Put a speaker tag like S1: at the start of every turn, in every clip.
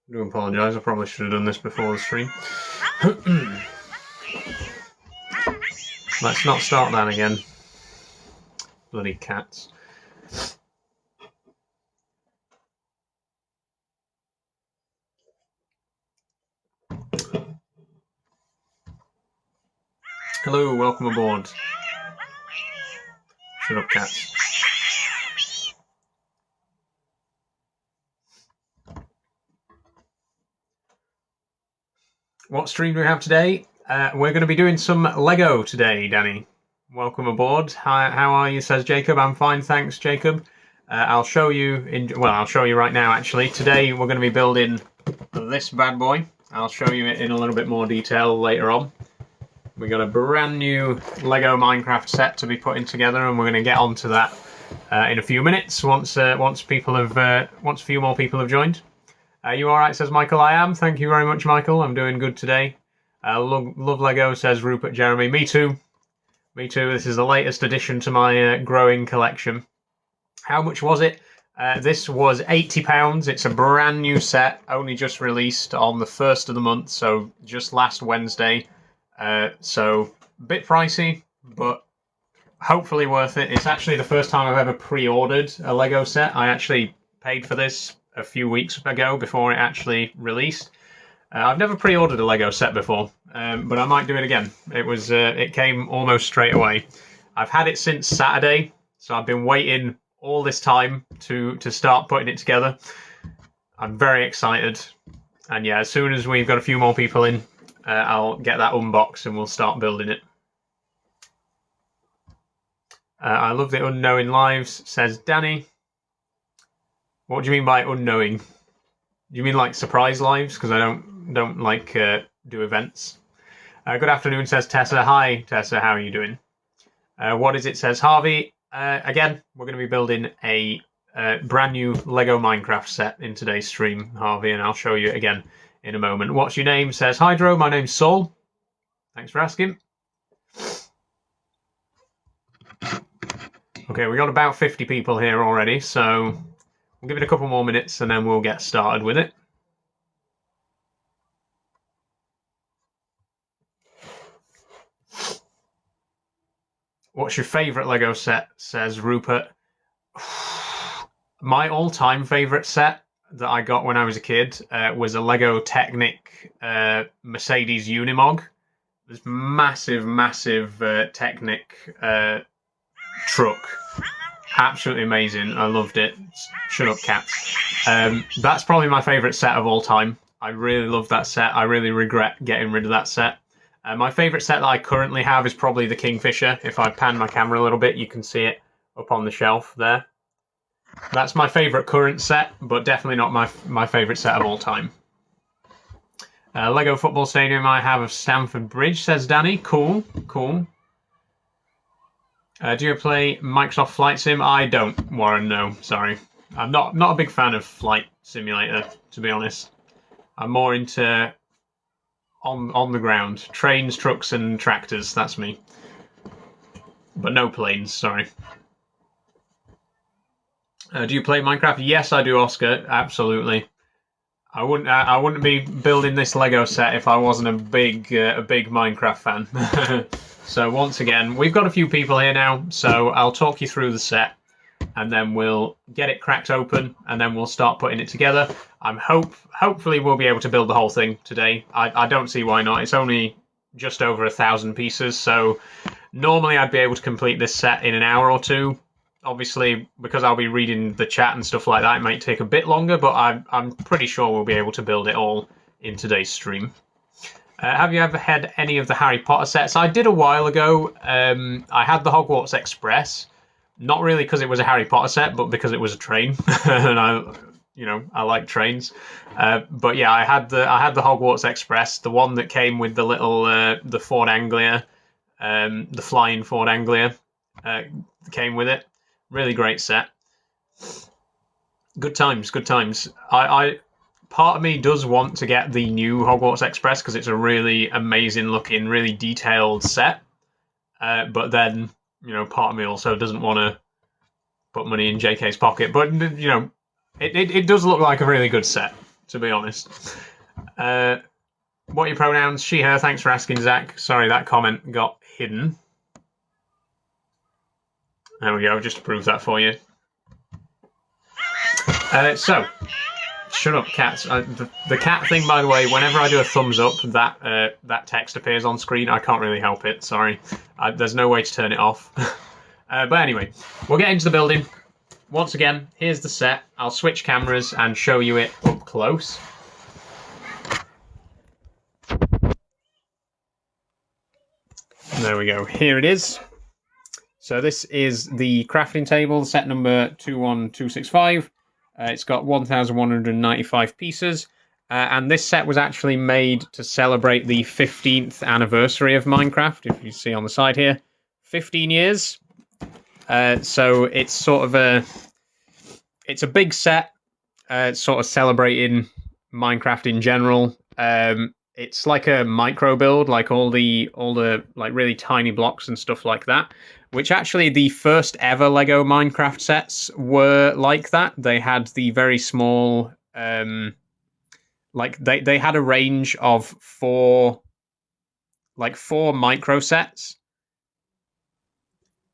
S1: I do apologise, I probably should have done this before the stream. Let's not start that again. Bloody cats. Hello, welcome aboard. Shut up, cats. What stream do we have today? We're going to be doing some Lego today, Danny. Welcome aboard. Hi, how are you? Says Jacob. I'm fine, thanks, Jacob. I'll show you I'll show you right now. Actually, today we're going to be building this bad boy. I'll show you it in a little bit more detail later on. We got a brand new Lego Minecraft set to be putting together, and we're going to get onto that in a few minutes once a few more people have joined. You all right? Says Michael. I am. Thank you very much, Michael. I'm doing good today. Love Lego, says Rupert Jeremy. Me too. Me too. This is the latest addition to my growing collection. How much was it? This was £80. It's a brand new set, only just released on the 1st of the month, so just last Wednesday. So a bit pricey, but hopefully worth it. It's actually the first time I've ever pre-ordered a Lego set. I actually paid for this a few weeks ago before it actually released. I've never pre-ordered a Lego set before, but I might do it again. It came almost straight away. I've had it since Saturday, so I've been waiting all this time to start putting it together. I'm very excited, and yeah, as soon as we've got a few more people in, I'll get that unboxed and we'll start building it. I love the unknowing lives, says Danny. What do you mean by unknowing? Do you mean like surprise lives? Because I don't like do events. Good afternoon, says Tessa. Hi, Tessa. How are you doing? What is it? Says Harvey. Again, we're going to be building a brand new Lego Minecraft set in today's stream, Harvey, and I'll show you again in a moment. What's your name? Says Hydro. My name's Saul. Thanks for asking. Okay, we got about 50 people here already, so we'll give it a couple more minutes and then we'll get started with it. What's your favourite Lego set? Says Rupert. My all-time favourite set that I got when I was a kid was a Lego Technic Mercedes Unimog. This massive Technic truck. Absolutely amazing. I loved it. Shut up, cats. That's probably my favourite set of all time. I really love that set. I really regret getting rid of that set. My favourite set that I currently have is probably the Kingfisher. If I pan my camera a little bit, you can see it up on the shelf there. That's my favourite current set, but definitely not my favourite set of all time. Lego football stadium I have of Stamford Bridge, says Danny. Cool, cool. Do you play Microsoft Flight Sim? I don't, Warren, no, sorry. I'm not a big fan of Flight Simulator, to be honest. I'm more into on the ground. Trains, trucks and tractors, that's me. But no planes, sorry. Do you play Minecraft? Yes, I do, Oscar, absolutely. I wouldn't be building this Lego set if I wasn't a big Minecraft fan. So once again, we've got a few people here now, so I'll talk you through the set, and then we'll get it cracked open, and then we'll start putting it together. Hopefully we'll be able to build the whole thing today. I don't see why not. It's only just over 1,000 pieces, so normally I'd be able to complete this set in an hour or two. Obviously, because I'll be reading the chat and stuff like that, it might take a bit longer, but I'm pretty sure we'll be able to build it all in today's stream. Have you ever had any of the Harry Potter sets? I did a while ago. I had the Hogwarts Express, not really because it was a Harry Potter set, but because it was a train, and I like trains. But yeah, I had the Hogwarts Express, the one that came with the little the Ford Anglia, the flying Ford Anglia, came with it. Really great set. Good times, good times. Part of me does want to get the new Hogwarts Express because it's a really amazing looking, really detailed set. But then, part of me also doesn't want to put money in JK's pocket. But, it does look like a really good set. to be honest. What are your pronouns? She, her. Thanks for asking, Zach. Sorry, that comment got hidden. There we go, just to prove that for you. So, shut up, cats. The cat thing, by the way, whenever I do a thumbs up, that text appears on screen. I can't really help it, sorry. There's no way to turn it off. But anyway, we'll get into the building. Once again, here's the set. I'll switch cameras and show you it up close. There we go. Here it is. So this is the crafting table, set number 21265. It's got 1,195 pieces. And this set was actually made to celebrate the 15th anniversary of Minecraft, if you see on the side here. 15 years. So it's sort of it's a big set, sort of celebrating Minecraft in general. It's like a micro build, like all the like really tiny blocks and stuff like that. Which actually the first ever Lego Minecraft sets were like that. They had the very small, like they had a range of four micro sets.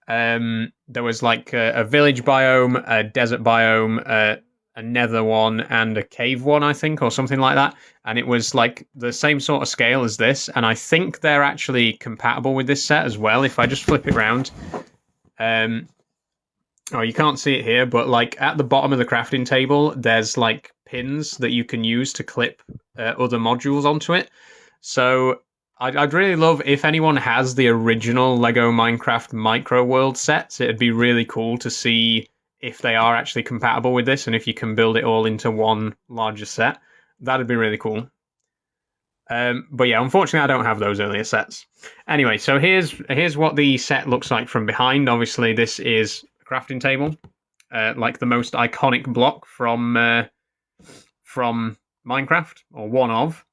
S1: There was like a village biome, a desert biome, a nether one, and a cave one, I think, or something like that. And it was like the same sort of scale as this. And I think they're actually compatible with this set as well. If I just flip it around, oh, you can't see it here, but like at the bottom of the crafting table, there's like pins that you can use to clip other modules onto it. So I'd really love if anyone has the original Lego Minecraft Micro World sets. It'd be really cool to see if they are actually compatible with this and if you can build it all into one larger set. That'd be really cool. But yeah, unfortunately, I don't have those earlier sets. Anyway, so here's what the set looks like from behind. Obviously, this is a crafting table, like the most iconic block from Minecraft, or one of.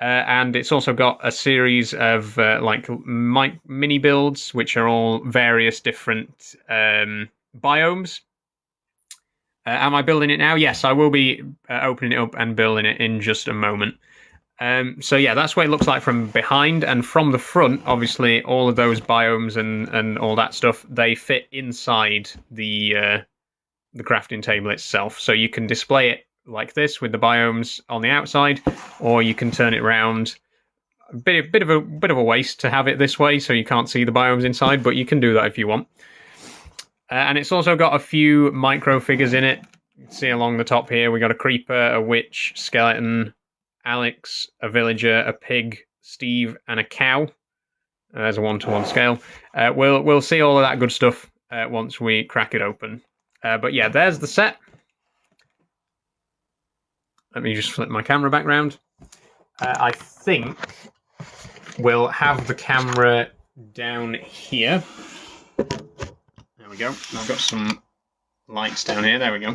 S1: And it's also got a series of like mini builds, which are all various different biomes. Am I building it now? Yes, I will be opening it up and building it in just a moment. So yeah, that's what it looks like from behind, and from the front, obviously, all of those biomes and all that stuff, they fit inside the crafting table itself. So you can display it like this with the biomes on the outside, or you can turn it around. A bit of a waste to have it this way, so you can't see the biomes inside, but you can do that if you want. And it's also got a few micro figures in it. You can see along the top here, we got a creeper, a witch, skeleton, Alex, a villager, a pig, Steve, and a cow. There's a 1-to-1 scale. We'll see all of that good stuff once we crack it open. But yeah, there's the set. Let me just flip my camera back round. I think we'll have the camera down here. There we go. I've got some lights down here. There we go.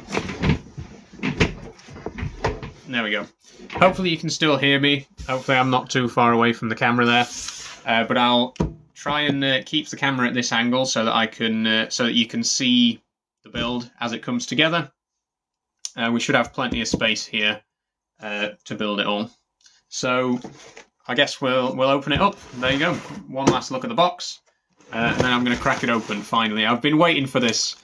S1: There we go. Hopefully you can still hear me. Hopefully I'm not too far away from the camera there. But I'll try and keep the camera at this angle so that I can, so that you can see the build as it comes together. We should have plenty of space here to build it all. So I guess we'll open it up. There you go. One last look at the box. And then I'm going to crack it open, finally. I've been waiting for this.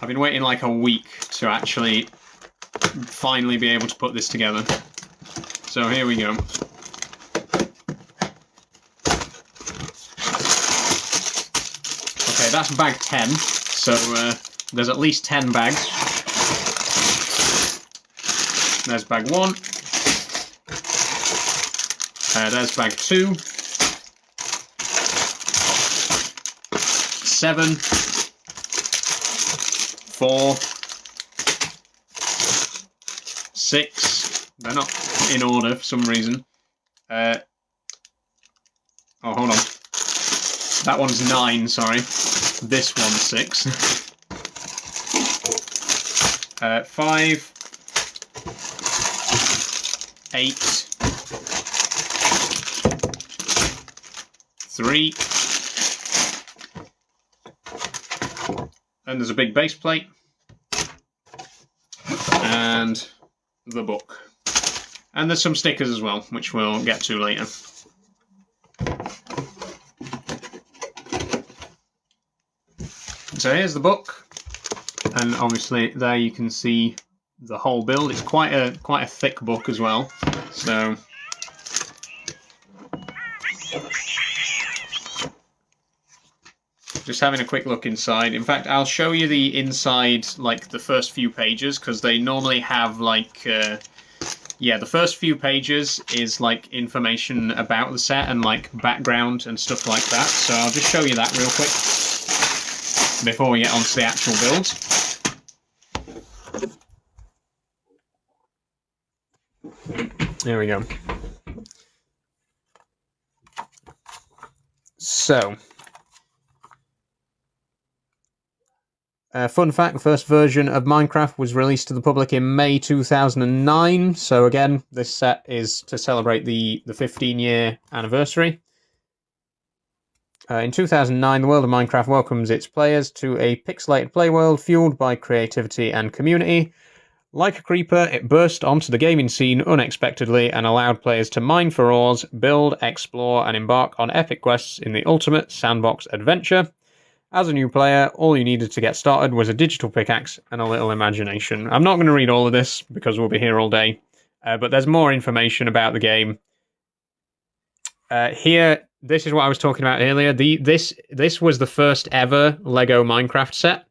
S1: I've been waiting like a week to actually finally be able to put this together. So here we go. Okay, that's bag 10. So there's at least 10 bags. There's bag 1. There's bag 2. 7, 4, 6. They're not in order for some reason. Oh, hold on. That one's 9, sorry. This one's 6. 5, 8, 3. And there's a big base plate. and the book. And there's some stickers as well, which we'll get to later. So here's the book, and obviously there you can see the whole build. It's quite a thick book as well. So just having a quick look inside. In fact, I'll show you the inside, like the first few pages, because they normally have like, yeah, the first few pages is like information about the set and like background and stuff like that. So I'll just show you that real quick before we get on to the actual build. There we go. So, fun fact, the first version of Minecraft was released to the public in May 2009. So again, this set is to celebrate the 15-year anniversary. In 2009, the world of Minecraft welcomes its players to a pixelated playworld fueled by creativity and community. Like a creeper, it burst onto the gaming scene unexpectedly and allowed players to mine for ores, build, explore, and embark on epic quests in the ultimate sandbox adventure. As a new player, all you needed to get started was a digital pickaxe and a little imagination. I'm not going to read all of this because we'll be here all day, but there's more information about the game. Here, this is what I was talking about earlier. This was the first ever Lego Minecraft set.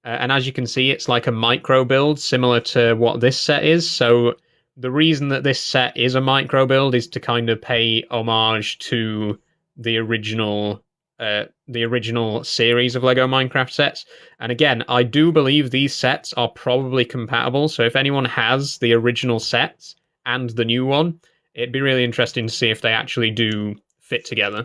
S1: And as you can see, it's like a micro build, similar to what this set is. So the reason that this set is a micro build is to kind of pay homage to the original series of Lego Minecraft sets. And again, I do believe these sets are probably compatible. So if anyone has the original sets and the new one, it'd be really interesting to see if they actually do fit together.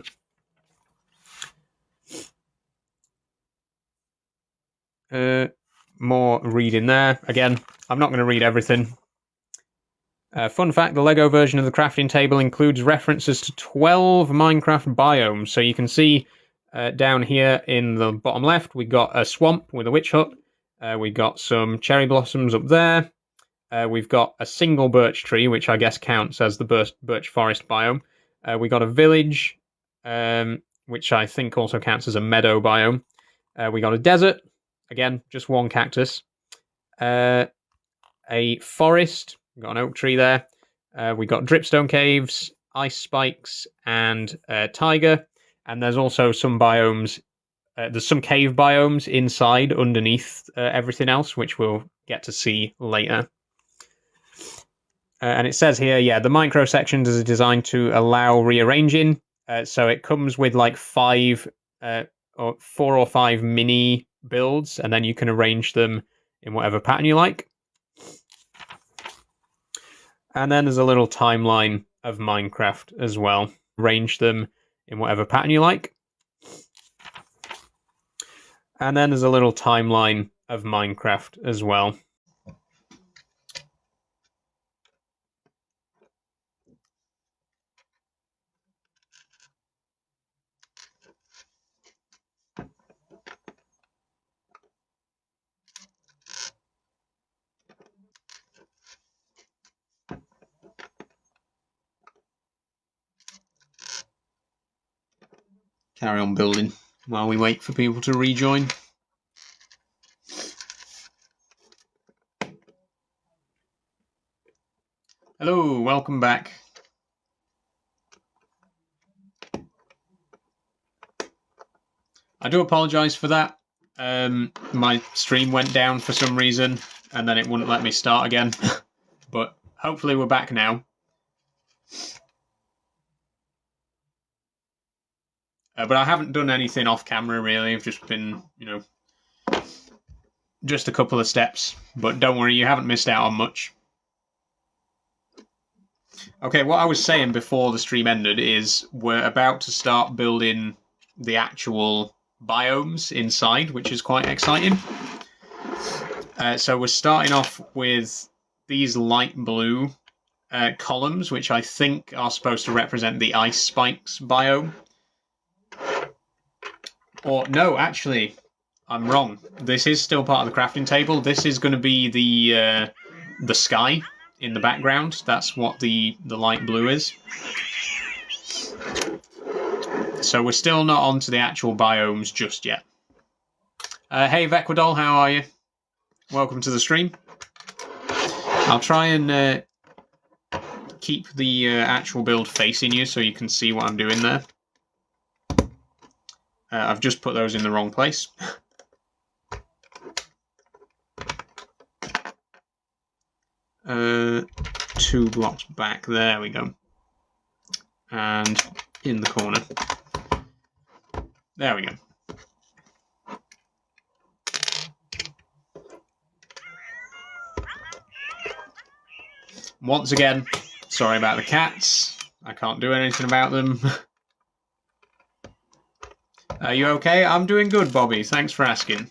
S1: More reading there. Again, I'm not going to read everything. Fun fact, the Lego version of the crafting table includes references to 12 Minecraft biomes. So you can see down here in the bottom left, we got a swamp with a witch hut. We got some cherry blossoms up there. We've got a single birch tree, which I guess counts as the birch forest biome. We got a village, which I think also counts as a meadow biome. We got a desert. Again, just one cactus. A forest. We've got an oak tree there. We got dripstone caves, ice spikes, and taiga. And there's also some biomes. There's some cave biomes inside, underneath everything else, which we'll get to see later. And it says here, yeah, the micro sections are designed to allow rearranging. So it comes with like 4 or 5 mini builds, and then you can arrange them in whatever pattern you like. And then there's a little timeline of Minecraft as well. Arrange them in whatever pattern you like. And then there's a little timeline of Minecraft as well. Carry on building while we wait for people to rejoin. Hello, welcome back. I do apologise for that. My stream went down for some reason and then it wouldn't let me start again. But hopefully we're back now. But I haven't done anything off camera really. I've just been, just a couple of steps. But don't worry, you haven't missed out on much. Okay, what I was saying before the stream ended is we're about to start building the actual biomes inside, which is quite exciting. So we're starting off with these light blue columns, which I think are supposed to represent the ice spikes biome. Or no, actually, I'm wrong. This is still part of the crafting table. This is going to be the the sky in the background. That's what the light blue is. So we're still not onto the actual biomes just yet. Hey Vecwadol, how are you? Welcome to the stream. I'll try and keep the actual build facing you so you can see what I'm doing there. I've just put those in the wrong place. 2 blocks back, there we go. And in the corner. There we go. Once again, sorry about the cats. I can't do anything about them. Are you okay? I'm doing good, Bobby. Thanks for asking.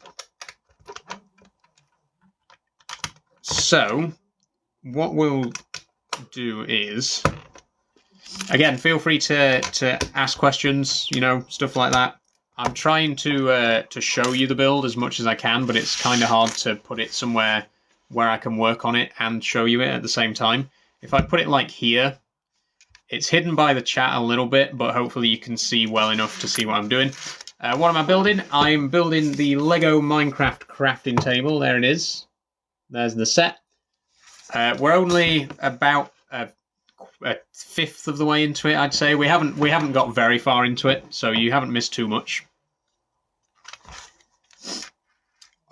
S1: So, what we'll do is, again, feel free to ask questions, you know, stuff like that. I'm trying to show you the build as much as I can, but it's kind of hard to put it somewhere where I can work on it and show you it at the same time. If I put it like here, it's hidden by the chat a little bit, but hopefully you can see well enough to see what I'm doing. What am I building? I'm building the Lego Minecraft crafting table. There it is. There's the set. We're only about a fifth of the way into it, I'd say. We haven't got very far into it, so you haven't missed too much.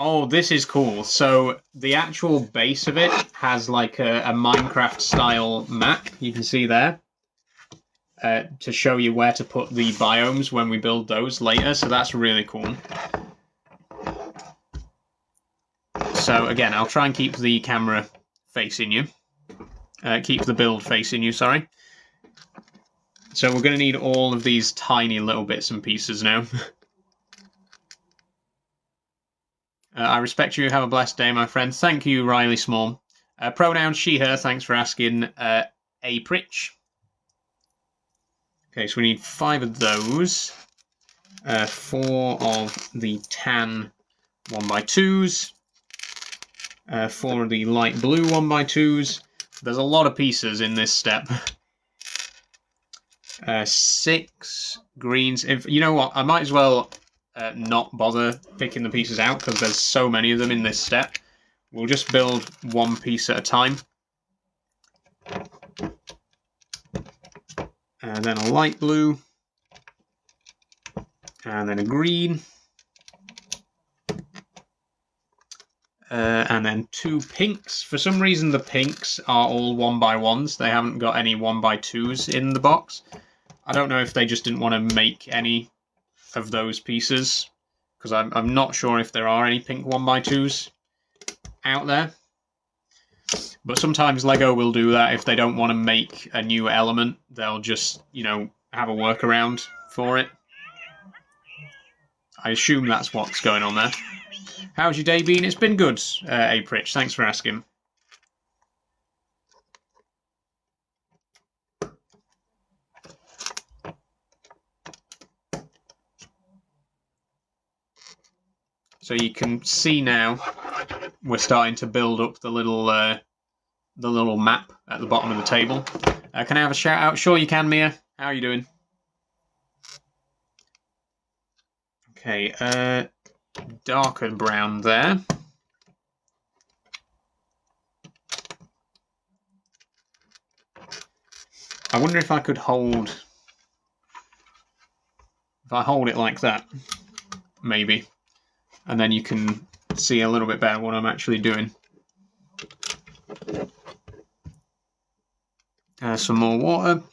S1: Oh, this is cool. So the actual base of it has like a Minecraft-style map, you can see there, to show you where to put the biomes when we build those later, so that's really cool. So again, I'll try and keep the camera facing you. Keep the build facing you, sorry. So we're going to need all of these tiny little bits and pieces now. I respect you. Have a blessed day, my friend. Thank you, Riley Small. Pronoun she, her. Thanks for asking. Apritch. Okay, so we need 5 of those. 4 of the tan 1x2s. 4 of the light blue 1x2s. There's a lot of pieces in this step. 6 greens. If you know what, I might as well not bother picking the pieces out because there's so many of them in this step. We'll just build 1 piece at a time. And then a light blue. And then a green. And then 2 pinks. For some reason the pinks are all 1x1s. They haven't got any 1x2s in the box. I don't know if they just didn't want to make any of those pieces, because I'm not sure if there are any pink 1x2s out there. But sometimes Lego will do that. If they don't want to make a new element, they'll just, you know, have a workaround for it. I assume that's what's going on there. How's your day been? It's been good, Apritch. Thanks for asking. So you can see now we're starting to build up the little map at the bottom of the table. Can I have a shout out? Sure you can, Mia. How are you doing? Okay, darker brown there. I wonder if I could hold... If I hold it like that, maybe. And then you can see a little bit better what I'm actually doing. Some more water.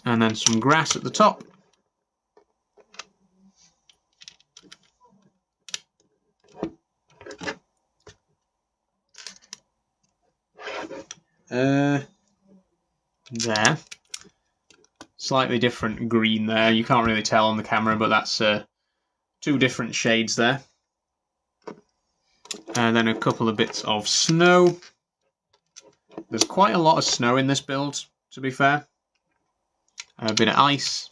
S1: And then some grass at the top. There. Slightly different green there. You can't really tell on the camera, but that's 2 different shades there. And then a couple of bits of snow. There's quite a lot of snow in this build, to be fair. A bit of ice.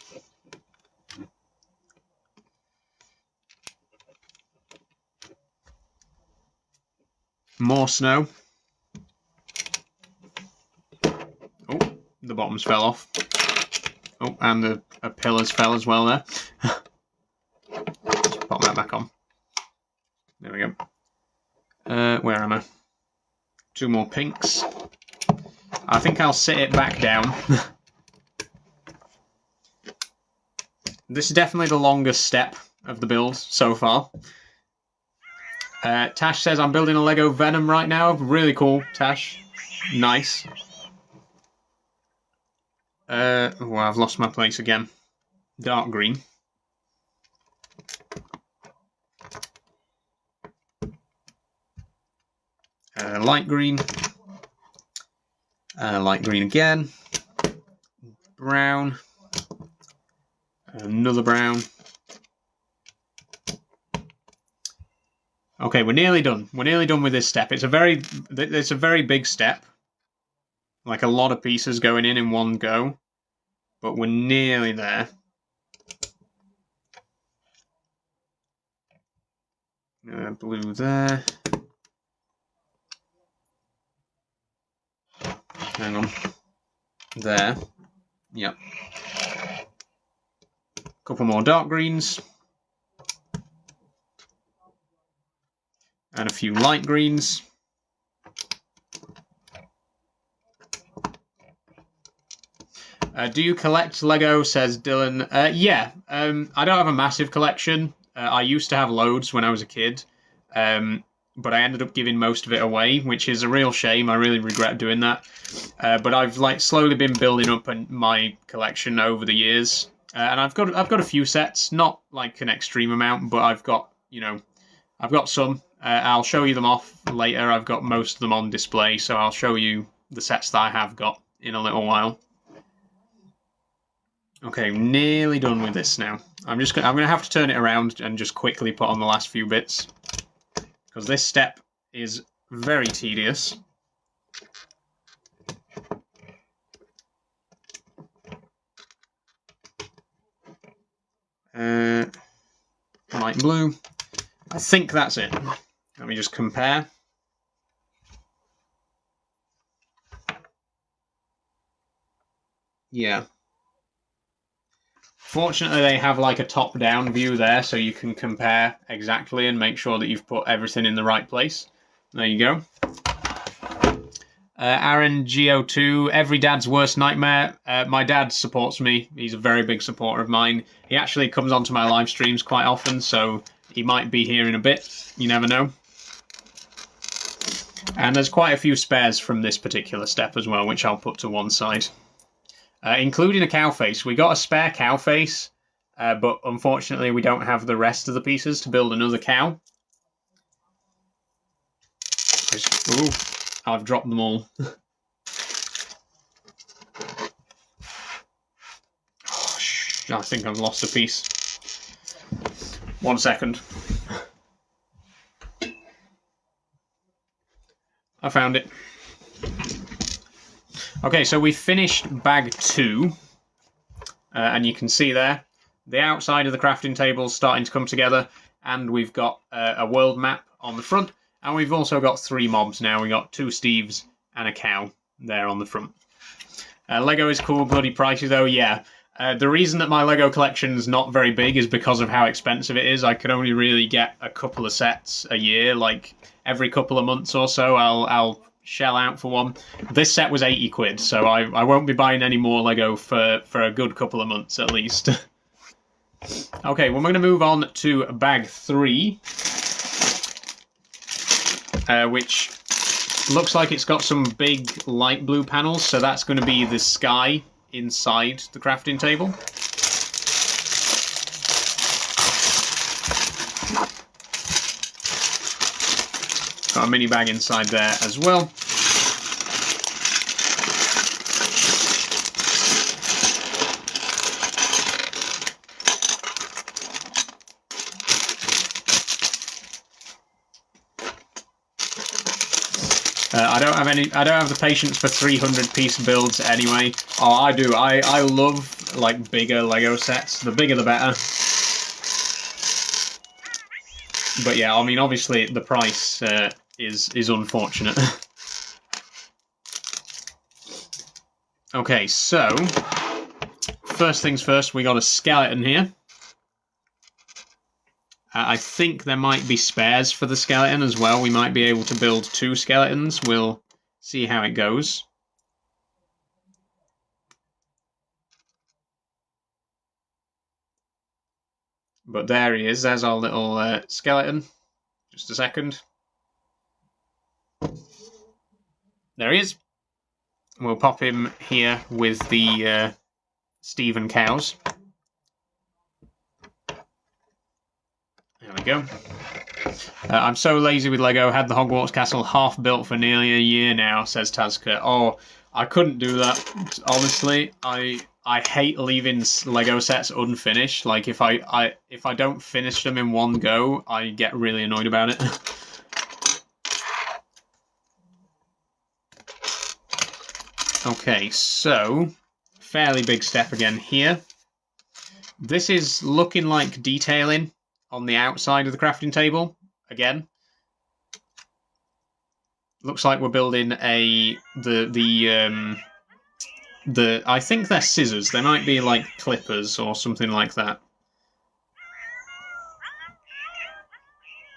S1: More snow. Oh, the bottoms fell off. Oh, and the pillars fell as well there. Let's pop that back on. There we go. Where am I? 2 more pinks. I think I'll sit it back down. This is definitely the longest step of the build so far. Tash says, I'm building a Lego Venom right now. Really cool, Tash. Nice. Well, I've lost my place again. Dark green. Light green. Light green again. Brown. Another brown. Okay, we're nearly done. We're nearly done with this step. It's a very big step. Like a lot of pieces going in one go. But we're nearly there. Blue there. Hang on. There. Yep. Couple more dark greens. And a few light greens. Do you collect Lego, says Dylan? Yeah, I don't have a massive collection. I used to have loads when I was a kid, but I ended up giving most of it away, which is a real shame. I really regret doing that. But I've slowly been building up my collection over the years, and I've got a few sets, not like an extreme amount, but I've got some. I'll show you them off later. I've got most of them on display, so I'll show you the sets that I have got in a little while. Okay, nearly done with this now. I'm gonna have to turn it around and just quickly put on the last few bits, because this step is very tedious. Light blue. I think that's it. Let me just compare. Yeah. Fortunately, they have like a top-down view there, so you can compare exactly and make sure that you've put everything in the right place. There you go. Aaron Go2, every dad's worst nightmare. My dad supports me. He's a very big supporter of mine. He actually comes onto my live streams quite often, so he might be here in a bit. You never know. And there's quite a few spares from this particular step as well, which I'll put to one side. Including a cow face. We got a spare cow face, but unfortunately we don't have the rest of the pieces to build another cow. Ooh, I've dropped them all. I think I've lost a piece. 1 second. I found it. Okay, so we finished bag 2, and you can see there, the outside of the crafting table is starting to come together, and we've got a world map on the front, and we've also got 3 mobs now. We got 2 Steves and a cow there on the front. Lego is cool, bloody pricey though, yeah. The reason that my Lego collection is not very big is because of how expensive it is. I can only really get a couple of sets a year, like every couple of months or so I'll shell out for one. This set was 80 quid, so I won't be buying any more Lego for a good couple of months at least. Okay, well, we're going to move on to bag 3, which looks like it's got some big light blue panels, so that's going to be the sky inside the crafting table. Got a mini bag inside there as well. I don't have the patience for 300-piece builds anyway. Oh, I do. I love like bigger Lego sets. The bigger the better. But yeah, I mean, obviously the price is unfortunate. Okay, so first things first, we got a skeleton here. I think there might be spares for the skeleton as well. We might be able to build 2 skeletons. We'll see how it goes. But there he is. There's our little skeleton. Just a second. There he is. We'll pop him here with the Stephen cows. There we go. I'm so lazy with Lego. Had the Hogwarts castle half built for nearly a year now, says Tazka. Oh, I couldn't do that. Honestly, I hate leaving Lego sets unfinished. Like if I don't finish them in one go, I get really annoyed about it. Okay, so fairly big step again here. This is looking like detailing on the outside of the crafting table again. Looks like we're building I think they're scissors. They might be like clippers or something like that.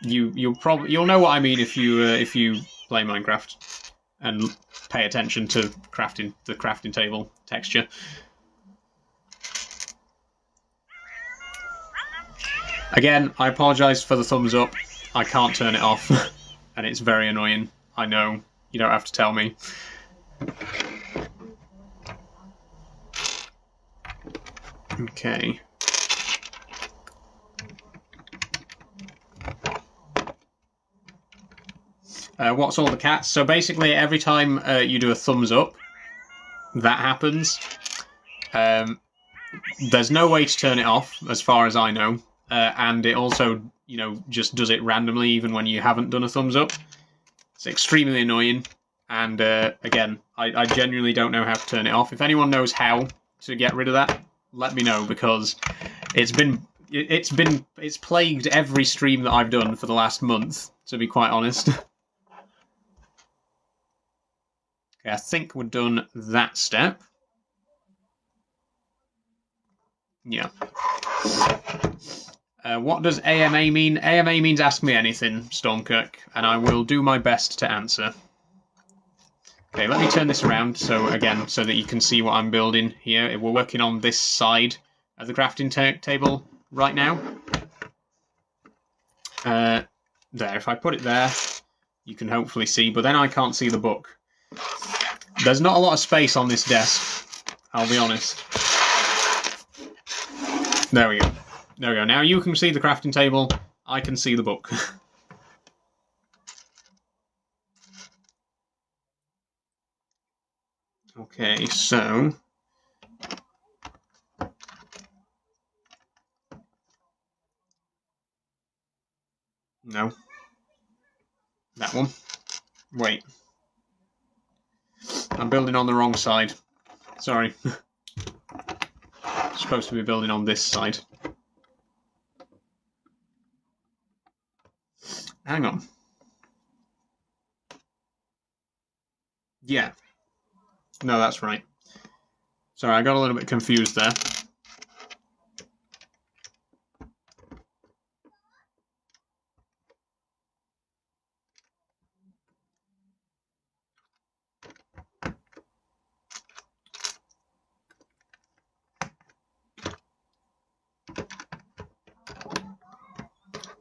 S1: You'll know what I mean if you play Minecraft and pay attention to the crafting table texture. Again, I apologise for the thumbs up. I can't turn it off, and it's very annoying. I know, you don't have to tell me. Okay. What's all the cats? So basically, every time you do a thumbs up, that happens. There's no way to turn it off, as far as I know. And it also, just does it randomly even when you haven't done a thumbs up. It's extremely annoying. And again, I genuinely don't know how to turn it off. If anyone knows how to get rid of that, let me know, because it's plagued every stream that I've done for the last month, to be quite honest. Okay, I think we're done that step. Yeah. What does AMA mean? AMA means ask me anything, Stormkirk, and I will do my best to answer. Okay, let me turn this around so that you can see what I'm building here. We're working on this side of the crafting table right now. There, if I put it there, you can hopefully see, but then I can't see the book. There's not a lot of space on this desk, I'll be honest. There we go. There we go. Now you can see the crafting table, I can see the book. Okay, so... No. That one. Wait. I'm building on the wrong side. Sorry. Supposed to be building on this side. Hang on. Yeah. No, that's right. Sorry, I got a little bit confused there.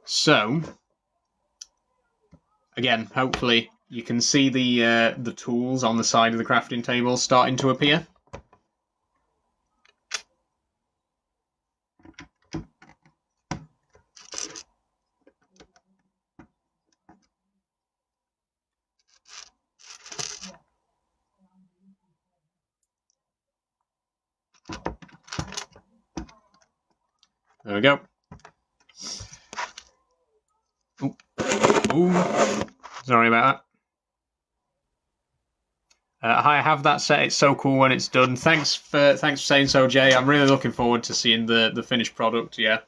S1: So, again, hopefully you can see the tools on the side of the crafting table starting to appear. There we go. Ooh. Sorry about that. I have that set. It's so cool when it's done. Thanks for saying so, Jay. I'm really looking forward to seeing the finished product. Yeah,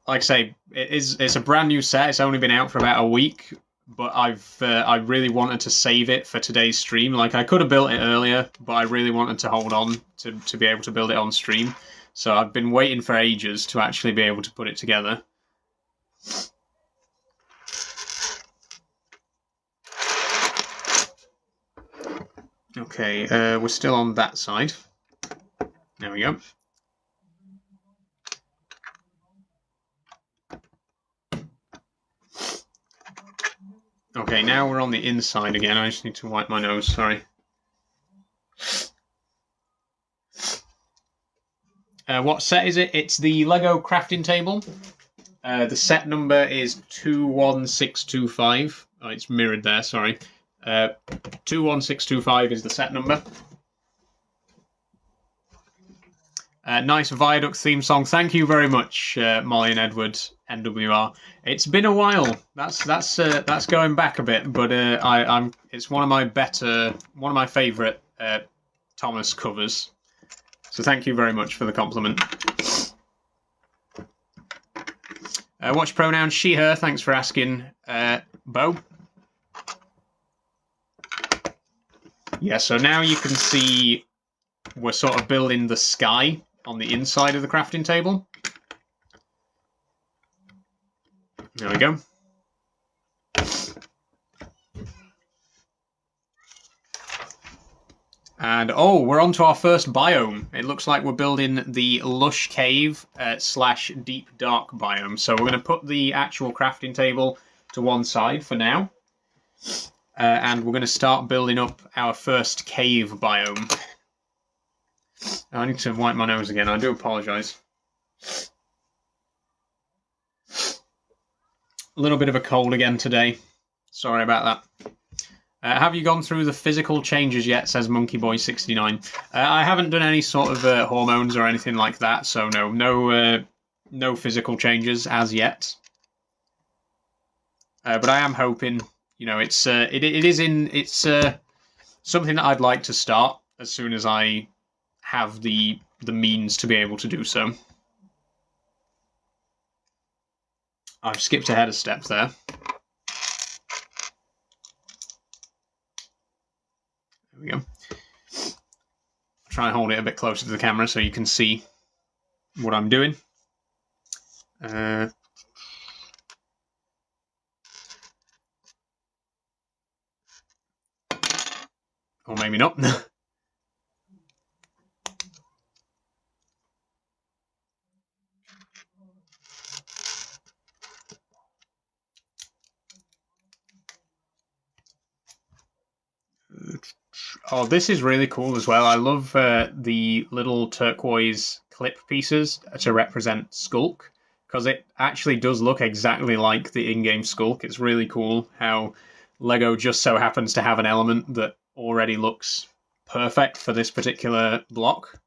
S1: like I say, it's a brand new set. It's only been out for about a week, but I really wanted to save it for today's stream. Like, I could have built it earlier, but I really wanted to hold on to be able to build it on stream. So I've been waiting for ages to actually be able to put it together. Okay, we're still on that side. There we go. Okay, now we're on the inside again. I just need to wipe my nose, sorry. What set is it? It's the Lego crafting table. The set number is 21625. Oh, it's mirrored there, sorry. 21625 is the set number. Nice Viaduct theme song. Thank you very much, Molly and Edward, NWR. It's been a while. That's going back a bit, but it's one of my favourite Thomas covers. So thank you very much for the compliment. What's your pronoun? She, her. Thanks for asking, Bo. Yeah, so now you can see we're sort of building the sky on the inside of the crafting table. There we go. And oh, we're on to our first biome. It looks like we're building the lush cave slash deep dark biome. So we're going to put the actual crafting table to one side for now. And we're going to start building up our first cave biome. I need to wipe my nose again. I do apologise. A little bit of a cold again today. Sorry about that. Have you gone through the physical changes yet, says MonkeyBoy69. I haven't done any sort of hormones or anything like that, so no physical changes as yet. But I am hoping, you know, it's something that I'd like to start as soon as I have the means to be able to do so. I've skipped ahead a step there. There we go. Try and hold it a bit closer to the camera so you can see what I'm doing. Or maybe not. Oh, this is really cool as well. I love the little turquoise clip pieces to represent Skulk, because it actually does look exactly like the in-game Skulk. It's really cool how Lego just so happens to have an element that already looks perfect for this particular block.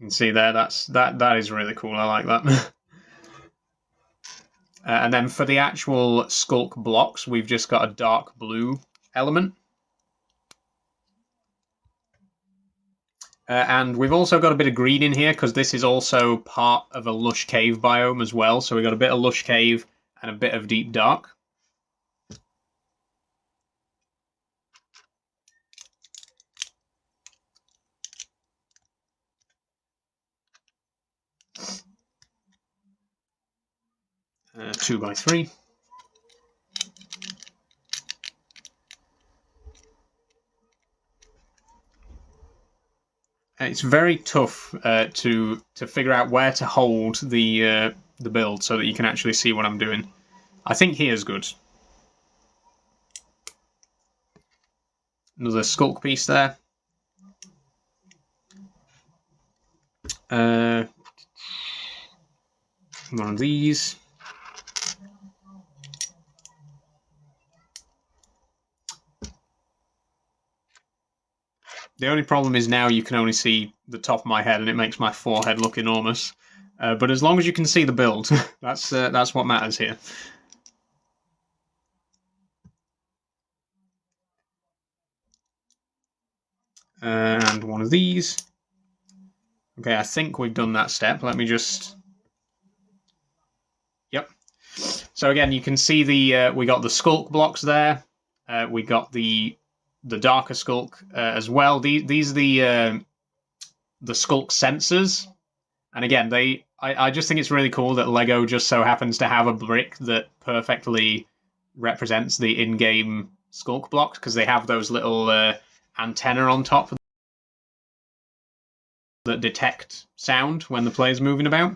S1: You can see there, that is really cool. I like that. And then for the actual Skulk blocks, we've just got a dark blue element. And we've also got a bit of green in here because this is also part of a lush cave biome as well. So we've got a bit of lush cave and a bit of deep dark. Uh, 2x3. It's very tough to figure out where to hold the build so that you can actually see what I'm doing. I think here's good. Another Skulk piece there. One of these. The only problem is now you can only see the top of my head, and it makes my forehead look enormous. But as long as you can see the build, that's what matters here. And one of these. Okay, I think we've done that step. Let me just... Yep. So again, you can see the we got the skulk blocks there. We got the darker skulk as well. These are the skulk sensors. And again, I just think it's really cool that LEGO just so happens to have a brick that perfectly represents the in-game skulk blocks, because they have those little antenna on top that detect sound when the player's moving about.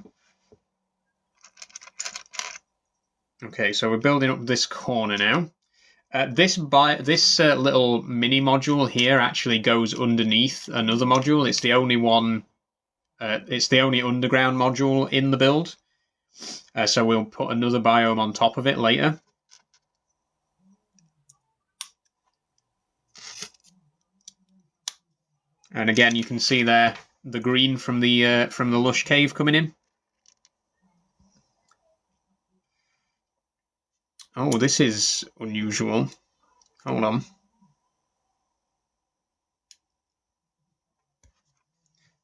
S1: Okay, so we're building up this corner now. This little mini module here actually goes underneath another module. It's the only one. It's the only underground module in the build. So we'll put another biome on top of it later. And again, you can see there the green from the lush cave coming in. Oh, this is unusual. Hold on.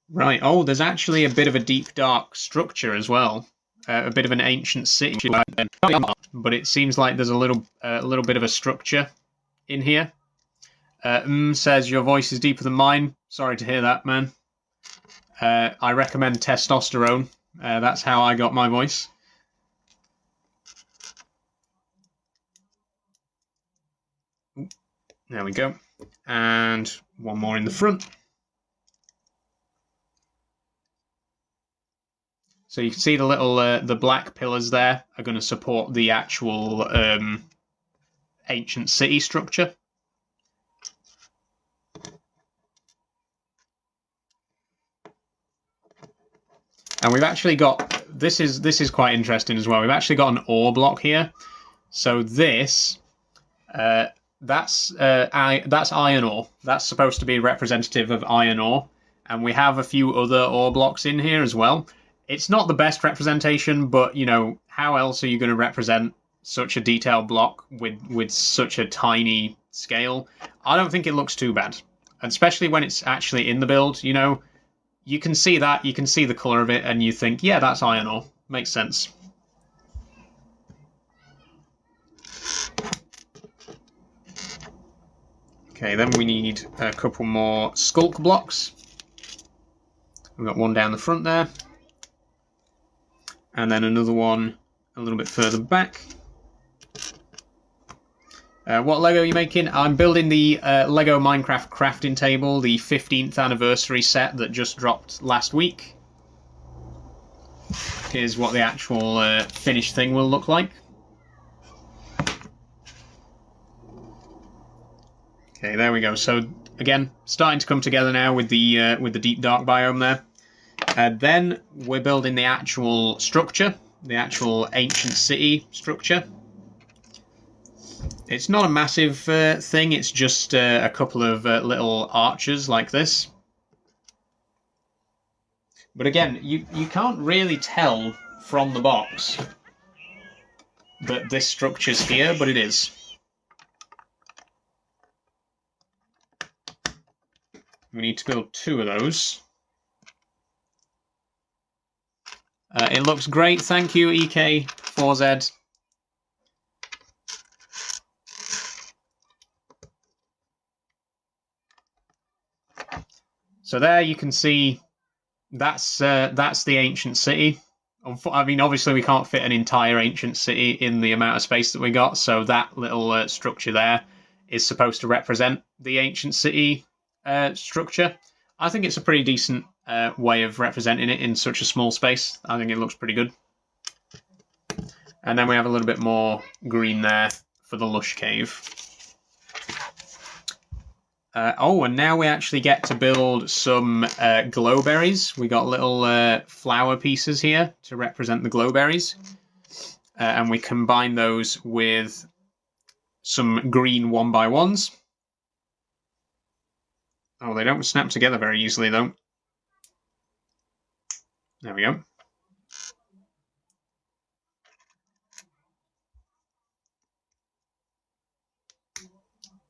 S1: Right. Oh, there's actually a bit of a deep, dark structure as well. A bit of an ancient city, but it seems like there's a little bit of a structure in here. Says your voice is deeper than mine. Sorry to hear that, man. I recommend testosterone. That's how I got my voice. There we go. And one more in the front. So you can see the little the black pillars there are going to support the actual ancient city structure. And we've actually got this is quite interesting as well. We've actually got an ore block here. So this that's iron ore. That's supposed to be representative of iron ore, and we have a few other ore blocks in here as well. It's not the best representation, but you know, how else are you going to represent such a detailed block with such a tiny scale? I don't think it looks too bad, especially when it's actually in the build. You know, you can see that, you can see the color of it, and you think, yeah, that's iron ore. Makes sense. Okay, then we need a couple more skulk blocks. We've got one down the front there. And then another one a little bit further back. What Lego are you making? I'm building the Lego Minecraft crafting table, the 15th anniversary set that just dropped last week. Here's what the actual finished thing will look like. Okay, there we go. So again, starting to come together now with the deep dark biome there. Then we're building the actual structure, the actual ancient city structure. It's not a massive thing, it's just a couple of little arches like this. But again, you can't really tell from the box that this structure's here, but it is. We need to build 2 of those. It looks great, thank you, EK4Z. So there you can see that's the ancient city. I mean, obviously we can't fit an entire ancient city in the amount of space that we got, so that little structure there is supposed to represent the ancient city structure. I think it's a pretty decent way of representing it in such a small space. I think it looks pretty good. And then we have a little bit more green there for the lush cave. Oh, and now we actually get to build some glowberries. We got little flower pieces here to represent the glowberries. And we combine those with some green 1x1s. Oh, they don't snap together very easily, though. There we go.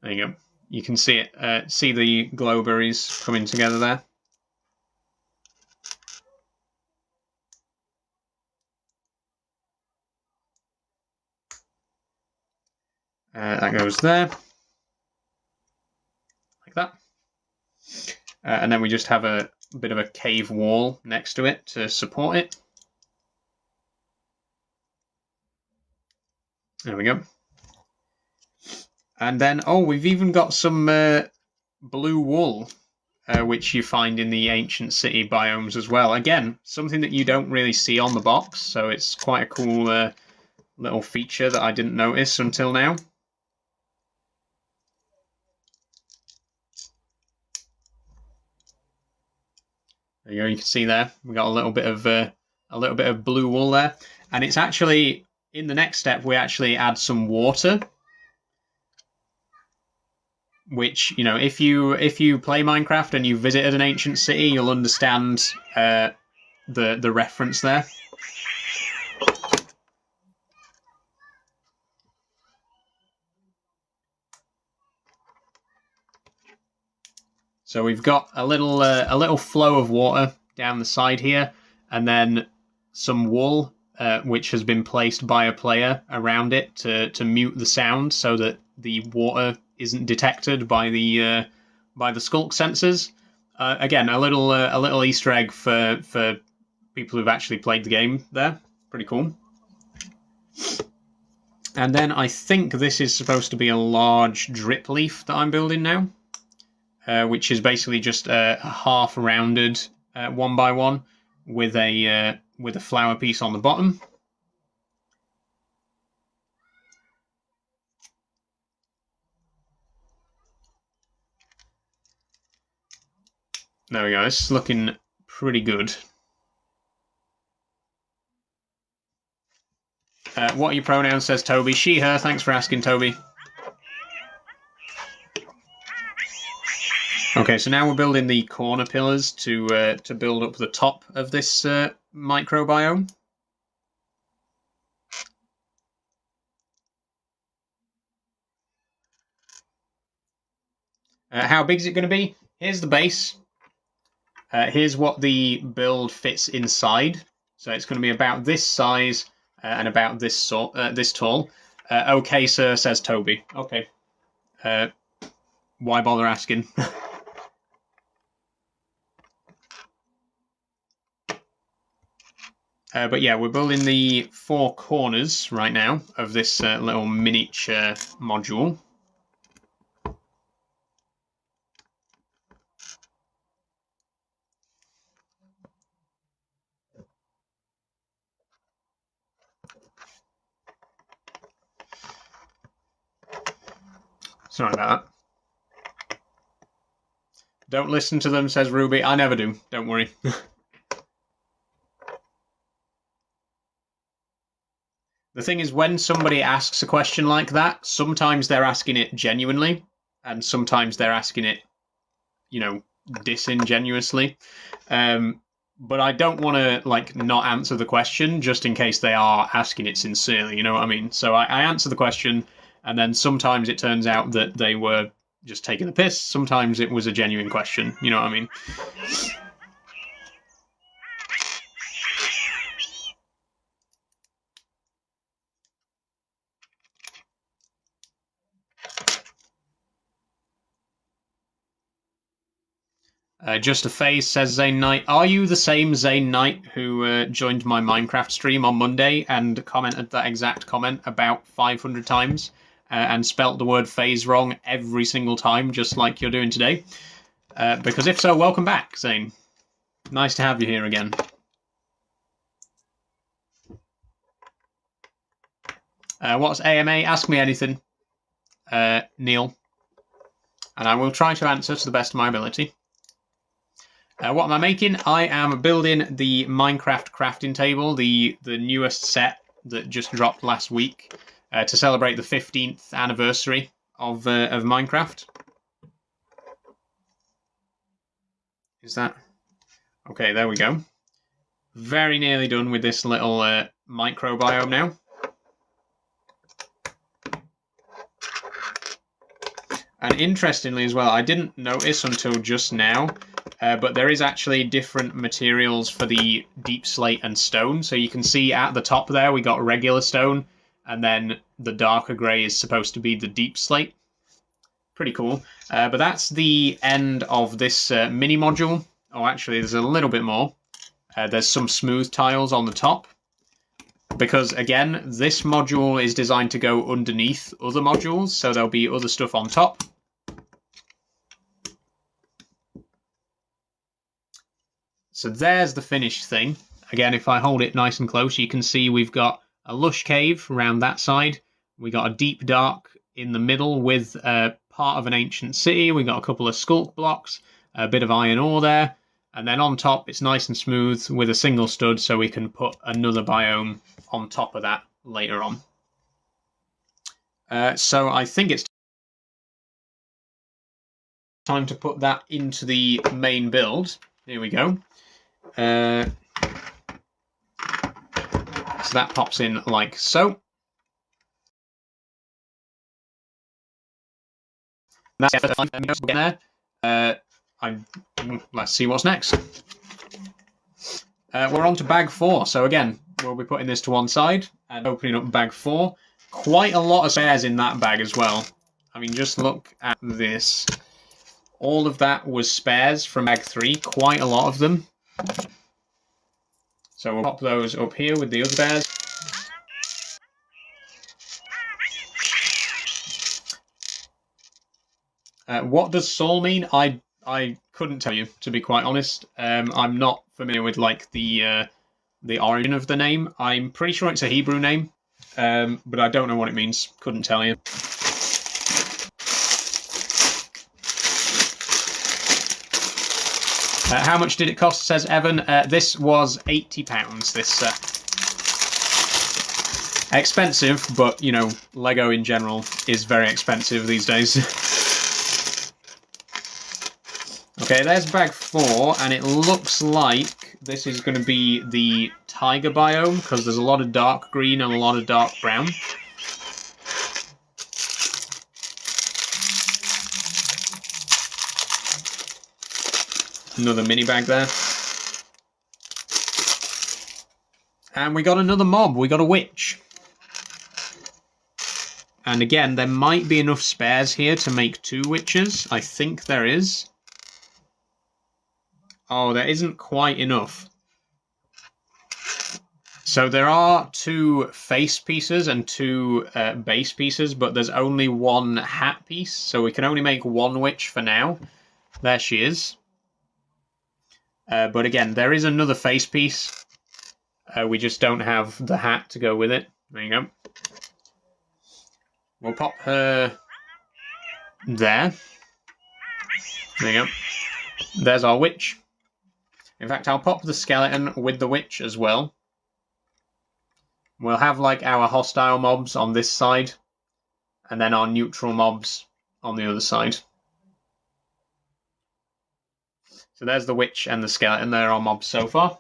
S1: There you go. You can see it. See the glowberries coming together there. That goes there, like that. And then we just have a bit of a cave wall next to it to support it. There we go. And then, oh, we've even got some blue wool, which you find in the ancient city biomes as well. Again, something that you don't really see on the box, so it's quite a cool little feature that I didn't notice until now. There you go. You can see there we got a little bit of blue wool there, and it's actually in the next step we actually add some water. Which, you know, if you play Minecraft and you visited an ancient city, you'll understand the reference there. So we've got a little flow of water down the side here, and then some wool, which has been placed by a player around it to mute the sound, so that the water isn't detected by the sculk sensors. Again, a little Easter egg for people who've actually played the game there. Pretty cool. And then I think this is supposed to be a large drip leaf that I'm building now, which is basically just a half rounded 1x1 with a flower piece on the bottom. There we go. This is looking pretty good. What are your pronouns, says Toby? She, her. Thanks for asking, Toby. Okay, so now we're building the corner pillars to build up the top of this microbiome. How big is it going to be? Here's the base. Here's what the build fits inside. So it's going to be about this size and about this tall. Okay, sir, says Toby. Okay. Why bother asking? But yeah, we're building the 4 corners right now of this little miniature module. Sorry about that. Don't listen to them, says Ruby. I never do. Don't worry. The thing is, when somebody asks a question like that, sometimes they're asking it genuinely, and sometimes they're asking it, you know, disingenuously. But I don't want to, like, not answer the question just in case they are asking it sincerely, you know what I mean? So I answer the question, and then sometimes it turns out that they were just taking the piss. Sometimes it was a genuine question, you know what I mean? Just a phase, says Zane Knight. Are you the same Zane Knight who joined my Minecraft stream on Monday and commented that exact comment about 500 times and spelt the word phase wrong every single time, just like you're doing today? Because if so, welcome back, Zane. Nice to have you here again. What's AMA? Ask me anything, Neil, and I will try to answer to the best of my ability. What am I making? I am building the Minecraft crafting table, the newest set that just dropped last week to celebrate the 15th anniversary of Minecraft. Is that... Okay, there we go. Very nearly done with this little microbiome now. And interestingly as well, I didn't notice until just now, but there is actually different materials for the deep slate and stone. So you can see at the top there we got regular stone, and then the darker grey is supposed to be the deep slate. Pretty cool. But that's the end of this mini module. Oh, actually, there's a little bit more. There's some smooth tiles on the top. Because, again, this module is designed to go underneath other modules, so there'll be other stuff on top. So there's the finished thing. Again, if I hold it nice and close, you can see we've got a lush cave around that side. We got a deep dark in the middle with part of an ancient city. We got a couple of sculk blocks, a bit of iron ore there. And then on top, it's nice and smooth with a single stud, so we can put another biome on top of that later on. So I think it's time to put that into the main build. Here we go. So that pops in like so. That's there. Let's see what's next. We're on to bag 4. So again, we'll be putting this to one side and opening up bag 4. Quite a lot of spares in that bag as well. I mean, just look at this. All of that was spares from bag 3. Quite a lot of them. So we'll pop those up here with the other spares. What does soul mean? I couldn't tell you, to be quite honest. I'm not familiar with like the origin of the name. I'm pretty sure it's a Hebrew name, but I don't know what it means. Couldn't tell you. How much did it cost, says Evan? This was £80, this set. Expensive, but, you know, Lego in general is very expensive these days. Okay, there's bag 4, and it looks like this is going to be the tiger biome, because there's a lot of dark green and a lot of dark brown. Another mini bag there. And we got another mob. We got a witch. And again, there might be enough spares here to make 2 witches. I think there is. Oh, there isn't quite enough. So there are 2 face pieces and 2 base pieces, but there's only 1 hat piece. So we can only make 1 witch for now. There she is. But again, there is another face piece. We just don't have the hat to go with it. There you go. We'll pop her there. There you go. There's our witch. In fact, I'll pop the skeleton with the witch as well. We'll have like our hostile mobs on this side, and then our neutral mobs on the other side. So there's the witch and the skeleton. They're our mobs so far.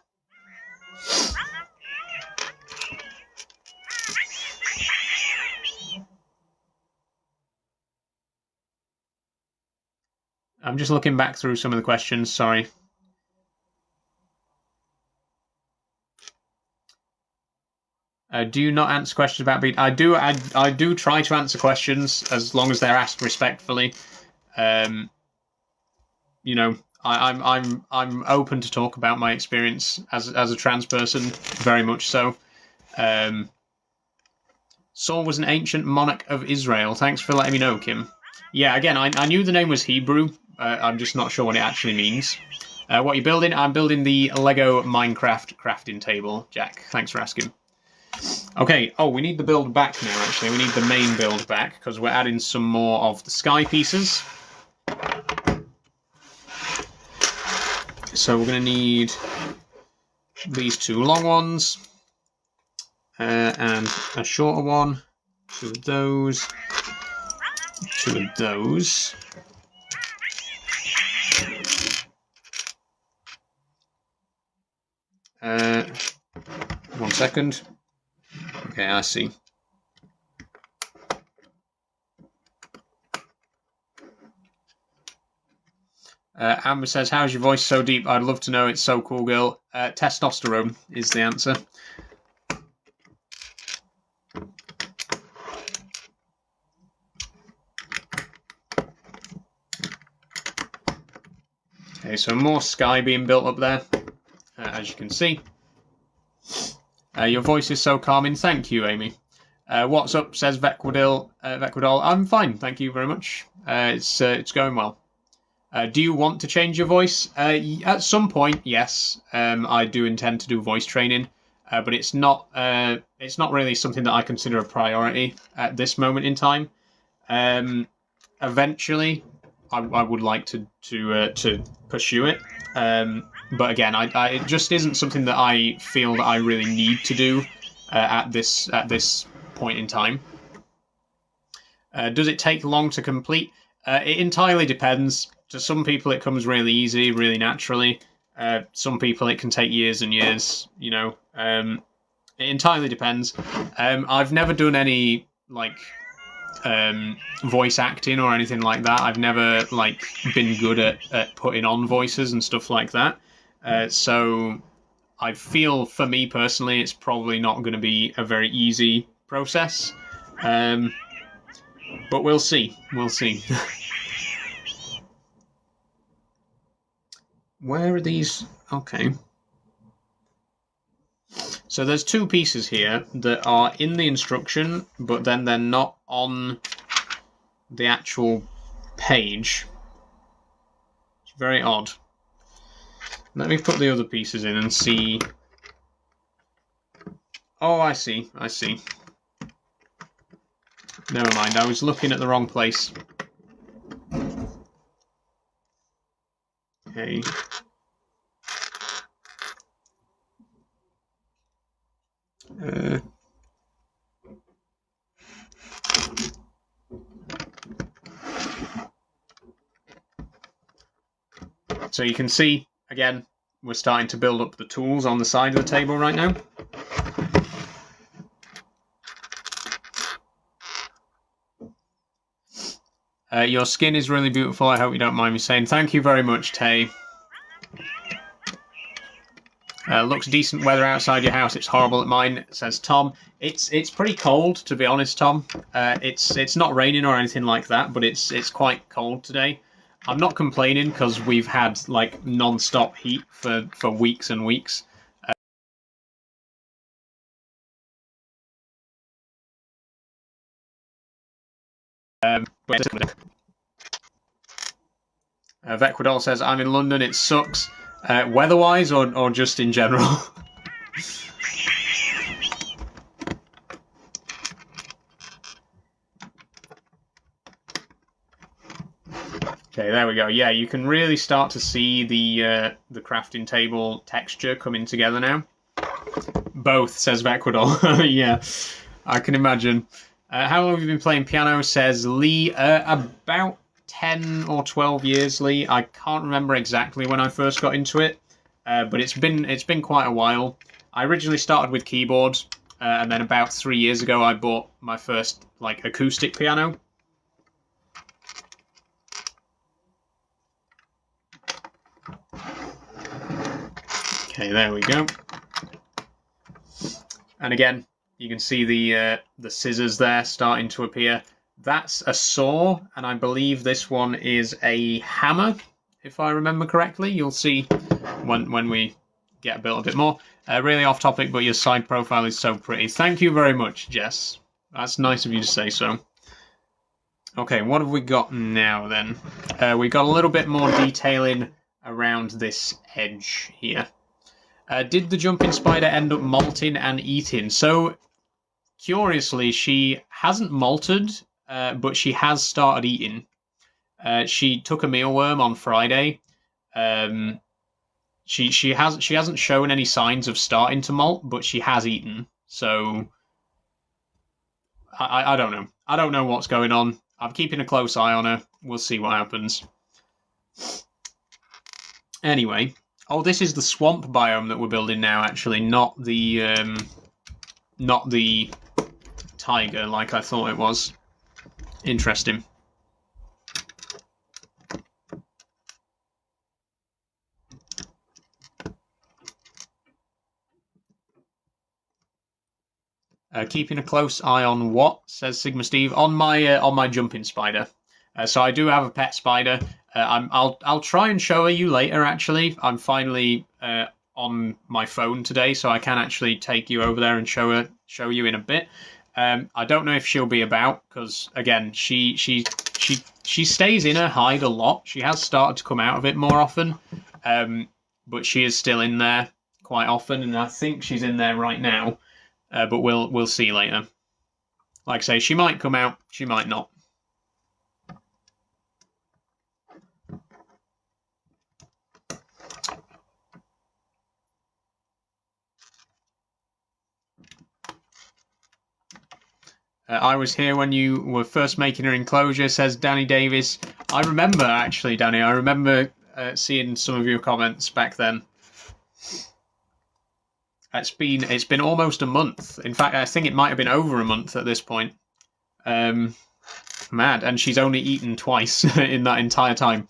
S1: I'm just looking back through some of the questions, sorry. Do you not answer questions about beat? I do try to answer questions as long as they're asked respectfully. You know, I'm open to talk about my experience as a trans person, very much so. Saul was an ancient monarch of Israel. Thanks for letting me know, Kim. Yeah, again, I knew the name was Hebrew. I'm just not sure what it actually means. What are you building? I'm building the Lego Minecraft crafting table, Jack. Thanks for asking. Okay, oh, we need the build back now, actually. We need the main build back, because we're adding some more of the sky pieces. So we're going to need these 2 long ones, and a shorter one, 2 of those, 2 of those. One second. Okay, I see. Amber says, how's your voice so deep? I'd love to know. It's so cool, girl. Testosterone is the answer. Okay, so more sky being built up there, as you can see. Your voice is so calming. Thank you, Amy. What's up, says Vecwadil. I'm fine, thank you very much. It's going well. Do you want to change your voice? At some point, yes. I do intend to do voice training, but it's not really something that I consider a priority at this moment in time. Eventually, I would like to pursue it, but again, it just isn't something that I feel that I really need to do at this point in time. Does it take long to complete? It entirely depends. To some people, it comes really easy, really naturally. Some people, it can take years and years. You know, it entirely depends. I've never done any voice acting or anything like that. I've never been good at putting on voices and stuff like that. So I feel, for me personally, it's probably not going to be a very easy process. But we'll see. We'll see. Where are these? Okay. So there's two pieces here that are in the instruction, but then they're not on the actual page. It's very odd. Let me put the other pieces in and see. Oh, I see. I see. Never mind, I was looking at the wrong place. Okay. So you can see, again, we're starting to build up the tools on the side of the table right now. Your skin is really beautiful. I hope you don't mind me saying. Thank you very much, Tay. Looks decent weather outside your house. It's horrible at mine, says Tom. It's pretty cold, to be honest, Tom. It's not raining or anything like that, but it's quite cold today. I'm not complaining because we've had non-stop heat for weeks and weeks. Vecwadol says, I'm in London, it sucks. Weather-wise or just in general? Okay, there we go. Yeah, you can really start to see the crafting table texture coming together now. Both, says Vecwadol. Yeah, I can imagine. How long have you been playing piano, says Lee? About 10 or 12 years, Lee. I can't remember exactly when I first got into it, but it's been quite a while. I originally started with keyboards, and then about 3 years ago I bought my first acoustic piano. Okay, there we go. And again, you can see the scissors there starting to appear. That's a saw, and I believe this one is a hammer, if I remember correctly. You'll see when we get built a bit more. Really off topic, but your side profile is so pretty. Thank you very much, Jess. That's nice of you to say so. Okay, what have we got now then? We've got a little bit more detailing around this edge here. Did the jumping spider end up molting and eating? So, curiously, she hasn't molted, but she has started eating. She took a mealworm on Friday. She hasn't shown any signs of starting to molt, but she has eaten. So I don't know. I don't know what's going on. I'm keeping a close eye on her. We'll see what happens. Anyway, oh, this is the swamp biome that we're building now. Actually, not the tiger like I thought it was. Interesting. Keeping a close eye on what, says Sigma Steve, on my jumping spider. So I do have a pet spider. I'll try and show you later. Actually, I'm finally on my phone today, so I can actually take you over there and show you in a bit. I don't know if she'll be about because again, she stays in her hide a lot. She has started to come out of it more often, but she is still in there quite often, and I think she's in there right now. But we'll see later. Like I say, she might come out, she might not. I was here when you were first making her enclosure, says Danny Davis. I remember, actually, Danny. I remember seeing some of your comments back then. It's been almost a month. In fact, I think it might have been over a month at this point. Mad, and she's only eaten twice in that entire time.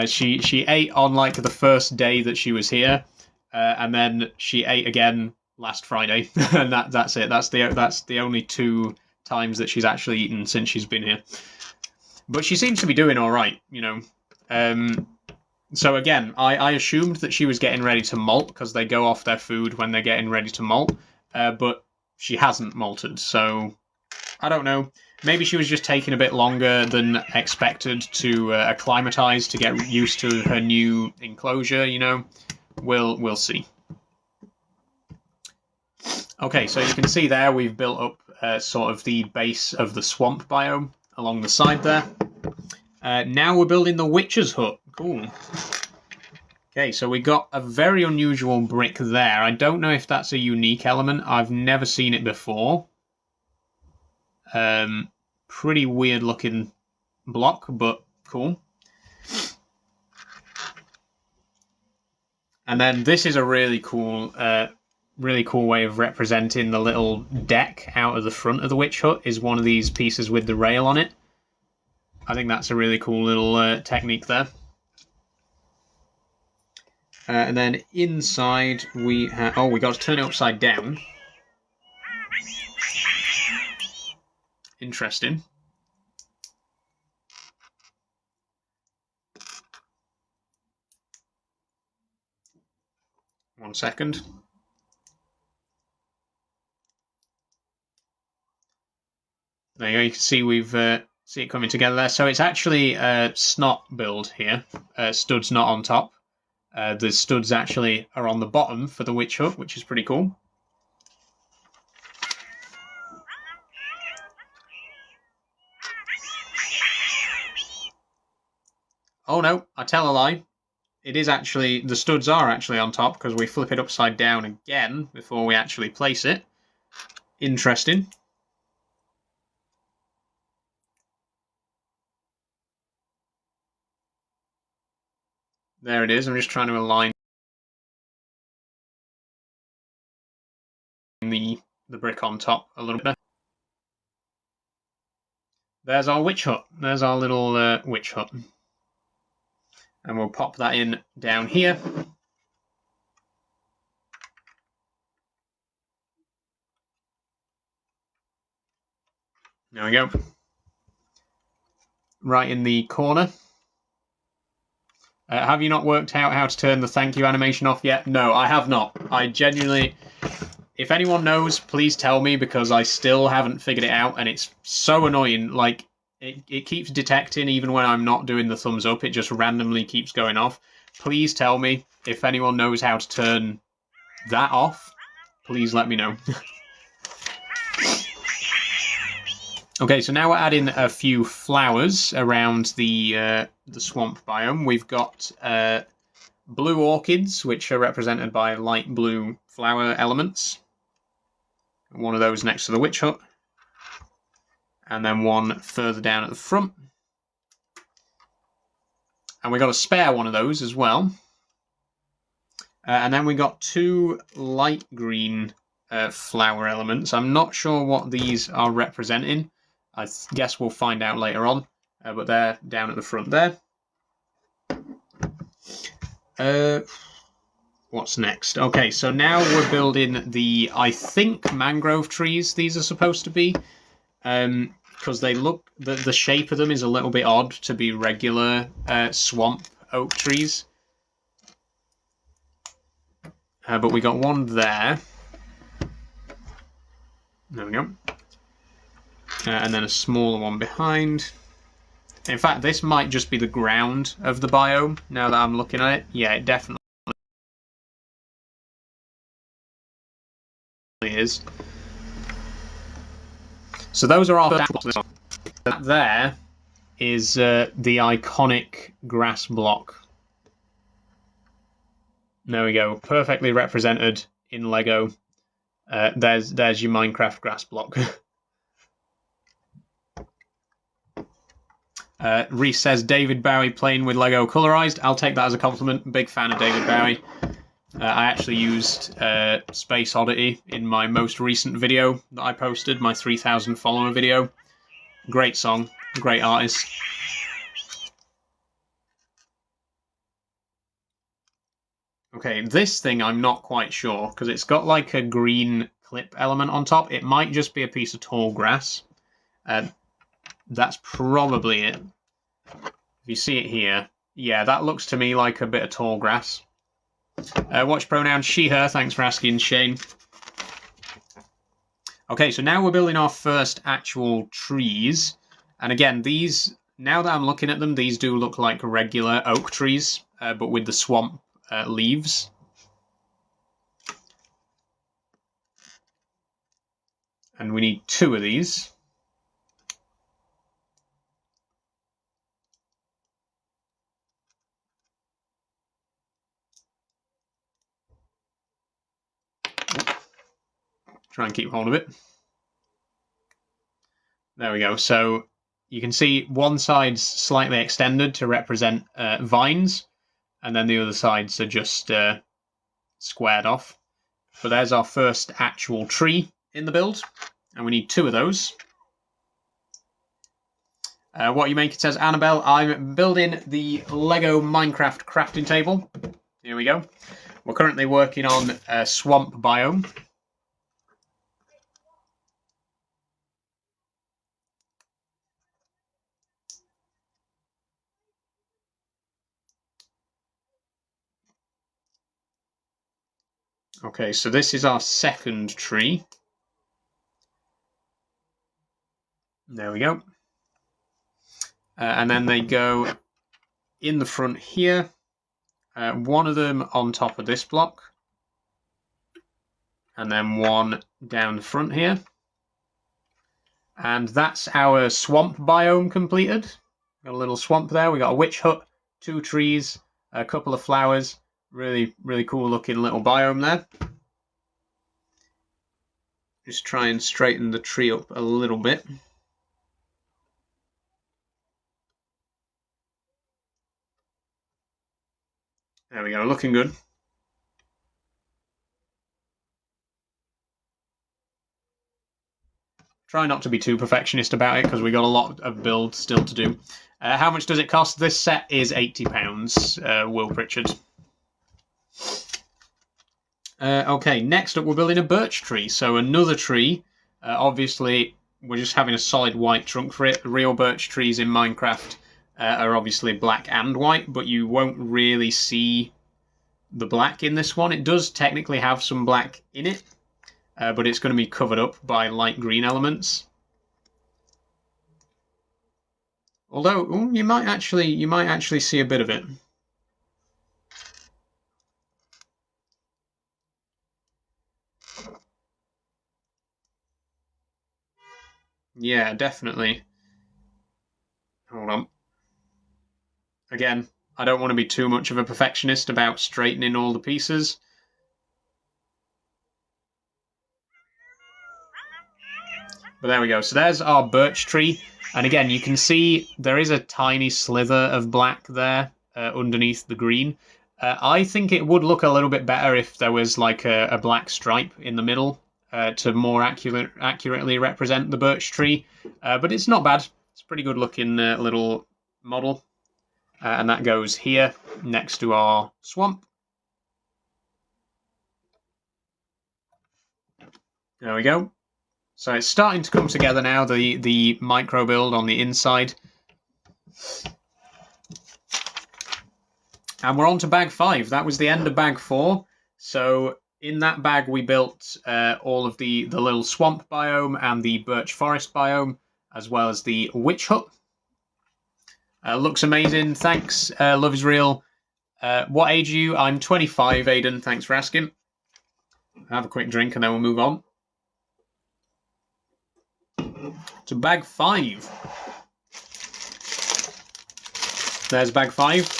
S1: She ate on like the first day that she was here, and then she ate again last Friday, and that's it. That's the only 2 times that she's actually eaten since she's been here. But she seems to be doing all right, you know. So again, I assumed that she was getting ready to molt because they go off their food when they're getting ready to molt, but she hasn't molted, so I don't know. Maybe she was just taking a bit longer than expected to acclimatise, to get used to her new enclosure, you know. We'll see. Okay, so you can see there we've built up sort of the base of the swamp biome along the side there. Now we're building the witch's hut. Cool. Okay, so we got a very unusual brick there. I don't know if that's a unique element. I've never seen it before. Pretty weird looking block, but cool. And then this is a really cool way of representing the little deck out of the front of the witch hut, is one of these pieces with the rail on it. I think that's a really cool little technique there. And then inside we have... Oh, we got to turn it upside down. Interesting. One second. There you go. You can see we've see it coming together there. So it's actually a snot build here. Studs not on top. The studs actually are on the bottom for the witch hut, which is pretty cool. Oh no, I tell a lie. It is actually, the studs are actually on top because we flip it upside down again before we actually place it. Interesting. There it is. I'm just trying to align the brick on top a little bit. There's our witch hut. There's our little witch hut. And we'll pop that in down here. There we go. Right in the corner. Have you not worked out how to turn the thank you animation off yet? No, I have not. I genuinely... If anyone knows, please tell me, because I still haven't figured it out, and it's so annoying. Like, it keeps detecting even when I'm not doing the thumbs up. It just randomly keeps going off. Please tell me if anyone knows how to turn that off. Please let me know. Okay, so now we're adding a few flowers around the swamp biome. We've got blue orchids, which are represented by light blue flower elements. One of those next to the witch hut. And then one further down at the front. And we got a spare one of those as well. And then we got 2 light green flower elements. I'm not sure what these are representing. I guess we'll find out later on. But they're down at the front there. What's next? Okay, so now we're building the, I think, mangrove trees these are supposed to be. because they look, the shape of them is a little bit odd to be regular swamp oak trees. But we got one there. There we go. And then a smaller one behind. In fact, this might just be the ground of the biome, now that I'm looking at it. Yeah, it definitely is. So those are our first. That there is the iconic grass block. There we go, perfectly represented in Lego. There's your Minecraft grass block. Reese says David Bowie playing with Lego colorized. I'll take that as a compliment. Big fan of David Bowie. I actually used Space Oddity in my most recent video that I posted, my 3,000 follower video. Great song, great artist. Okay, this thing I'm not quite sure, because it's got like a green clip element on top. It might just be a piece of tall grass. That's probably it. If you see it here, yeah, that looks to me like a bit of tall grass. Watch pronouns she, her. Thanks for asking, Shane. Okay, so now we're building our first actual trees. And again, these, now that I'm looking at them, these do look like regular oak trees, but with the swamp leaves. And we need 2 of these. Try and keep hold of it. There we go. So you can see one side's slightly extended to represent vines, and then the other sides are just squared off. But there's our first actual tree in the build, and we need 2 of those. What you make, it says Annabelle, I'm building the Lego Minecraft crafting table. Here we go. We're currently working on a swamp biome. Okay, so this is our second tree. There we go. And then they go in the front here. One of them on top of this block. And then one down the front here. And that's our swamp biome completed. Got a little swamp there. We got a witch hut, 2 trees, a couple of flowers. Really, really cool looking little biome there. Just try and straighten the tree up a little bit. There we go, looking good. Try not to be too perfectionist about it because we got a lot of build still to do. How much does it cost? This set is £80, Will Pritchard. Okay, next up we're building a birch tree. So another tree. Obviously, we're just having a solid white trunk for it. Real birch trees in Minecraft are obviously black and white, but you won't really see the black in this one. It does technically have some black in it, but it's going to be covered up by light green elements. Although you might actually see a bit of it. Yeah, definitely. Hold on. Again, I don't want to be too much of a perfectionist about straightening all the pieces. But there we go. So there's our birch tree. And again, you can see there is a tiny slither of black there underneath the green. I think it would look a little bit better if there was like a black stripe in the middle to more accurately represent the birch tree. But it's not bad. It's a pretty good looking little model. And that goes here next to our swamp. There we go. So it's starting to come together now, the micro build on the inside. And we're on to bag 5. That was the end of bag 4. So in that bag we built all of the little swamp biome and the birch forest biome, as well as the witch hut. Looks amazing. Thanks, Love is Real. What age are you? I'm 25, Aiden. Thanks for asking. Have a quick drink and then we'll move on. To bag 5. There's bag 5.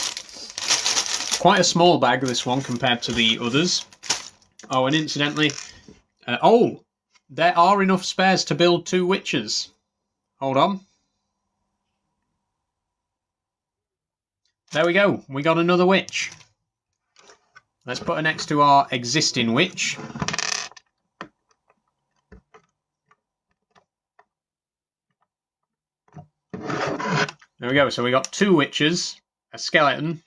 S1: Quite a small bag, this one, compared to the others. Oh, and incidentally... there are enough spares to build 2 witches. Hold on. There we go. We got another witch. Let's put her next to our existing witch. There we go. So we got 2 witches, a skeleton,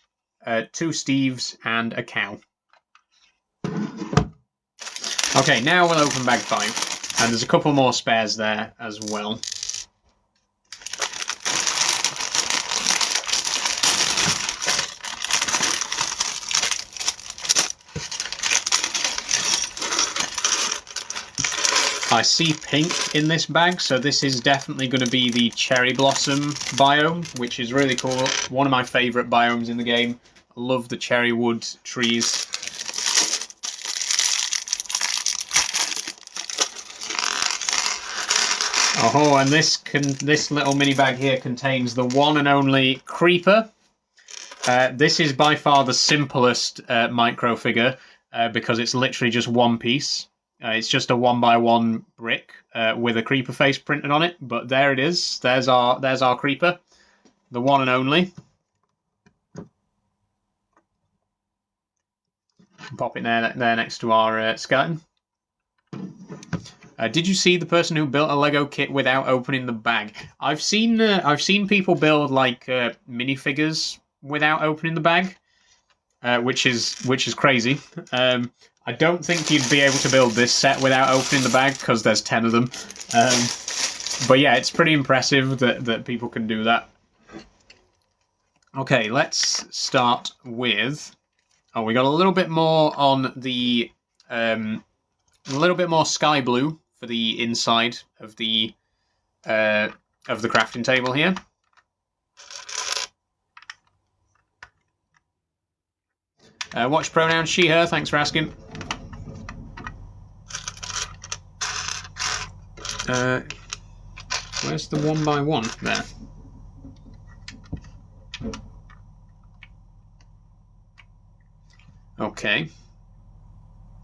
S1: 2 Steves, and a cow. Okay, now we'll open bag 5. And there's a couple more spares there as well. I see pink in this bag, so this is definitely going to be the cherry blossom biome, which is really cool. One of my favourite biomes in the game. I love the cherry wood trees. Oh, and this little mini bag here contains the one and only Creeper. This is by far the simplest micro figure because it's literally just one piece. It's just a 1x1 brick with a creeper face printed on it, but there it is. There's our creeper, the one and only. Pop it there next to our skeleton. Did you see the person who built a Lego kit without opening the bag? I've seen people build like minifigures without opening the bag, which is crazy. I don't think you'd be able to build this set without opening the bag because there's 10 of them. But yeah, it's pretty impressive that people can do that. Okay, let's start with... Oh, we got a little bit more on the... a little bit more sky blue for the inside of the crafting table here. Watch pronoun she, her, thanks for asking. Where's the 1x1? There. Okay.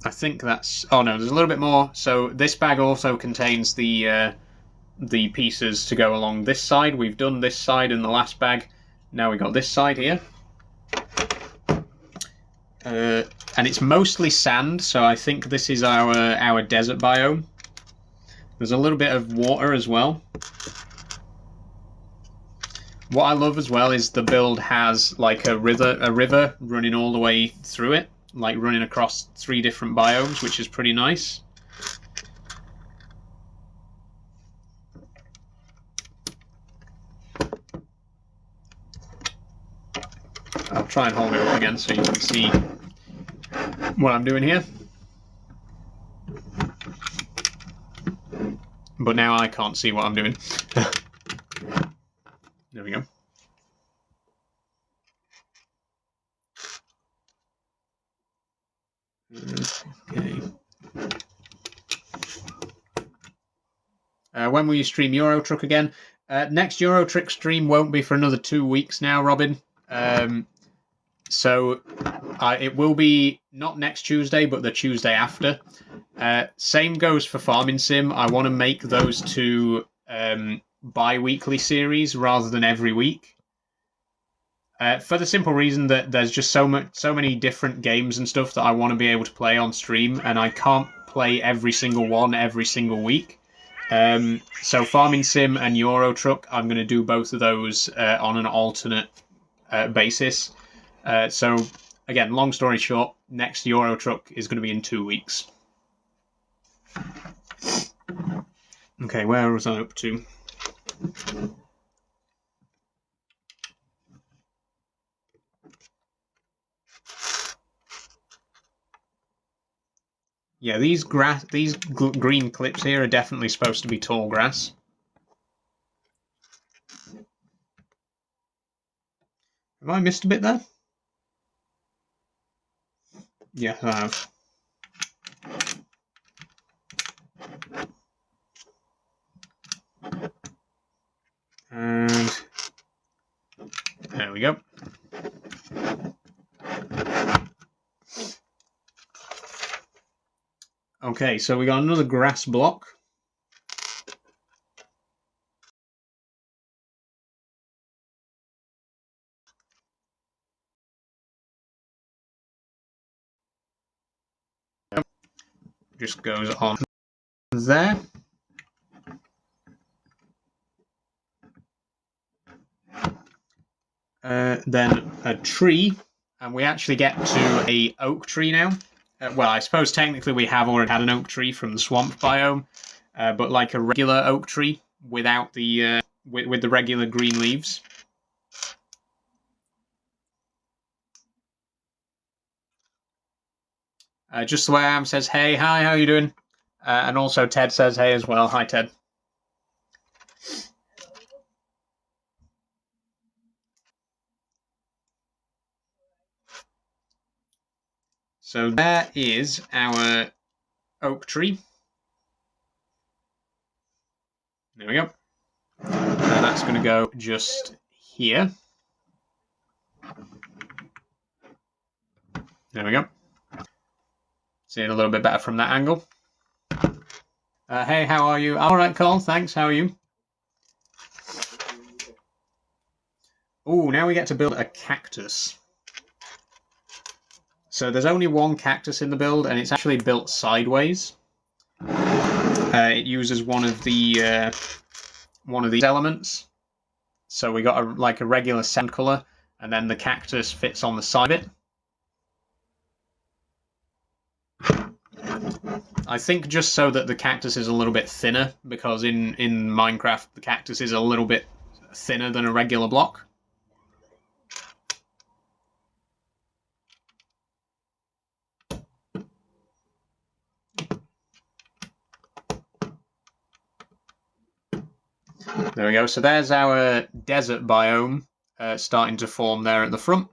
S1: I think that's... Oh no, there's a little bit more. So this bag also contains the pieces to go along this side. We've done this side in the last bag. Now we got this side here. And it's mostly sand, so I think this is our desert biome. There's a little bit of water as well. What I love as well is the build has like a river running all the way through it, like running across 3 different biomes, which is pretty nice. I'll try and hold it up again so you can see what I'm doing here. But now I can't see what I'm doing. There we go. Okay. When will you stream Euro Truck again? Next Euro Truck stream won't be for another 2 weeks now, Robin. So it will be not next Tuesday, but the Tuesday after. Same goes for Farming Sim. I want to make those 2 bi-weekly series rather than every week. For the simple reason that there's just so many different games and stuff that I want to be able to play on stream, and I can't play every single one every single week. So Farming Sim and Euro Truck, I'm going to do both of those on an alternate basis. So again, long story short, next Euro Truck is going to be in 2 weeks. Okay, where was I up to? Yeah, these green clips here are definitely supposed to be tall grass. Have I missed a bit there? Yeah, I have. And there we go. Okay, so we got another grass block. Just goes on there. Then a tree, and we actually get to a oak tree now. Well, I suppose technically we have already had an oak tree from the swamp biome, but like a regular oak tree without the with the regular green leaves. Just the way I am says, hey, hi, how you doing? And also Ted says, hey as well. Hi, Ted. So there is our oak tree. There we go. And that's going to go just here. There we go. See it a little bit better from that angle. Hey, how are you? All right, Cole. Thanks. How are you? Oh, now we get to build a cactus. So there's only one cactus in the build, and it's actually built sideways. It uses one of these elements. So we got like a regular sand color, and then the cactus fits on the side of it. I think just so that the cactus is a little bit thinner, because in Minecraft the cactus is a little bit thinner than a regular block. There we go. So there's our desert biome starting to form there at the front.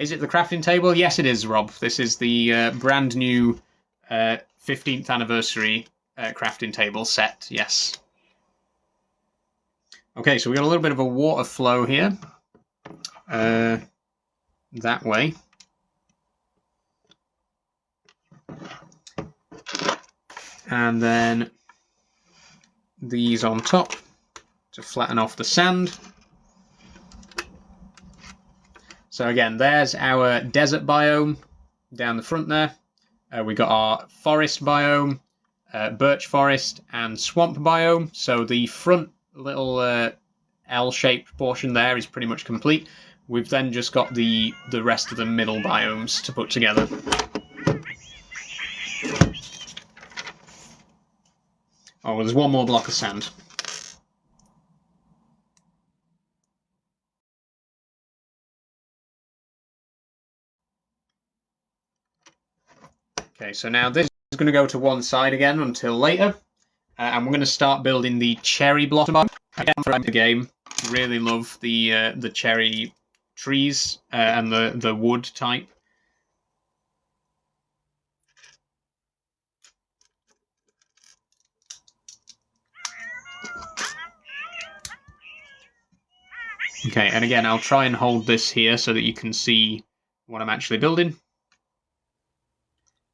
S1: Is it the crafting table? Yes, it is, Rob. This is the brand new 15th anniversary crafting table set. Yes. Okay, so we got a little bit of a water flow here. That way. And then these on top to flatten off the sand. So again, there's our desert biome down the front there. We got our forest biome, birch forest, and swamp biome. So the front little L-shaped portion there is pretty much complete. We've then just got the rest of the middle biomes to put together. Oh, well, there's one more block of sand. Okay, so now this is going to go to one side again until later. And we're going to start building the cherry blossom. Again, from the game, really love the cherry trees and the wood type. Okay, and again, I'll try and hold this here so that you can see what I'm actually building.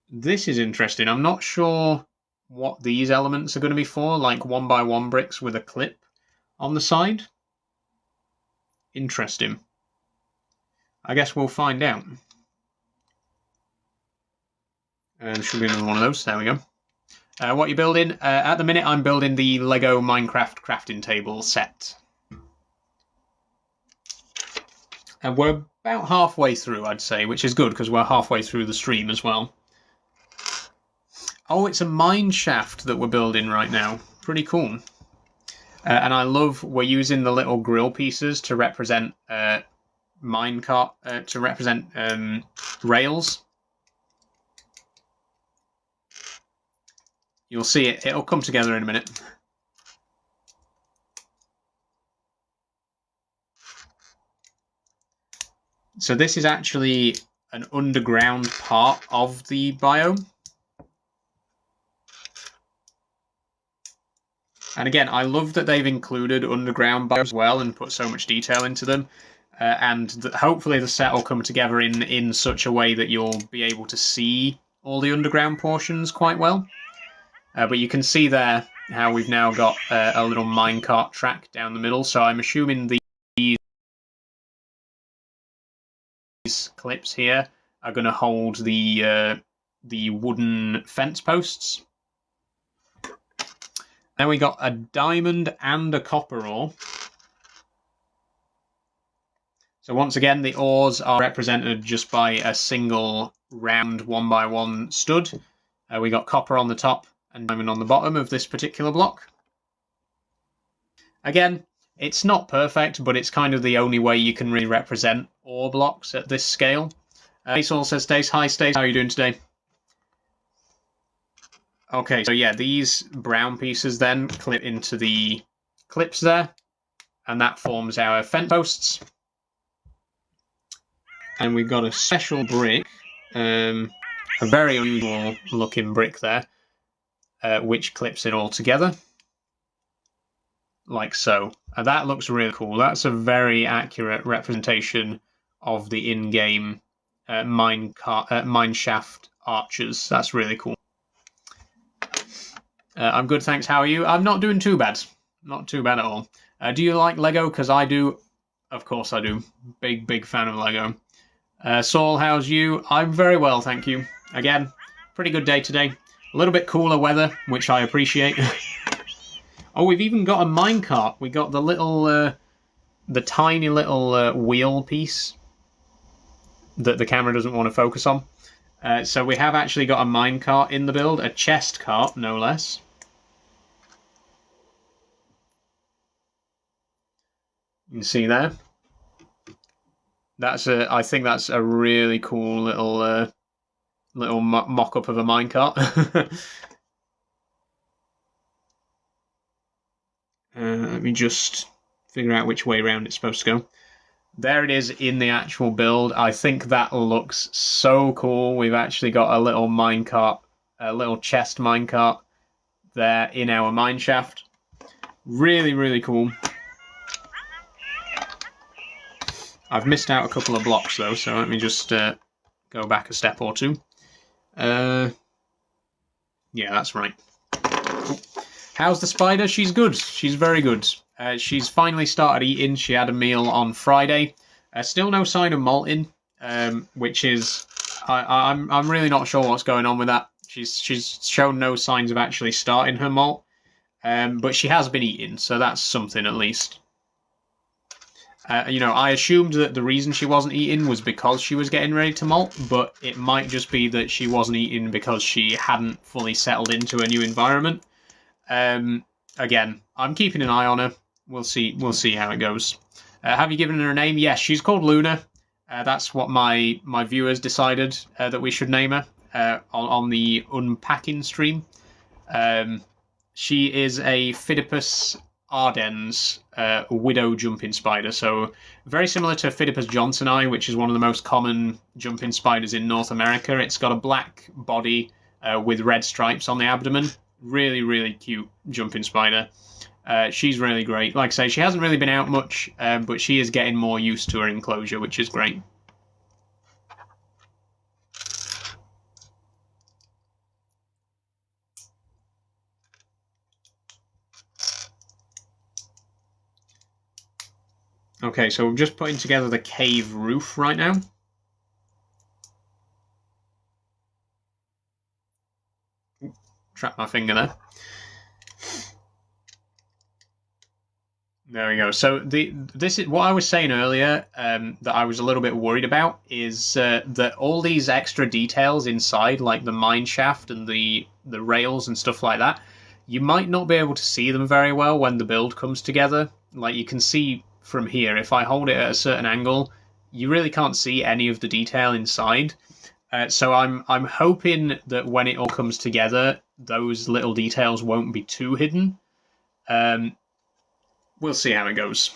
S1: This is interesting. I'm not sure what these elements are going to be for, like 1x1 bricks with a clip on the side. Interesting. I guess we'll find out. And should be another one of those. There we go. What are you building? At the minute, I'm building the Lego Minecraft crafting table set. And we're about halfway through, I'd say, which is good because we're halfway through the stream as well. Oh, it's a mine shaft that we're building right now. Pretty cool. And I love we're using the little grill pieces to represent minecart, to represent rails. You'll see it. It'll come together in a minute. So this is actually an underground part of the biome. And again, I love that they've included underground biomes as well and put so much detail into them. And hopefully the set will come together in such a way that you'll be able to see all the underground portions quite well. But you can see there how we've now got a little minecart track down the middle. So I'm assuming these clips here are going to hold the wooden fence posts. Then we got a diamond and a copper ore. So once again, the ores are represented just by a single round 1x1 stud. We got copper on the top and diamond on the bottom of this particular block. Again, it's not perfect, but it's kind of the only way you can really represent ore blocks at this scale. Stace says, Stace, hi Stace, how are you doing today? Okay, so yeah, these brown pieces then clip into the clips there, and that forms our fence posts. And we've got a special brick, a very unusual looking brick there, which clips it all together, like so. And that looks really cool. That's a very accurate representation of the in-game mine shaft archers. That's really cool. I'm good, thanks. How are you? I'm not doing too bad. Not too bad at all. Do you like Lego? Because I do. Of course I do. Big fan of Lego. Saul, how's you? I'm very well, thank you. Again, pretty good day today. A little bit cooler weather, which I appreciate. Oh, we've even got a minecart. We got the little, the tiny little wheel piece that the camera doesn't want to focus on. So we have actually got a minecart in the build, a chest cart, no less. You can see there. I think that's a really cool little mock-up of a minecart. Let me just figure out which way around it's supposed to go. There it is in the actual build. I think that looks so cool. We've actually got a little minecart, a little chest minecart there in our mine shaft. Really, really cool. I've missed out a couple of blocks though, so let me just go back a step or two. Yeah, that's right. Cool. How's the spider? She's good. She's very good. She's finally started eating. She had a meal on Friday. Still no sign of molting, which is I'm really not sure what's going on with that. She's shown no signs of actually starting her molt, but she has been eating, so that's something at least. You know, I assumed that the reason she wasn't eating was because she was getting ready to molt, but it might just be that she wasn't eating because she hadn't fully settled into a new environment. Again, I'm keeping an eye on her. We'll see how it goes. Have you given her a name? Yes, she's called Luna. That's what my viewers decided that we should name her on the unpacking stream. She is a Phidippus ardens widow jumping spider, so very similar to Phidippus johnsoni, which is one of the most common jumping spiders in North America. It's got a black body with red stripes on the abdomen. Really, really cute jumping spider. She's really great. Like I say, she hasn't really been out much, but she is getting more used to her enclosure, which is great. Okay, so we're just putting together the cave roof right now. Trap my finger there. There we go. So this is what I was saying earlier, that I was a little bit worried about, is that all these extra details inside, like the mine shaft and the rails and stuff like that, you might not be able to see them very well when the build comes together. Like you can see from here, if I hold it at a certain angle, you really can't see any of the detail inside. So I'm hoping that when it all comes together, those little details won't be too hidden. We'll see how it goes.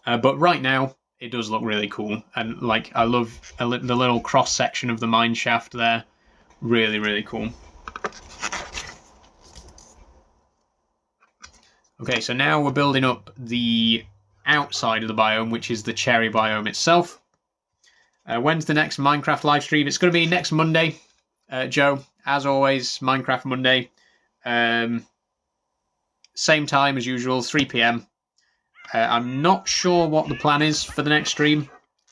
S1: But right now, it does look really cool. And like, I love the little cross section of the mine shaft there. Really, really cool. Okay, so now we're building up the outside of the biome, which is the cherry biome itself. When's the next Minecraft live stream? It's going to be next Monday, Joe. As always, Minecraft Monday. Same time as usual, 3 PM. I'm not sure what the plan is for the next stream.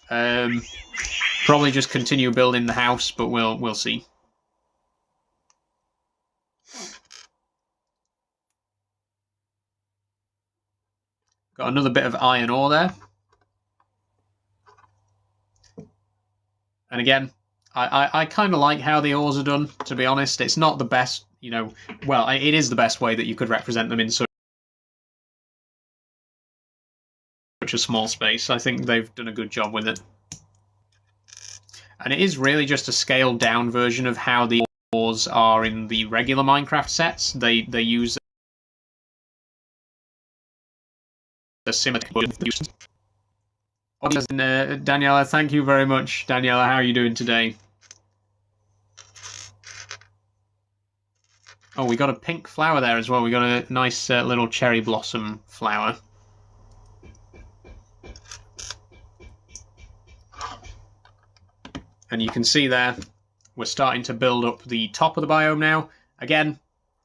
S1: Probably just continue building the house, but we'll see. Got another bit of iron ore there. And again, I kind of like how the ores are done, to be honest. It's not the best, you know, well, it is the best way that you could represent them in such a small space. I think they've done a good job with it. And it is really just a scaled down version of how the ores are in the regular Minecraft sets. They use a similar use. Daniela, thank you very much. Daniela, how are you doing today? Oh, we got a pink flower there as well. We got a nice little cherry blossom flower. And you can see there, we're starting to build up the top of the biome now. Again,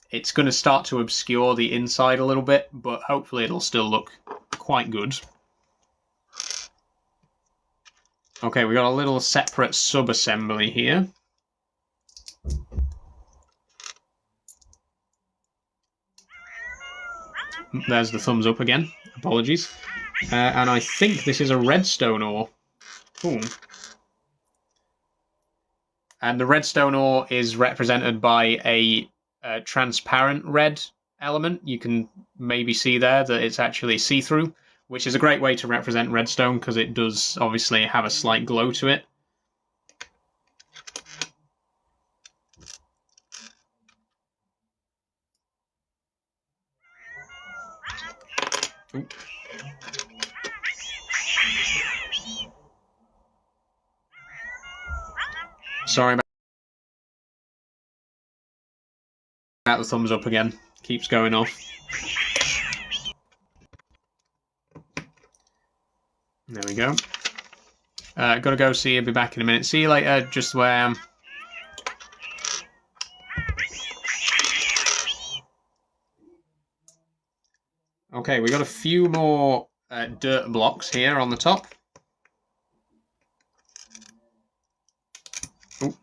S1: it's going to start to obscure the inside a little bit, but hopefully it'll still look quite good. Okay, we got a little separate sub-assembly here. There's the thumbs up again. Apologies. And I think this is a redstone ore. Cool. And the redstone ore is represented by a transparent red element. You can maybe see there that it's actually see-through, which is a great way to represent redstone because it does obviously have a slight glow to it. Ooh. Sorry about the thumbs up again. Keeps going off. There we go. Gotta go see you. Be back in a minute. See you later. Just where I am. Okay, we got a few more dirt blocks here on the top. Ooh.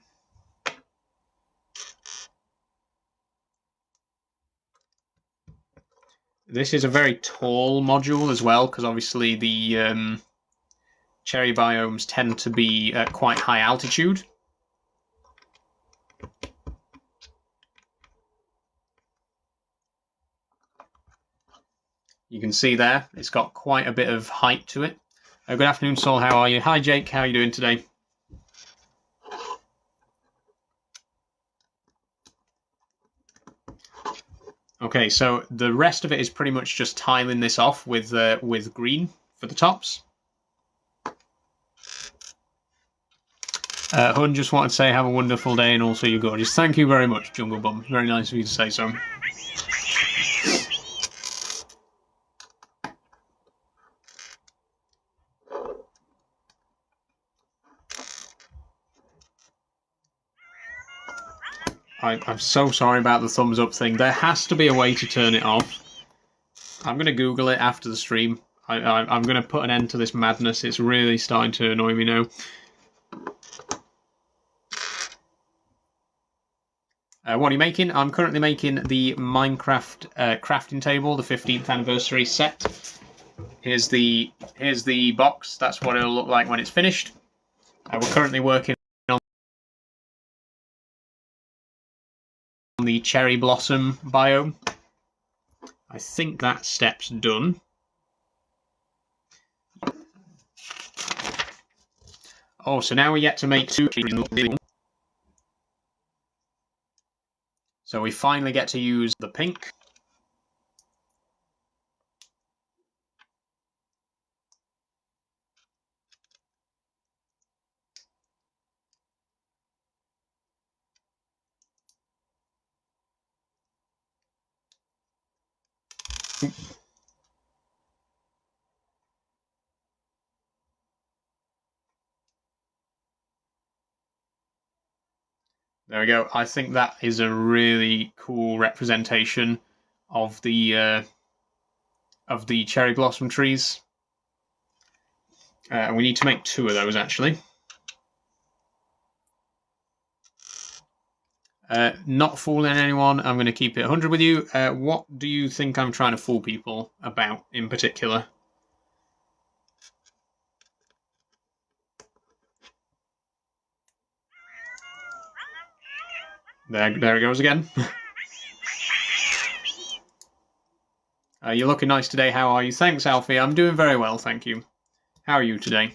S1: This is a very tall module as well, because obviously the cherry biomes tend to be at quite high altitude. You can see there, it's got quite a bit of height to it. Good afternoon, Saul, how are you? Hi, Jake, how are you doing today? Okay, so the rest of it is pretty much just tiling this off with green for the tops. Hun, just wanted to say have a wonderful day and also you're gorgeous. Thank you very much, Jungle Bum. Very nice of you to say so. I'm so sorry about the thumbs up thing. There has to be a way to turn it off. I'm going to Google it after the stream. I'm going to put an end to this madness. It's really starting to annoy me now. What are you making? I'm currently making the Minecraft crafting table, the 15th anniversary set. Here's the box. That's what it'll look like when it's finished. We're currently working on the cherry blossom biome. I think that step's done. Oh, so now we're yet to make 2. So we finally get to use the pink. There we go. I think that is a really cool representation of the cherry blossom trees. We need to make 2 of those, actually. Not fooling anyone. I'm going to keep it 100 with you. What do you think I'm trying to fool people about in particular? There it goes again. You're looking nice today. How are you? Thanks, Alfie. I'm doing very well, thank you. How are you today?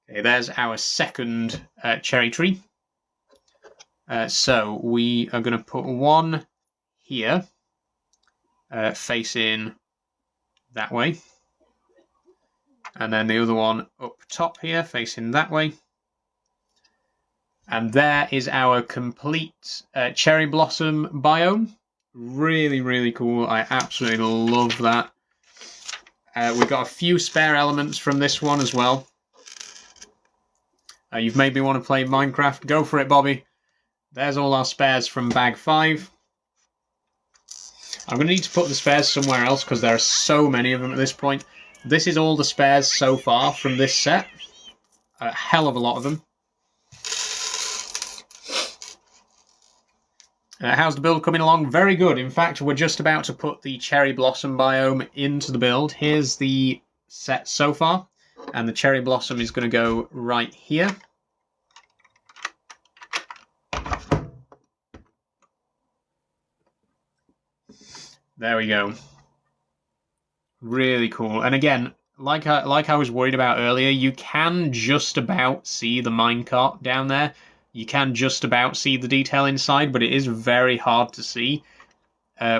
S1: Okay, there's our second cherry tree. So we are going to put one here, facing that way. And then the other one up top here, facing that way. And there is our complete cherry blossom biome. Really, really cool. I absolutely love that. We've got a few spare elements from this one as well. You've made me want to play Minecraft. Go for it, Bobby. There's all our spares from bag 5. I'm going to need to put the spares somewhere else because there are so many of them at this point. This is all the spares so far from this set. A hell of a lot of them. How's the build coming along? Very good. In fact, we're just about to put the cherry blossom biome into the build. Here's the set so far. And the cherry blossom is going to go right here. There we go. Really cool. And again, like I was worried about earlier, you can just about see the minecart down there. You can just about see the detail inside, but it is very hard to see,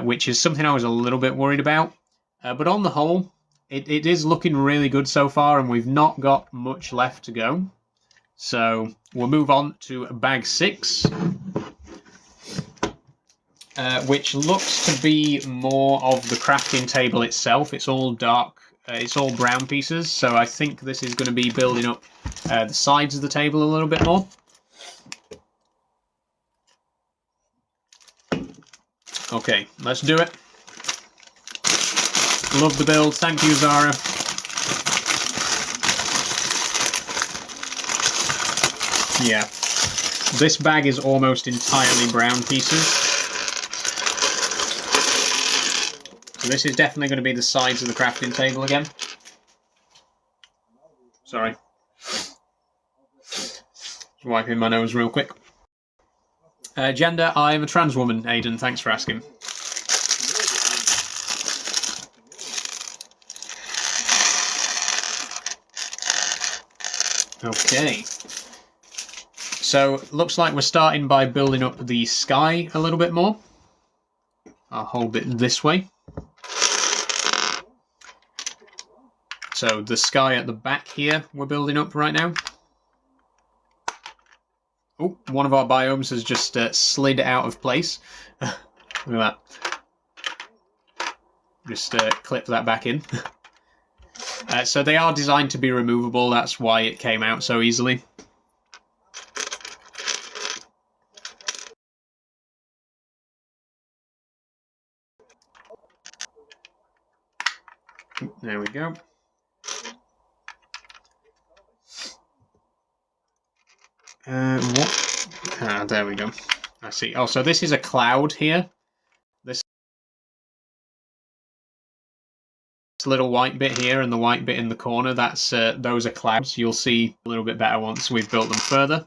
S1: which is something I was a little bit worried about. But on the whole, it is looking really good so far, and we've not got much left to go. So we'll move on to bag 6, which looks to be more of the crafting table itself. It's all dark, it's all brown pieces, so I think this is going to be building up the sides of the table a little bit more. Okay, let's do it. Love the build. Thank you, Zara. Yeah. This bag is almost entirely brown pieces. So this is definitely going to be the sides of the crafting table again. Sorry. Just wiping my nose real quick. Gender, I am a trans woman, Aidan. Thanks for asking. Okay. So, looks like we're starting by building up the sky a little bit more. I'll hold it this way. So, the sky at the back here we're building up right now. Oh, one of our biomes has just slid out of place. Look at that. Just clip that back in. So they are designed to be removable, that's why it came out so easily. There we go. What? There we go. I see. Oh, so this is a cloud here. This little white bit here and the white bit in the corner, that's those are clouds. You'll see a little bit better once we've built them further.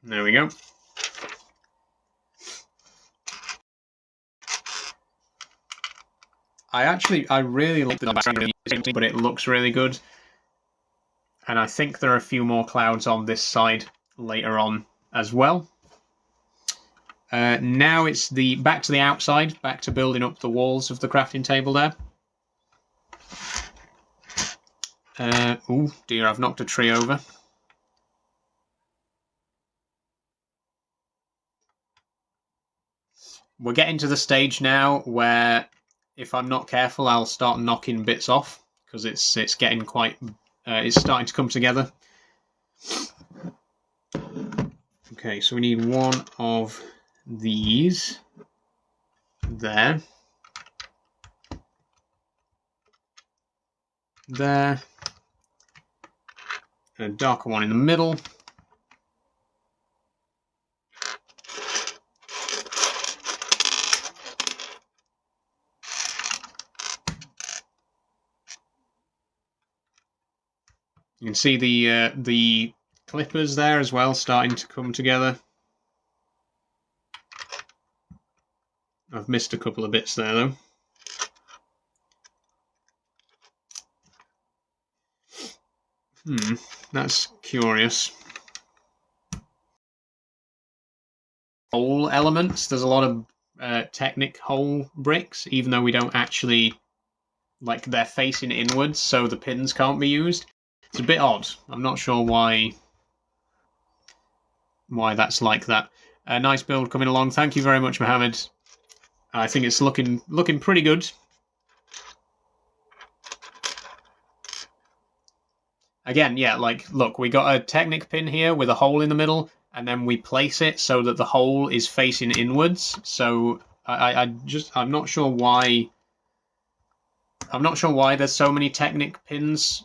S1: There we go. I really like the background, but it looks really good. And I think there are a few more clouds on this side later on as well. Now it's back to the outside, back to building up the walls of the crafting table there. Oh dear, I've knocked a tree over. We're getting to the stage now where, if I'm not careful, I'll start knocking bits off because it's getting quite. It's starting to come together. Okay, so we need one of these there. There. A darker one in the middle. You can see the clippers there as well starting to come together. I've missed a couple of bits there though. That's curious. Hole elements. There's a lot of Technic hole bricks, even though we don't actually, like, they're facing inwards, so the pins can't be used. It's a bit odd. I'm not sure why that's like that. A nice build coming along. Thank you very much, Mohammed. I think it's looking pretty good. Again, yeah, like, look, we got a Technic pin here with a hole in the middle, and then we place it so that the hole is facing inwards. So I'm not sure why. I'm not sure why there's so many Technic pins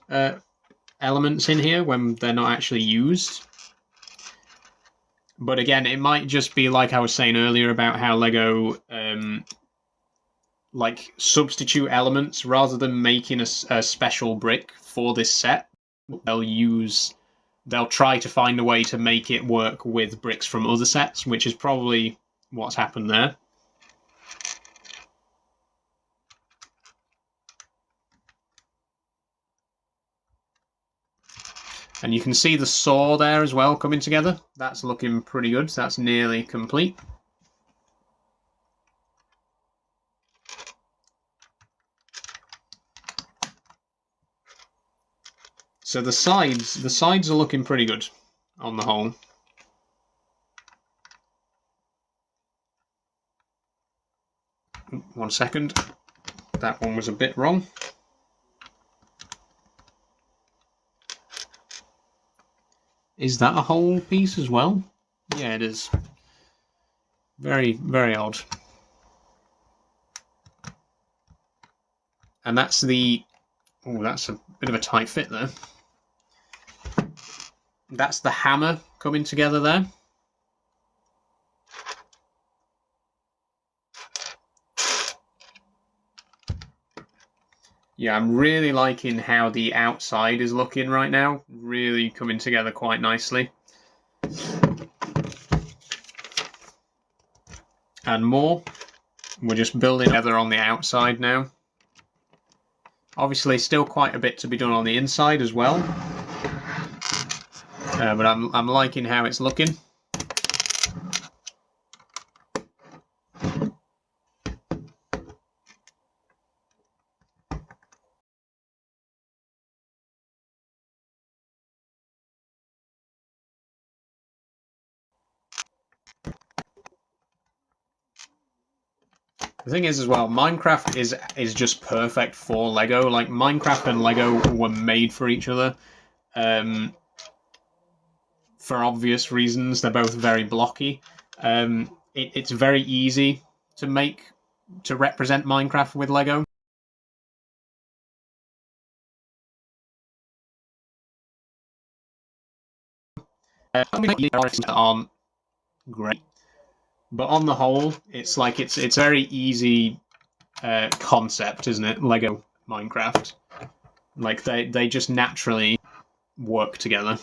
S1: elements in here when they're not actually used. But again, it might just be like I was saying earlier about how Lego like substitute elements rather than making a special brick for this set. They'll try to find a way to make it work with bricks from other sets, which is probably what's happened there. And you can see the saw there as well coming together. That's looking pretty good. That's nearly complete. So the sides are looking pretty good on the whole. One second. That one was a bit wrong. Is that a whole piece as well? Yeah, it is. Very, very odd. And that's the... Oh, that's a bit of a tight fit there. That's the hammer coming together there. Yeah, I'm really liking how the outside is looking right now. Really coming together quite nicely. And more. We're just building together on the outside now. Obviously, still quite a bit to be done on the inside as well. But I'm liking how it's looking. The thing is as well, Minecraft is just perfect for Lego. Like, Minecraft and Lego were made for each other. For obvious reasons, they're both very blocky. It's very easy to make to represent Minecraft with Lego. Aren't great, but on the whole, it's like it's very easy concept, isn't it? Lego Minecraft, like they just naturally work together.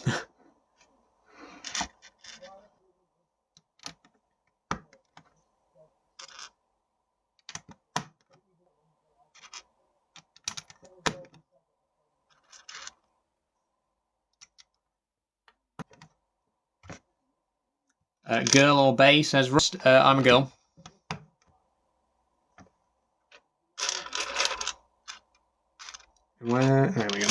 S1: Girl or Bay says Rust. I'm a girl. There we go.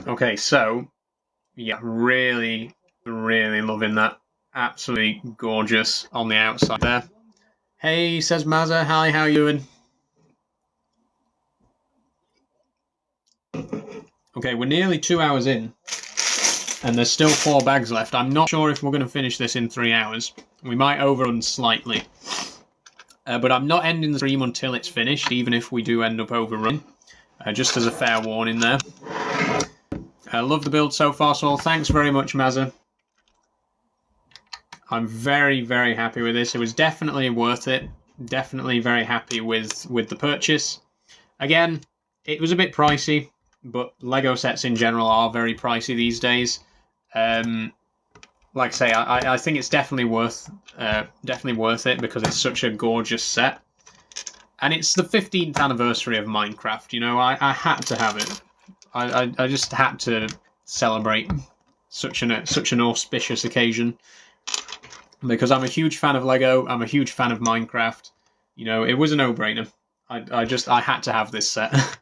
S1: Okay, so yeah, really, really loving that. Absolutely gorgeous on the outside there. Hey, says Mazza. Hi, how you doing? Okay, we're nearly 2 hours in, and there's still 4 bags left. I'm not sure if we're going to finish this in 3 hours. We might overrun slightly. But I'm not ending the stream until it's finished, even if we do end up overrun. Just as a fair warning there. I love the build so far, Saul. Thanks very much, Mazza. I'm very, very happy with this. It was definitely worth it. Definitely very happy with the purchase. Again, it was a bit pricey, but Lego sets in general are very pricey these days. Like I say, I think it's definitely worth it because it's such a gorgeous set, and it's the 15th anniversary of Minecraft. You know, I had to have it. I just had to celebrate such an auspicious occasion because I'm a huge fan of Lego. I'm a huge fan of Minecraft. You know, it was a no-brainer. I had to have this set.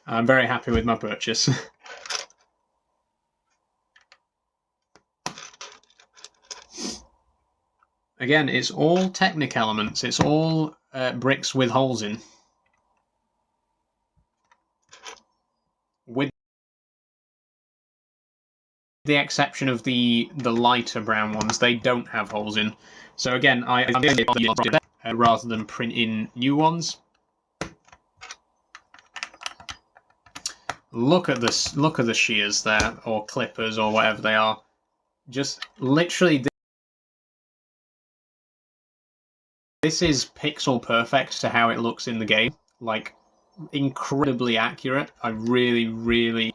S1: I'm very happy with my purchase. Again, it's all Technic elements. It's all bricks with holes in. With the exception of the lighter brown ones, they don't have holes in. So again, I rather than print in new ones. Look at this! Look at the shears there, or clippers, or whatever they are. Just literally, this is pixel perfect to how it looks in the game. Like, incredibly accurate. I really, really.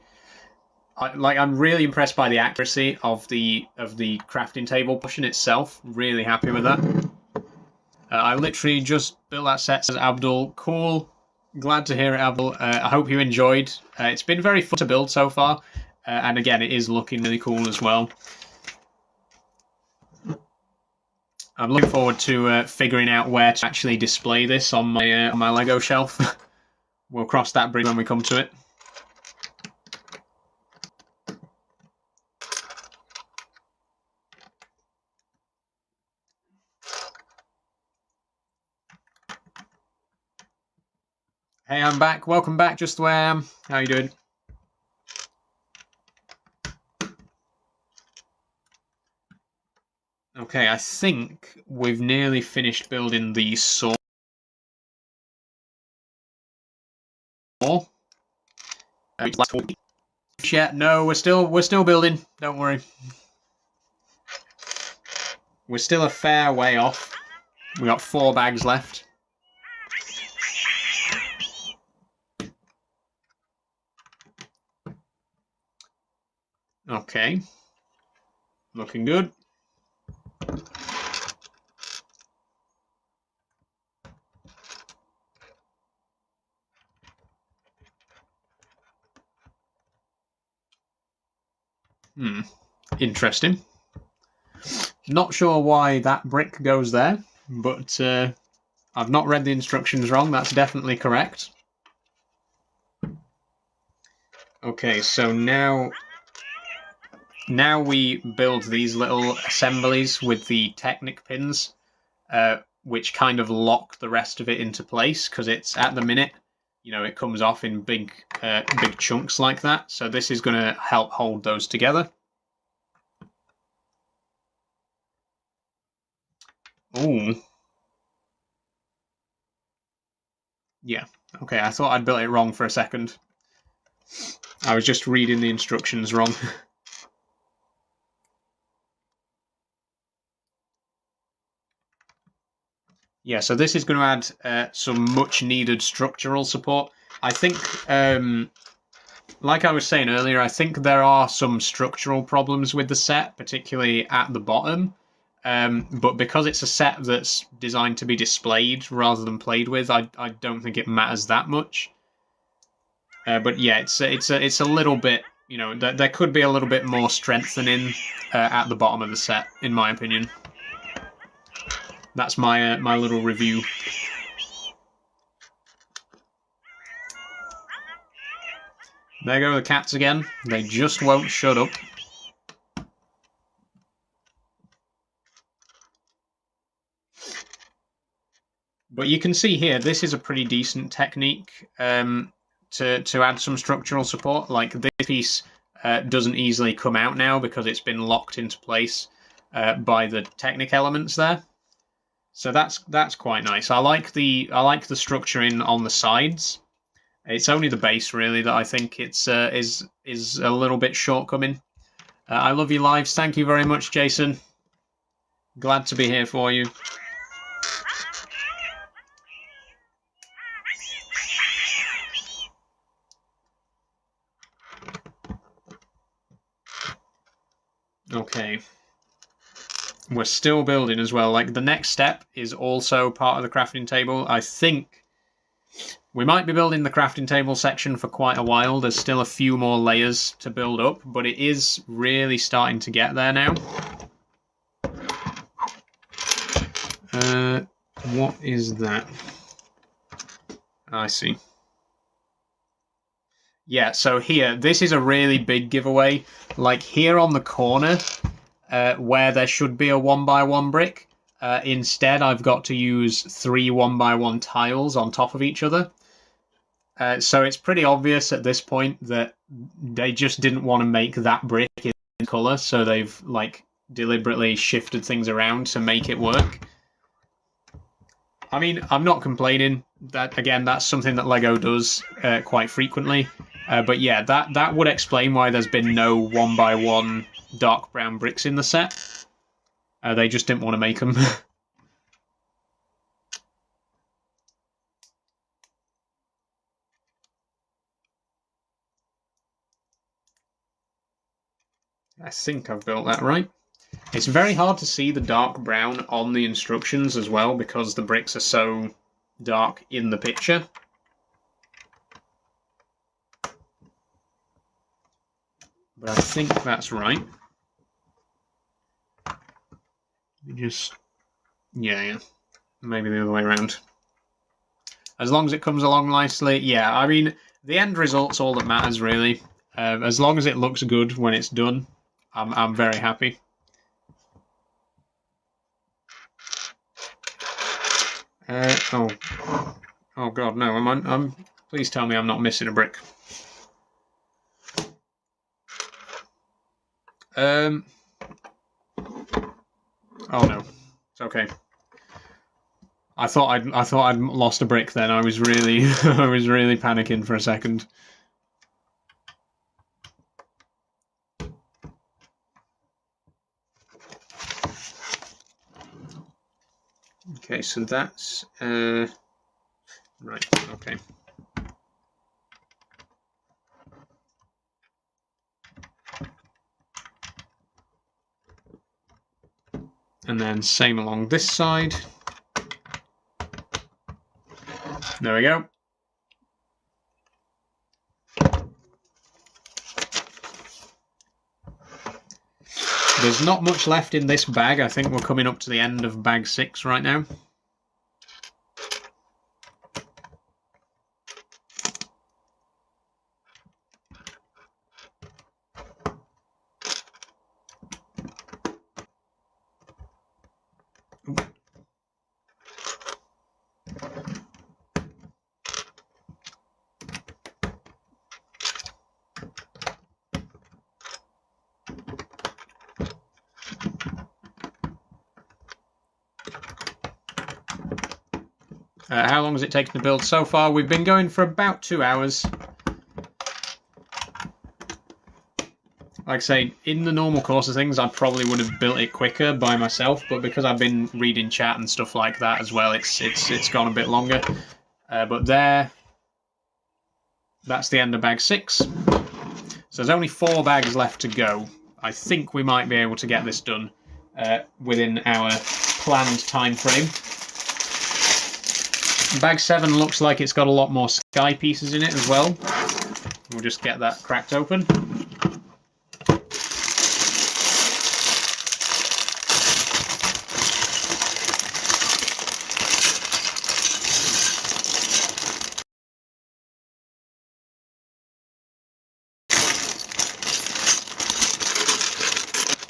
S1: I'm really impressed by the accuracy of the crafting table portion itself. Really happy with that. I literally just built that set, says Abdul. Cool. Glad to hear it, Abdul. I hope you enjoyed. It's been very fun to build so far, and again, it is looking really cool as well. I'm looking forward to figuring out where to actually display this on my Lego shelf. We'll cross that bridge when we come to it. Hey, I'm back. Welcome back, Just the Way I Am. How you doing? Okay, I think we've nearly finished building the saw. Yeah, no, we're still building. Don't worry. We're still a fair way off. We got 4 bags left. Okay. Looking good. Interesting. Not sure why that brick goes there, but I've not read the instructions wrong. That's definitely correct. Okay, so now we build these little assemblies with the Technic pins, which kind of lock the rest of it into place, because it's, at the minute, you know, it comes off in big chunks like that. So this is going to help hold those together. Ooh. Yeah. Okay, I thought I'd built it wrong for a second. I was just reading the instructions wrong. Yeah, so this is going to add some much-needed structural support. I think, like I was saying earlier, I think there are some structural problems with the set, particularly at the bottom. But because it's a set that's designed to be displayed rather than played with, I don't think it matters that much. But yeah, it's a little bit, you know, there could be a little bit more strengthening at the bottom of the set, in my opinion. That's my my little review. There go the cats again. They just won't shut up. But you can see here, this is a pretty decent technique to add some structural support. Like this piece doesn't easily come out now because it's been locked into place by the Technic elements there. So that's quite nice. I like the structuring on the sides. It's only the base really that I think it's is a little bit shortcoming. I love you lives. Thank you very much, Jason. Glad to be here for you. Okay. We're still building as well. Like the next step is also part of the crafting table. I think we might be building the crafting table section for quite a while. There's still a few more layers to build up, but it is really starting to get there now. What is that? I see. Yeah, so here, this is a really big giveaway. Like here on the corner, where there should be a 1x1 brick, instead I've got to use 3 1x1 tiles on top of each other. So it's pretty obvious at this point that they just didn't want to make that brick in colour, so they've like deliberately shifted things around to make it work. I mean, I'm not complaining. That again, that's something that LEGO does quite frequently. But yeah, that would explain why there's been no 1x1 dark brown bricks in the set. They just didn't want to make them. I think I've built that right. It's very hard to see the dark brown on the instructions as well because the bricks are so dark in the picture. But I think that's right. Just, yeah, maybe the other way around. As long as it comes along nicely, yeah, I mean, the end result's all that matters, really. As long as it looks good when it's done, I'm very happy. Oh God, no! Please tell me I'm not missing a brick. Oh no, it's okay. I thought I'd lost a brick. Then I was really I was really panicking for a second. Okay, so that's right. Okay. And then same along this side. There we go. There's not much left in this bag. I think we're coming up to the end of bag 6 right now. How long has it taken to build so far? We've been going for about 2 hours. Like I say, in the normal course of things, I probably would have built it quicker by myself, but because I've been reading chat and stuff like that as well, it's gone a bit longer. But that's the end of bag 6. So there's only 4 bags left to go. I think we might be able to get this done within our planned time frame. Bag 7 looks like it's got a lot more sky pieces in it as well. We'll just get that cracked open.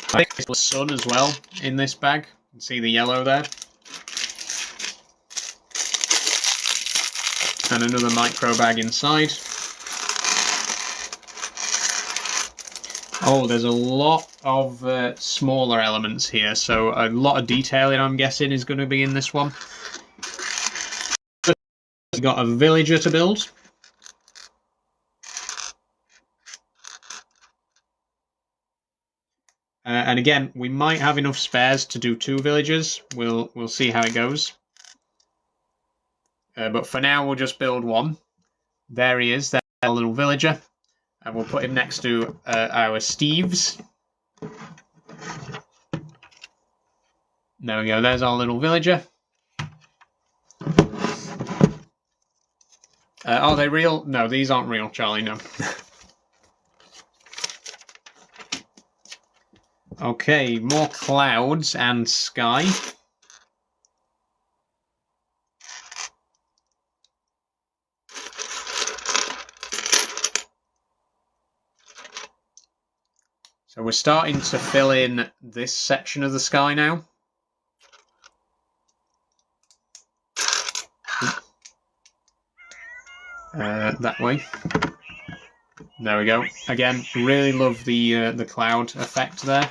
S1: I think there's the sun as well in this bag. You can see the yellow there. And another micro bag inside. Oh, there's a lot of smaller elements here, so a lot of detailing, I'm guessing, is going to be in this one. We've got a villager to build. And again, we might have enough spares to do 2 villagers. We'll see how it goes. But for now, we'll just build 1. There he is, there's our little villager. And we'll put him next to our Steves. There we go, there's our little villager. Are they real? No, these aren't real, Charlie, no. Okay, more clouds and sky. So we're starting to fill in this section of the sky now. That way. There we go. Again, really love the cloud effect there.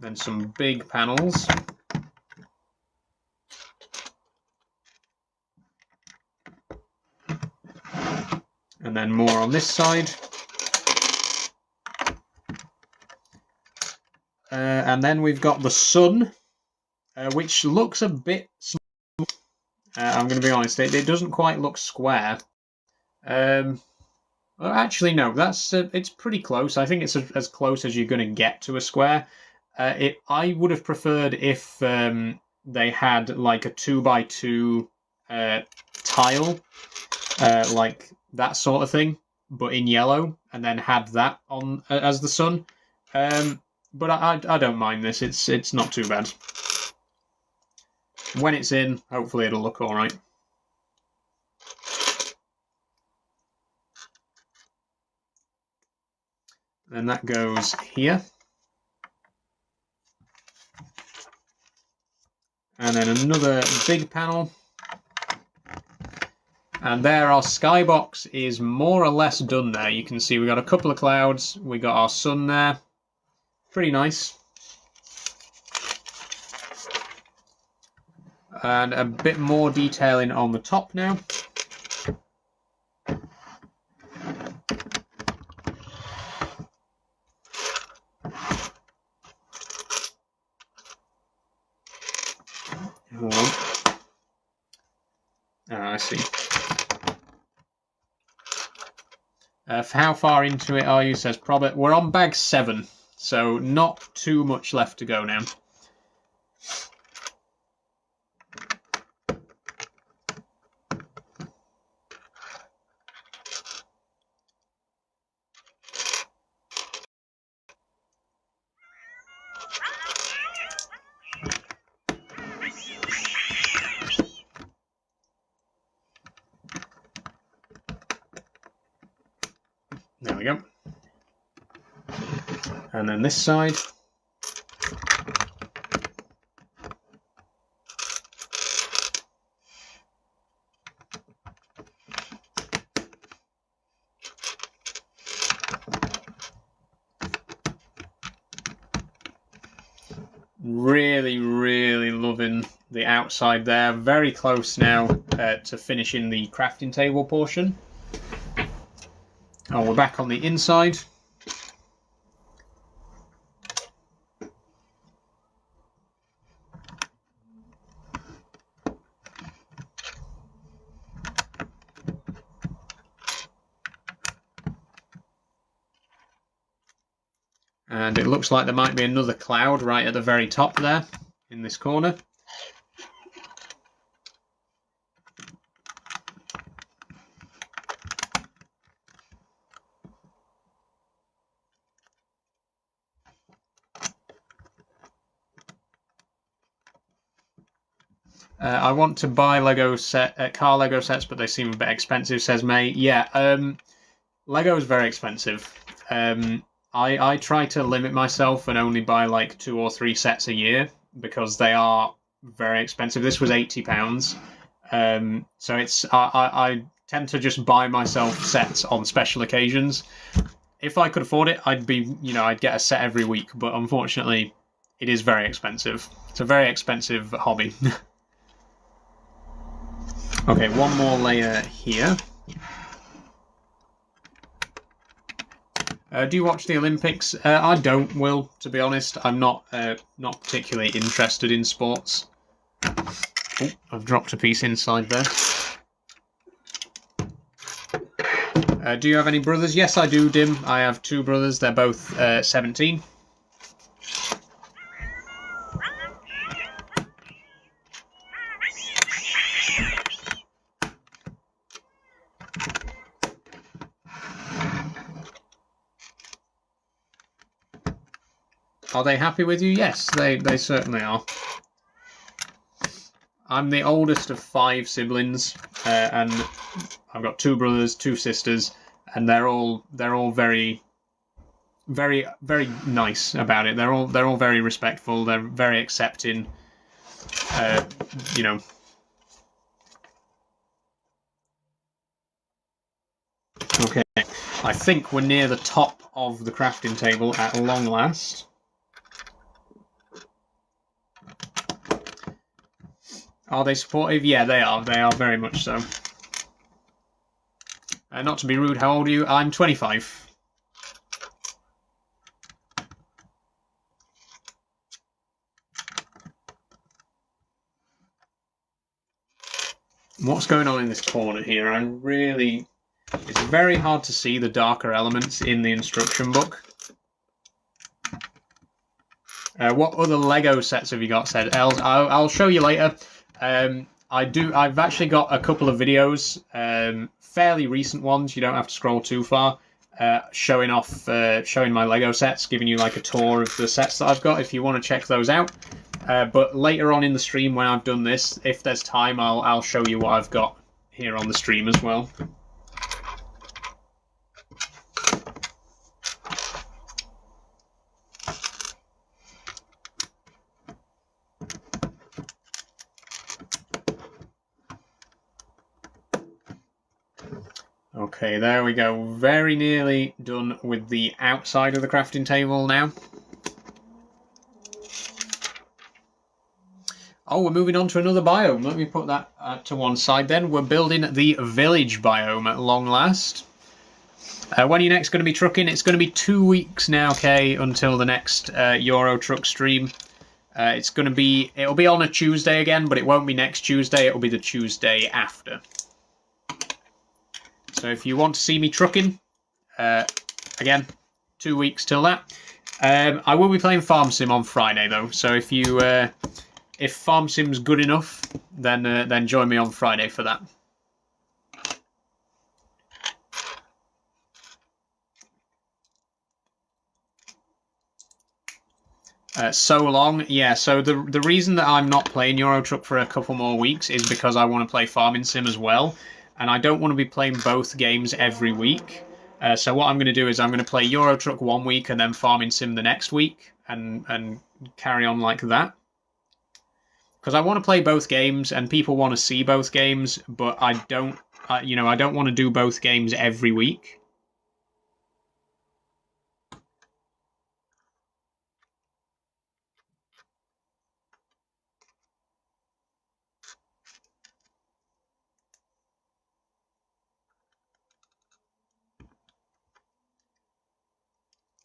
S1: Then some big panels. And then more on this side. And then we've got the sun, which looks a bit small. I'm going to be honest, it doesn't quite look square. Well, actually, no, it's pretty close. I think it's as close as you're going to get to a square. I would have preferred if they had like a 2x2 tile, like that sort of thing, but in yellow, and then had that on as the sun. But I don't mind this. It's not too bad. When it's in, hopefully it'll look all right. Then that goes here. And then another big panel. And there, our skybox is more or less done there. You can see we've got a couple of clouds. We got our sun there. Pretty nice. And a bit more detailing on the top now. I see. How far into it are you, says Probert. We're on bag 7, so not too much left to go now. There we go. And then this side. Really, really loving the outside there. Very close now to finishing the crafting table portion. Oh, we're back on the inside. And it looks like there might be another cloud right at the very top there, in this corner. I want to buy car Lego sets, but they seem a bit expensive, says May. Yeah, Lego is very expensive. I try to limit myself and only buy like 2 or 3 sets a year because they are very expensive. This was £80. So I tend to just buy myself sets on special occasions. If I could afford it, I'd get a set every week, but unfortunately, it is very expensive. It's a very expensive hobby. Okay, one more layer here. Do you watch the Olympics? I don't, Will, to be honest. I'm not particularly interested in sports. Oh, I've dropped a piece inside there. Do you have any brothers? Yes, I do, Dim. I have 2 brothers. They're both 17. Are they happy with you? Yes, they certainly are. I'm the oldest of 5 siblings, and I've got 2 brothers, 2 sisters, and they're all very, very, very nice about it. They're all very respectful. They're very accepting. You know. Okay, I think we're near the top of the crafting table at long last. Are they supportive? Yeah, they are. They are very much so. Not to be rude, how old are you? I'm 25. What's going on in this corner here? It's very hard to see the darker elements in the instruction book. What other Lego sets have you got? Said Els. I'll show you later. I've actually got a couple of videos, fairly recent ones. You don't have to scroll too far. Showing my Lego sets, giving you like a tour of the sets that I've got. If you want to check those out. But later on in the stream, when I've done this, if there's time, I'll show you what I've got here on the stream as well. Okay, there we go. Very nearly done with the outside of the crafting table now. Oh, we're moving on to another biome. Let me put that to one side then. We're building the village biome at long last. When are you next going to be trucking? It's going to be 2 weeks now, Kay, until the next Euro Truck stream. It'll be on a Tuesday again, but it won't be next Tuesday. It'll be the Tuesday after. So if you want to see me trucking, again, 2 weeks till that. I will be playing Farm Sim on Friday though. So if Farm Sim's good enough, then join me on Friday for that. So long, yeah. So the reason that I'm not playing Euro Truck for a couple more weeks is because I want to play Farming Sim as well, and I don't want to be playing both games every week. So what I'm going to do is I'm going to play Euro Truck 1 week and then Farming Sim the next week, and carry on like that. Because I want to play both games, and people want to see both games, but I don't want to do both games every week.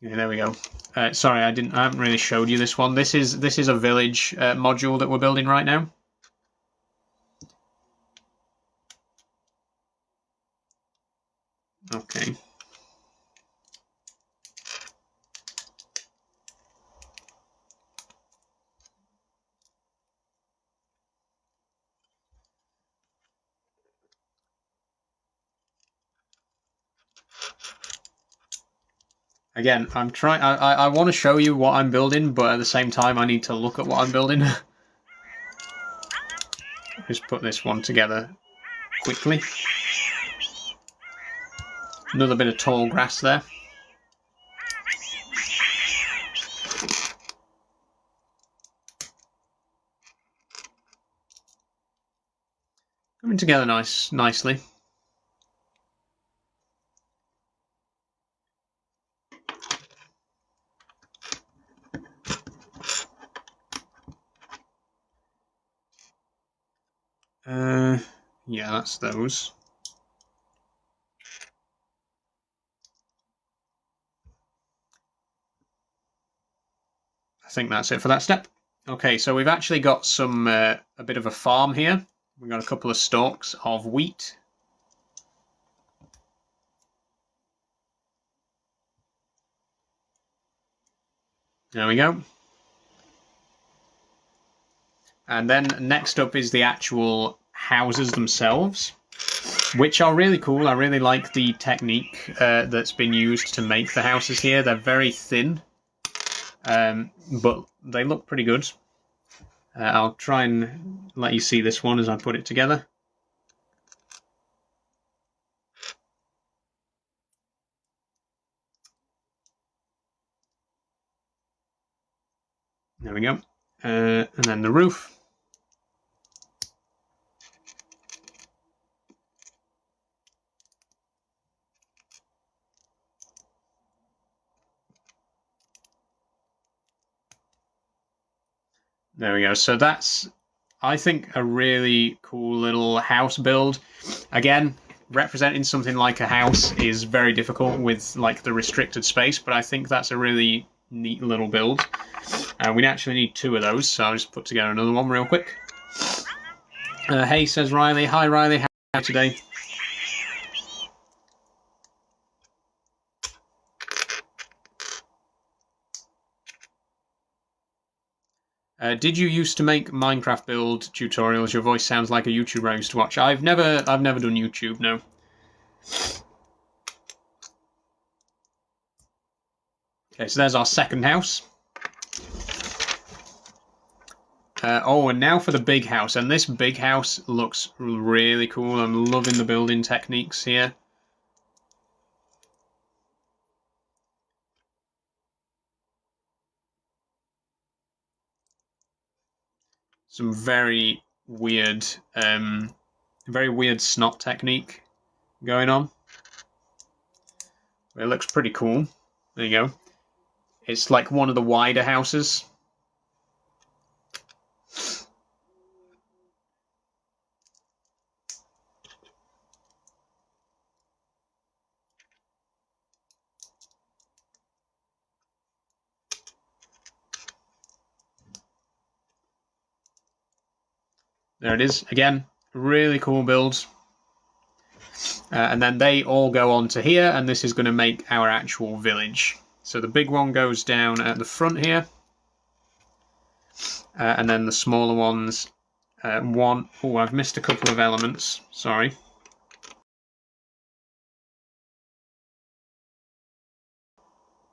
S1: Yeah, there we go. Sorry, I haven't really showed you this one. This is a village module that we're building right now. Okay. Again, I'm trying. I want to show you what I'm building, but at the same time, I need to look at what I'm building. Just put this one together quickly. Another bit of tall grass there. Coming together nicely. Yeah, that's those. I think that's it for that step. Okay, so we've actually got some a bit of a farm here. We've got a couple of stalks of wheat. There we go. And then next up is the actual houses themselves, which are really cool. I really like the technique that's been used to make the houses here. They're very thin, but they look pretty good. I'll try and let you see this one as I put it together. There we go. And then the roof. There we go. So that's, I think, a really cool little house build. Again, representing something like a house is very difficult with like the restricted space, but I think that's a really neat little build. We actually need 2 of those, so I'll just put together another one real quick. Hey, says Riley. Hi, Riley. How are you today? Did you used to make Minecraft build tutorials? Your voice sounds like a YouTuber I used to watch. I've never done YouTube, no. Okay, so there's our second house. Oh, and now for the big house. And this big house looks really cool. I'm loving the building techniques here. Some very weird snot technique going on. It looks pretty cool. There you go. It's like one of the wider houses. There it is. Again, really cool builds. And then they all go on to here, and this is going to make our actual village. So the big one goes down at the front here. And then the smaller ones, one... Oh, I've missed a couple of elements. Sorry.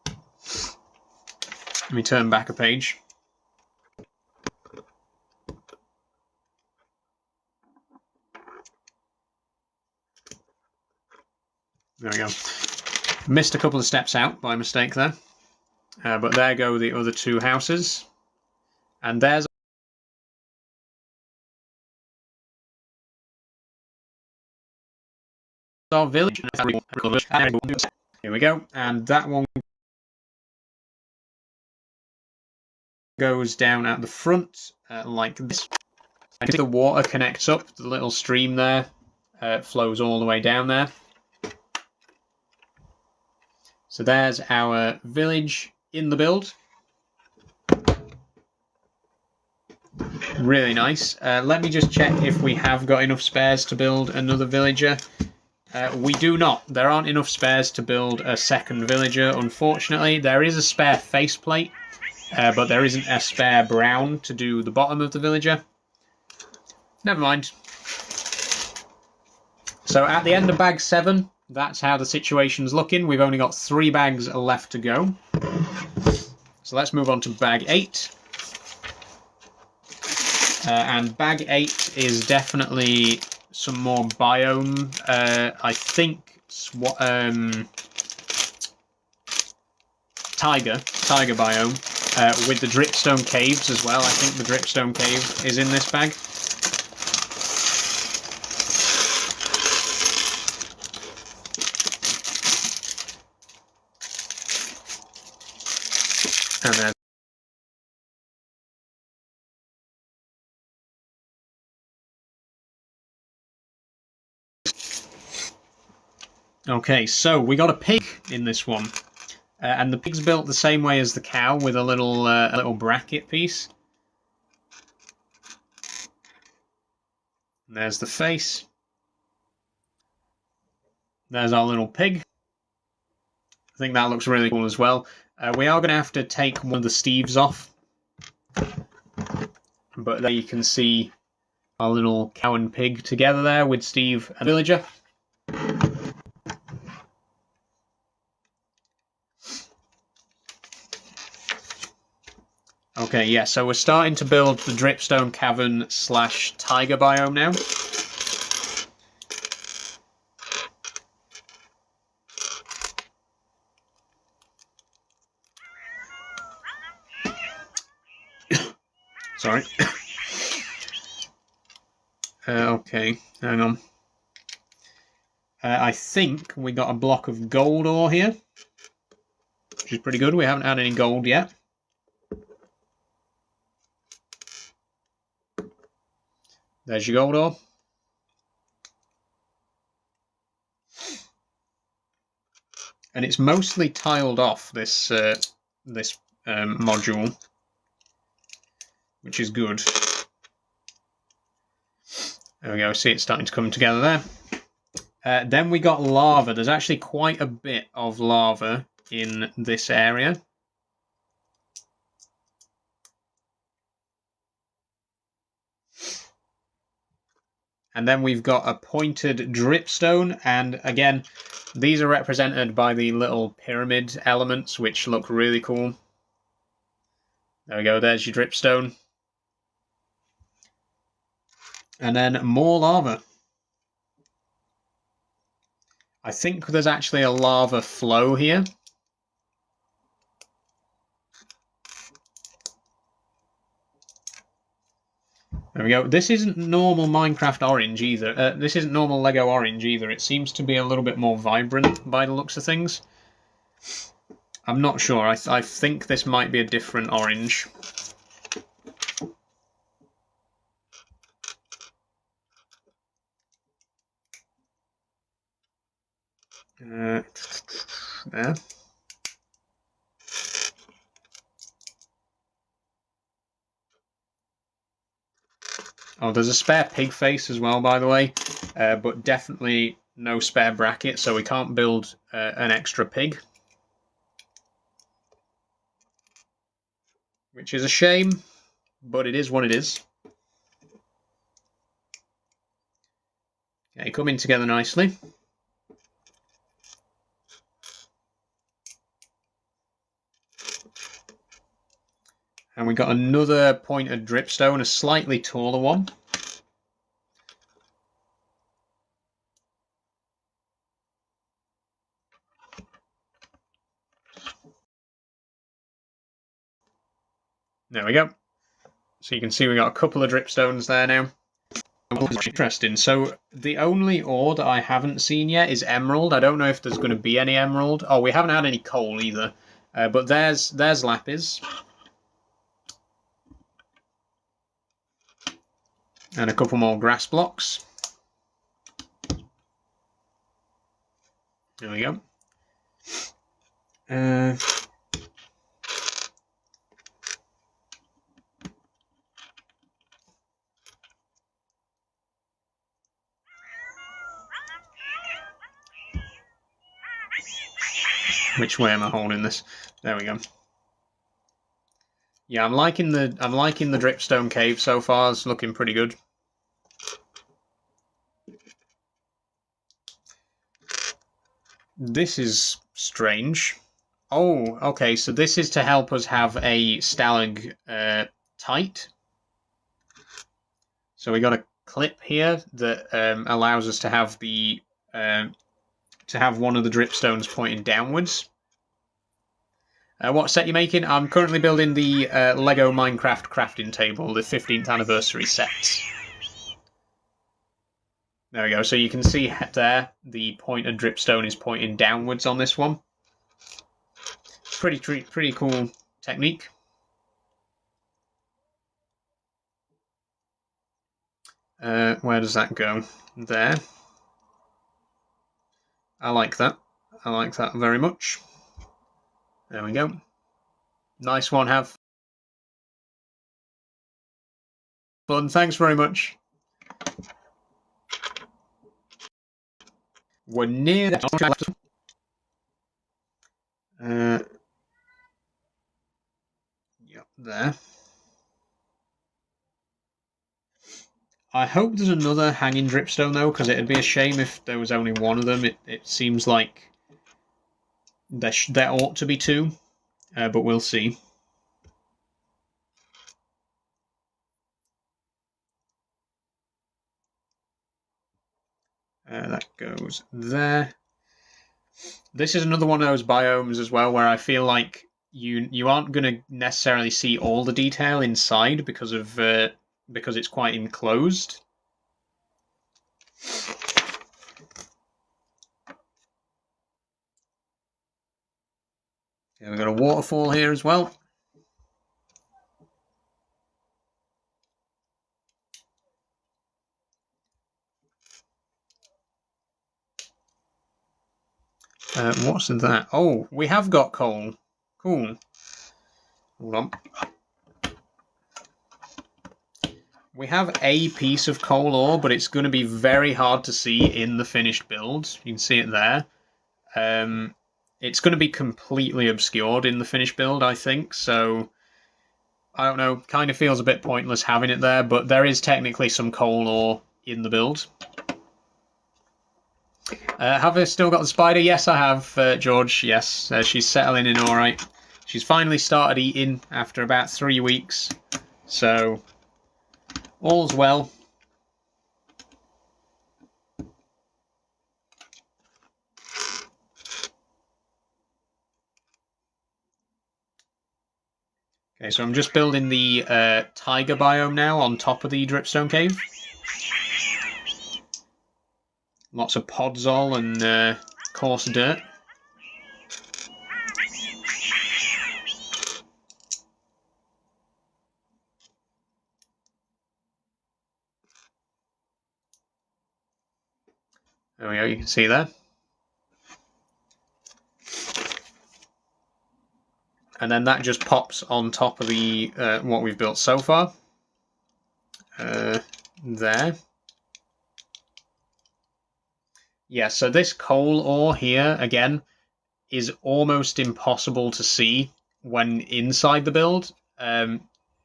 S1: Let me turn back a page. There we go. Missed a couple of steps out by mistake there. But there go the other 2 houses. And there's our village. Here we go. And that one goes down at the front like this. And the water connects up. The little stream there flows all the way down there. So there's our village in the build. Really nice. Let me just check if we have got enough spares to build another villager. We do not. There aren't enough spares to build a second villager, unfortunately. There is a spare faceplate, but there isn't a spare brown to do the bottom of the villager. Never mind. So at the end of bag 7, that's how the situation's looking. We've only got 3 bags left to go. So let's move on to bag 8. And bag 8 is definitely some more biome. I think Taiga biome with the dripstone caves as well. I think the dripstone cave is in this bag. And then okay, so we got a pig in this one, and the pig's built the same way as the cow with a little bracket piece. And there's the face. There's our little pig. I think that looks really cool as well. We are going to have to take one of the Steves off, but there you can see our little cow and pig together there with Steve and villager. Okay, yeah, so we're starting to build the dripstone cavern / taiga biome now. Sorry. Okay, hang on. I think we got a block of gold ore here, which is pretty good. We haven't had any gold yet. There's your gold ore. And it's mostly tiled off, this module, which is good. There we go, see it's starting to come together there. Then we got lava. There's actually quite a bit of lava in this area. And then we've got a pointed dripstone, and again, these are represented by the little pyramid elements, which look really cool. There we go, there's your dripstone. And then more lava. I think there's actually a lava flow here. There we go. This isn't normal Minecraft orange either. This isn't normal Lego orange either. It seems to be a little bit more vibrant by the looks of things. I'm not sure. I think this might be a different orange. There. Oh, there's a spare pig face as well, by the way, but definitely no spare bracket, so we can't build an extra pig. Which is a shame, but it is what it is. Okay, coming together nicely. And we got another pointed dripstone, a slightly taller one. There we go. So you can see we got a couple of dripstones there now. Interesting. So the only ore that I haven't seen yet is emerald. I don't know if there's going to be any emerald. Oh, we haven't had any coal either. But there's lapis. And a couple more grass blocks. There we go. Which way am I holding this? There we go. Yeah, I'm liking the dripstone cave so far. It's looking pretty good. This is strange. Oh, okay, so this is to help us have a stalactite. So we got a clip here that allows us to have the one of the dripstones pointing downwards. What set you making? I'm currently building the Lego Minecraft crafting table, the 15th anniversary set. There we go. So you can see there the pointed dripstone is pointing downwards on this one. Pretty cool technique. Where does that go? There. I like that. I like that very much. There we go. Nice one, Have. Fun. Thanks very much. We're near the yep, there. I hope there's another hanging dripstone though, because it'd be a shame if there was only one of them. It seems like there ought to be two, but we'll see. That goes there. This is another one of those biomes as well where I feel like you aren't going to necessarily see all the detail inside because it's quite enclosed. Yeah, we've got a waterfall here as well. What's that? Oh, we have got coal. Cool. Hold on. We have a piece of coal ore, but it's going to be very hard to see in the finished build. You can see it there. It's going to be completely obscured in the finished build, I think, so I don't know, kind of feels a bit pointless having it there, but there is technically some coal ore in the build. Have I still got the spider? Yes, I have, George. Yes, she's settling in all right. She's finally started eating after about 3 weeks, so all's well. Okay, so I'm just building the tiger biome now on top of the dripstone cave. Lots of podzol and coarse dirt. There we go, you can see there. And then that just pops on top of the what we've built so far. There. Yeah, so this coal ore here, again, is almost impossible to see when inside the build.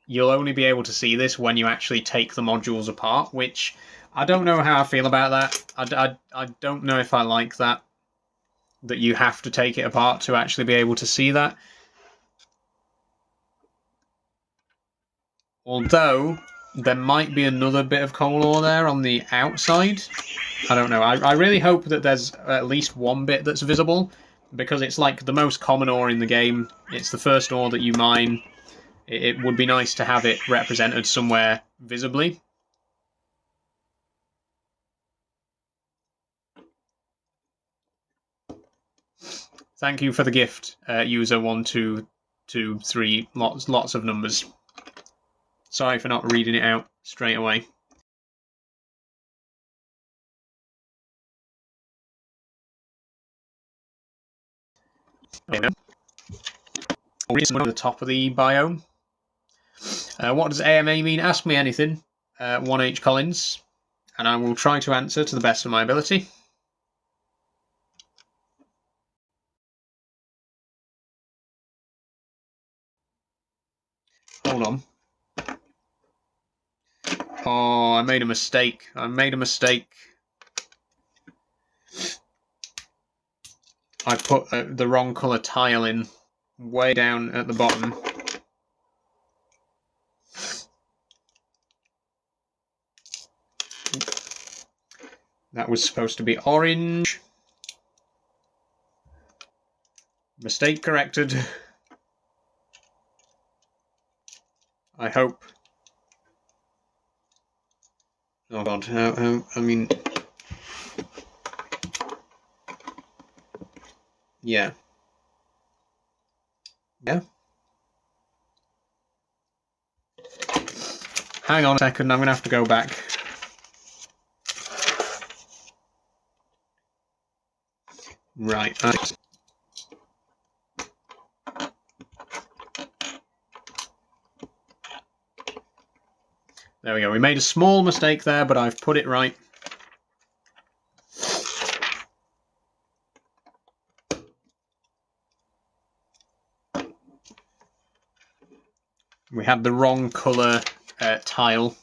S1: You'll only be able to see this when you actually take the modules apart, which I don't know how I feel about that. I don't know if I like that you have to take it apart to actually be able to see that. Although, there might be another bit of coal ore there on the outside. I don't know. I really hope that there's at least one bit that's visible, because it's like the most common ore in the game. It's the first ore that you mine. It would be nice to have it represented somewhere visibly. Thank you for the gift, user 1223. Lots of numbers. Sorry for not reading it out straight away. At the top of the biome. What does AMA mean? Ask me anything. 1H Collins, and I will try to answer to the best of my ability. Hold on. Oh, I made a mistake. I put the wrong colour tile in way down at the bottom. That was supposed to be orange. Mistake corrected. I hope. Oh god, I mean... Yeah. Yeah. Hang on a second, I'm going to have to go back. Right. There we go. We made a small mistake there, but I've put it right. We had the wrong colour tile.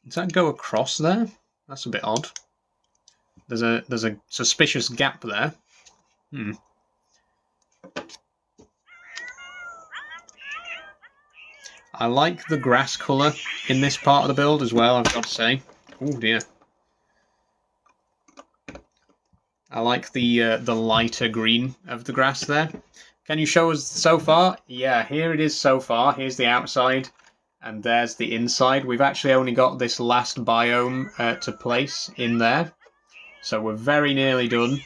S1: Does that go across there? That's a bit odd. There's a suspicious gap there. I like the grass colour in this part of the build as well, I've got to say. Oh dear. I like the lighter green of the grass there. Can you show us so far? Yeah, here it is so far. Here's the outside, and there's the inside. We've actually only got this last biome to place in there, so we're very nearly done.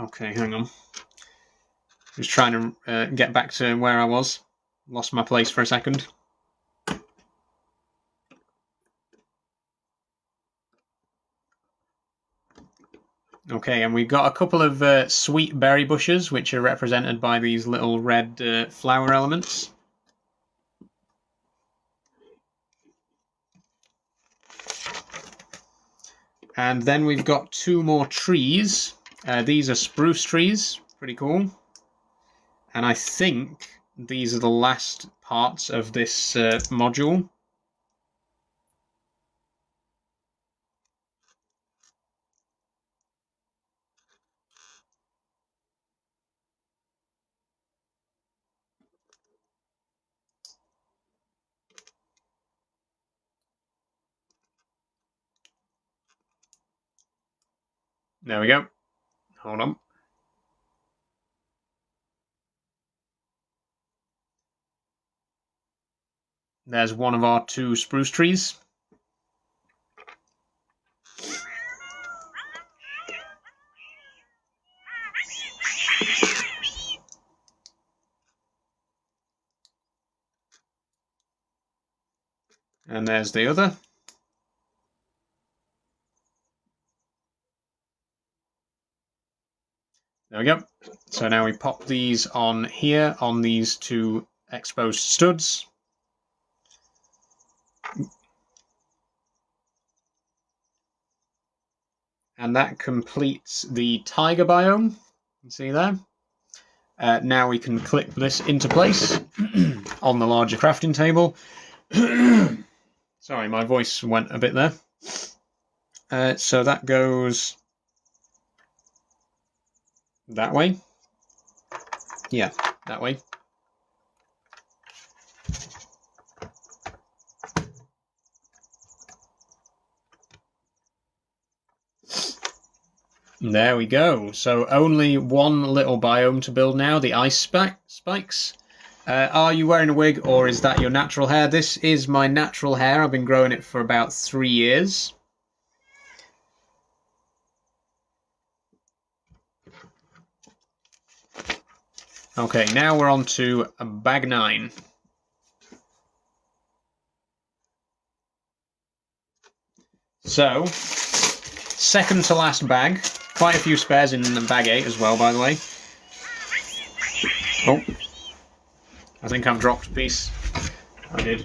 S1: Okay, hang on. Just trying to get back to where I was. Lost my place for a second. Okay, and we've got a couple of sweet berry bushes, which are represented by these little red flower elements. And then we've got two more trees. These are spruce trees, pretty cool. And I think these are the last parts of this module. There we go. Hold on. There's one of our two spruce trees. And there's the other. There we go. So now we pop these on here, on these two exposed studs. And that completes the tiger biome. You see there? Now we can clip this into place on the larger crafting table. Sorry, my voice went a bit there. So that goes that way. Yeah, that way. There we go. So only one little biome to build now, the ice spikes. Are you wearing a wig or is that your natural hair? This is my natural hair. I've been growing it for about 3 years. Okay, now we're on to bag 9. So, second to last bag. Quite a few spares in bag 8 as well, by the way. Oh. I think I've dropped a piece. I did.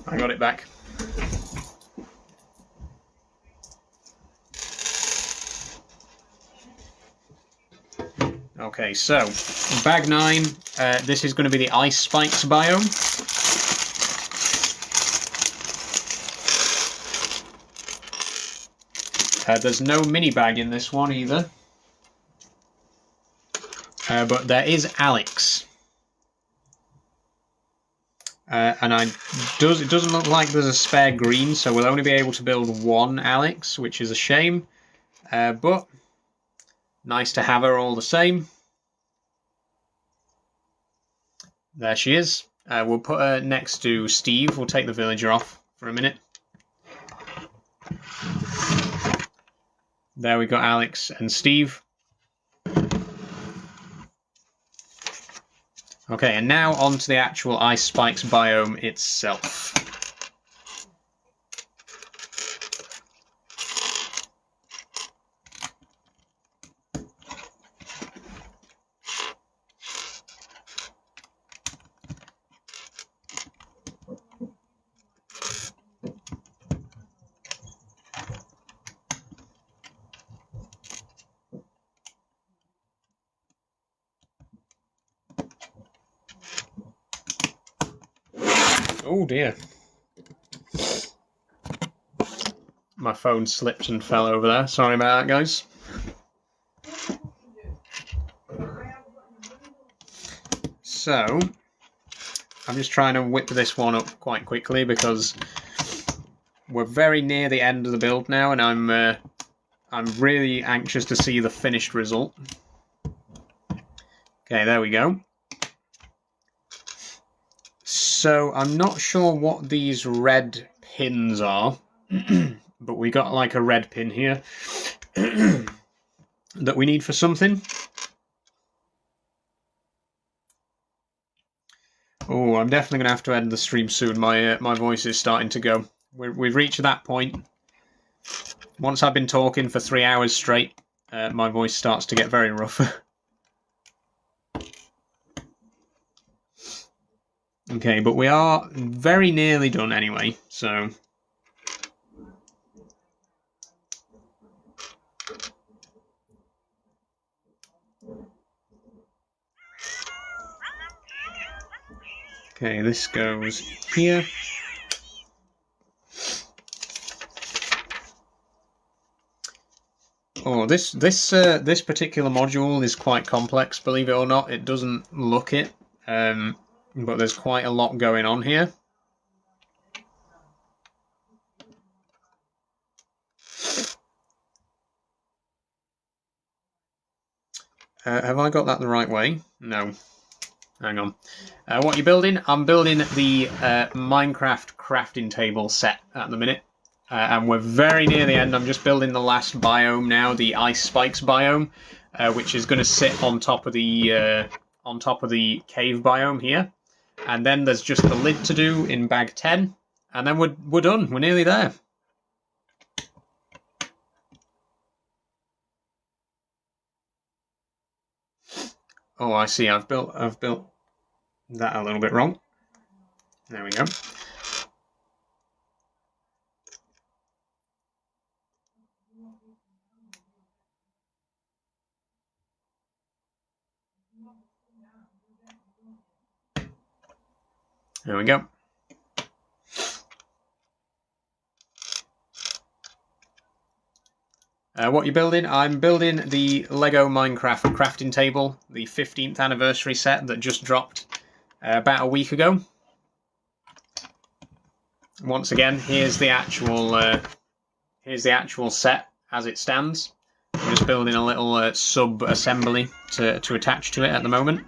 S1: I got it back. Okay, so bag 9. This is going to be the Ice Spikes biome. There's no mini bag in this one either. But there is Alex. And it doesn't look like there's a spare green, so we'll only be able to build one Alex, which is a shame. But nice to have her all the same. There she is. We'll put her next to Steve. We'll take the villager off for a minute. There we got Alex and Steve. Okay, and now on to the actual Ice Spikes biome itself. Oh dear. My phone slipped and fell over there. Sorry about that, guys. So, I'm just trying to whip this one up quite quickly because we're very near the end of the build now, and I'm really anxious to see the finished result. Okay, there we go. So I'm not sure what these red pins are, but we got like a red pin here that we need for something. Oh, I'm definitely going to have to end the stream soon. My voice is starting to go. We've reached that point. Once I've been talking for 3 hours straight, my voice starts to get very rough. Okay, but we are very nearly done anyway, so... Okay, this goes here. Oh, this particular module is quite complex, believe it or not. It doesn't look it. But there's quite a lot going on here. Have I got that the right way? No. Hang on. What are you building? I'm building the Minecraft crafting table set at the minute. And we're very near the end. I'm just building the last biome now, the Ice Spikes biome, which is going to sit on top of the cave biome here. And then there's just the lid to do in bag 10, and then we're done. We're nearly there. Oh, I see. I've built that a little bit wrong. There we go. There we go. What you're building? I'm building the Lego Minecraft crafting table, the 15th anniversary set that just dropped about a week ago. Once again, here's the actual set as it stands. I'm just building a little sub-assembly to attach to it at the moment.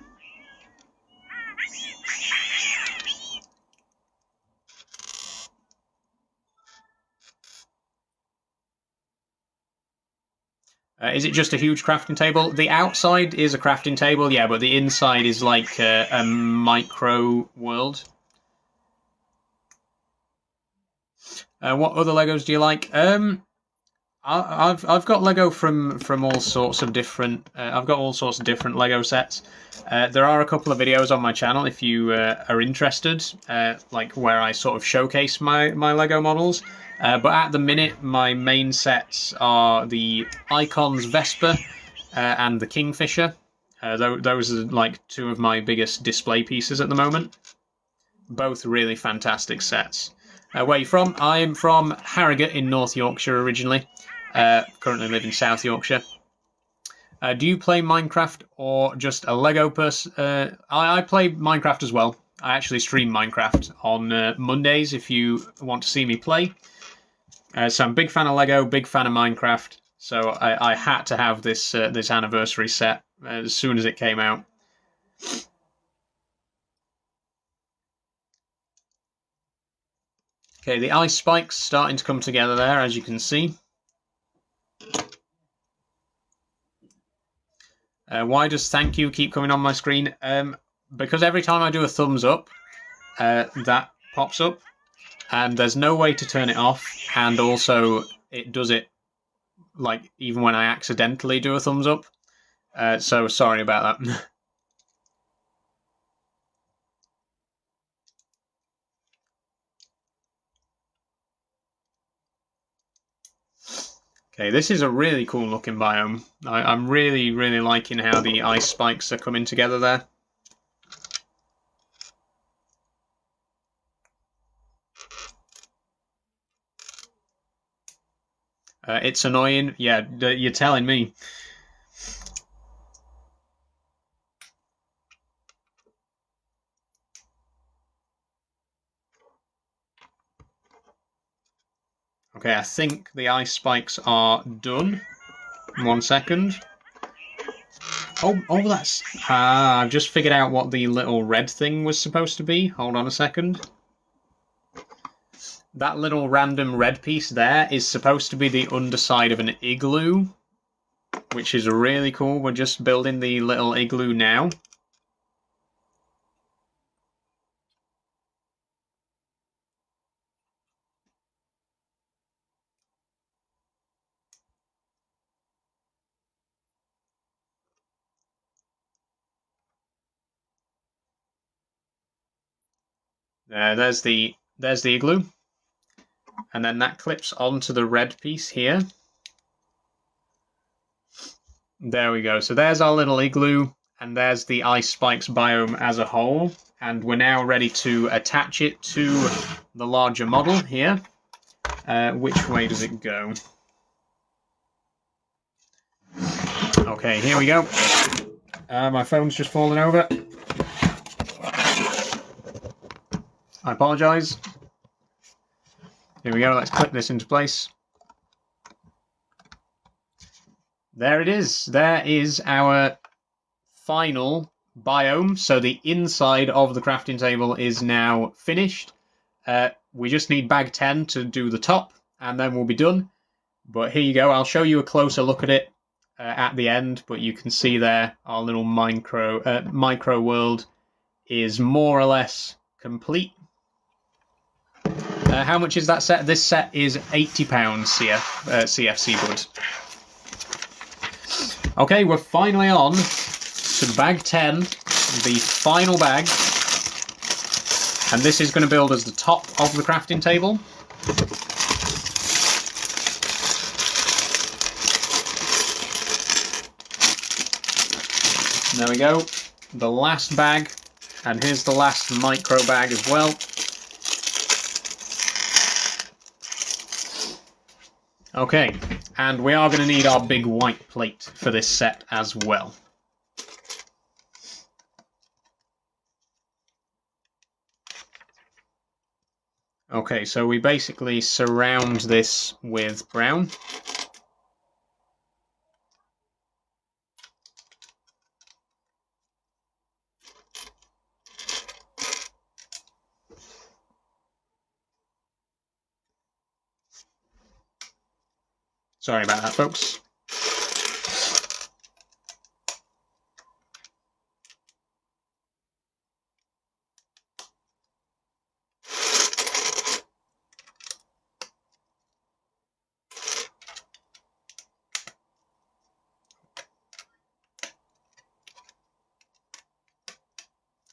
S1: Is it just a huge crafting table? The outside is a crafting table, yeah, but the inside is like a micro world. What other Legos do you like? I've got Lego from all sorts of different. I've got all sorts of different Lego sets. There are a couple of videos on my channel if you are interested, like where I sort of showcase my Lego models. But at the minute, my main sets are the Icons Vespa and the Kingfisher. Those are like two of my biggest display pieces at the moment. Both really fantastic sets. Where are you from? I'm from Harrogate in North Yorkshire originally. Currently live in South Yorkshire. Do you play Minecraft or just a Lego person? I play Minecraft as well. I actually stream Minecraft on Mondays if you want to see me play. So I'm a big fan of Lego, big fan of Minecraft. So I had to have this this anniversary set as soon as it came out. Okay, the ice spikes starting to come together there, as you can see. Why does thank you keep coming on my screen? Because every time I do a thumbs up, that pops up, and there's no way to turn it off, and also it does it like even when I accidentally do a thumbs up. So sorry about that. Okay, this is a really cool looking biome. I'm really liking how the ice spikes are coming together there. It's annoying. Yeah, you're telling me. Okay, I think the ice spikes are done. 1 second. Oh, that's... I've just figured out what the little red thing was supposed to be. Hold on a second. That little random red piece there is supposed to be the underside of an igloo, which is really cool. We're just building the little igloo now. There's the igloo, and then that clips onto the red piece here. There we go. So there's our little igloo, and there's the ice spikes biome as a whole, and we're now ready to attach it to the larger model here. Which way does it go? Okay, here we go. My phone's just fallen over. I apologise. Here we go, let's clip this into place. There it is. There is our final biome. So the inside of the crafting table is now finished. We just need bag 10 to do the top, and then we'll be done. But here you go. I'll show you a closer look at it at the end, but you can see there our little micro world is more or less complete. How much is that set? This set is £80 CFC Bud. Okay, we're finally on to bag 10, the final bag. And this is going to build as the top of the crafting table. There we go. The last bag. And here's the last micro bag as well. Okay, and we are going to need our big white plate for this set as well. Okay, so we basically surround this with brown. Sorry about that, folks.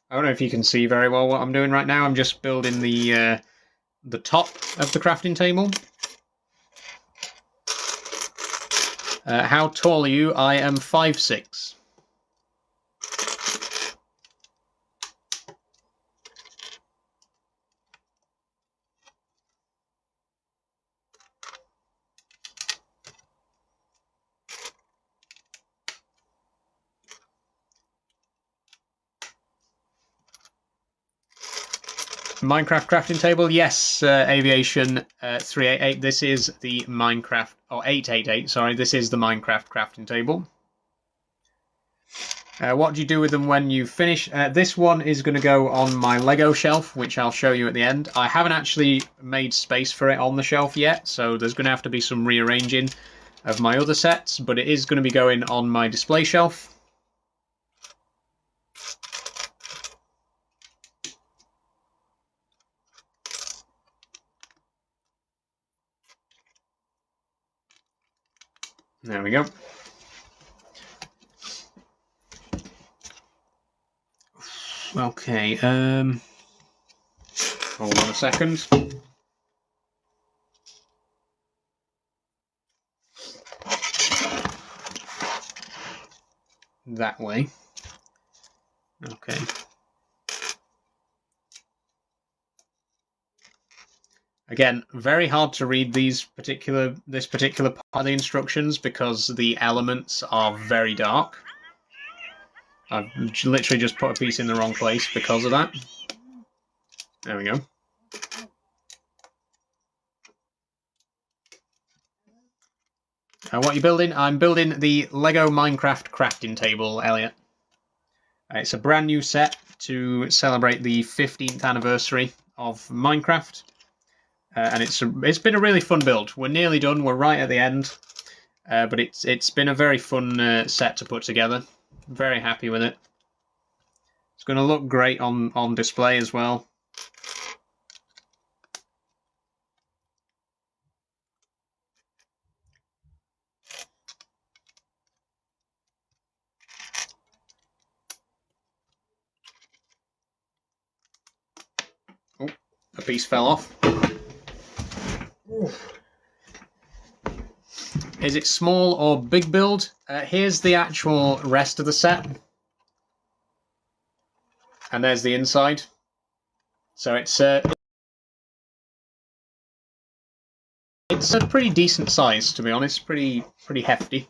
S1: I don't know if you can see very well what I'm doing right now. I'm just building the top of the crafting table. How tall are you? I am 5'6". Minecraft crafting table, yes, Aviation 388. This is the Minecraft, or 888. Sorry, this is the Minecraft crafting table. What do you do with them when you finish? This one is going to go on my Lego shelf, which I'll show you at the end. I haven't actually made space for it on the shelf yet, so there's going to have to be some rearranging of my other sets, but it is going to be going on my display shelf. There we go. Okay, hold on a second. That way. Okay. Again, very hard to read this particular part of the instructions because the elements are very dark. I've literally just put a piece in the wrong place because of that. There we go. What are you building? I'm building the Lego Minecraft crafting table, Elliot. It's a brand new set to celebrate the 15th anniversary of Minecraft. And it's been a really fun build. We're nearly done. We're right at the end. But it's been a very fun set to put together. Very happy with it. It's going to look great on display as well. Oh, a piece fell off. Is it small or big build? Here's the actual rest of the set. And there's the inside. So it's a pretty decent size, to be honest. Pretty hefty.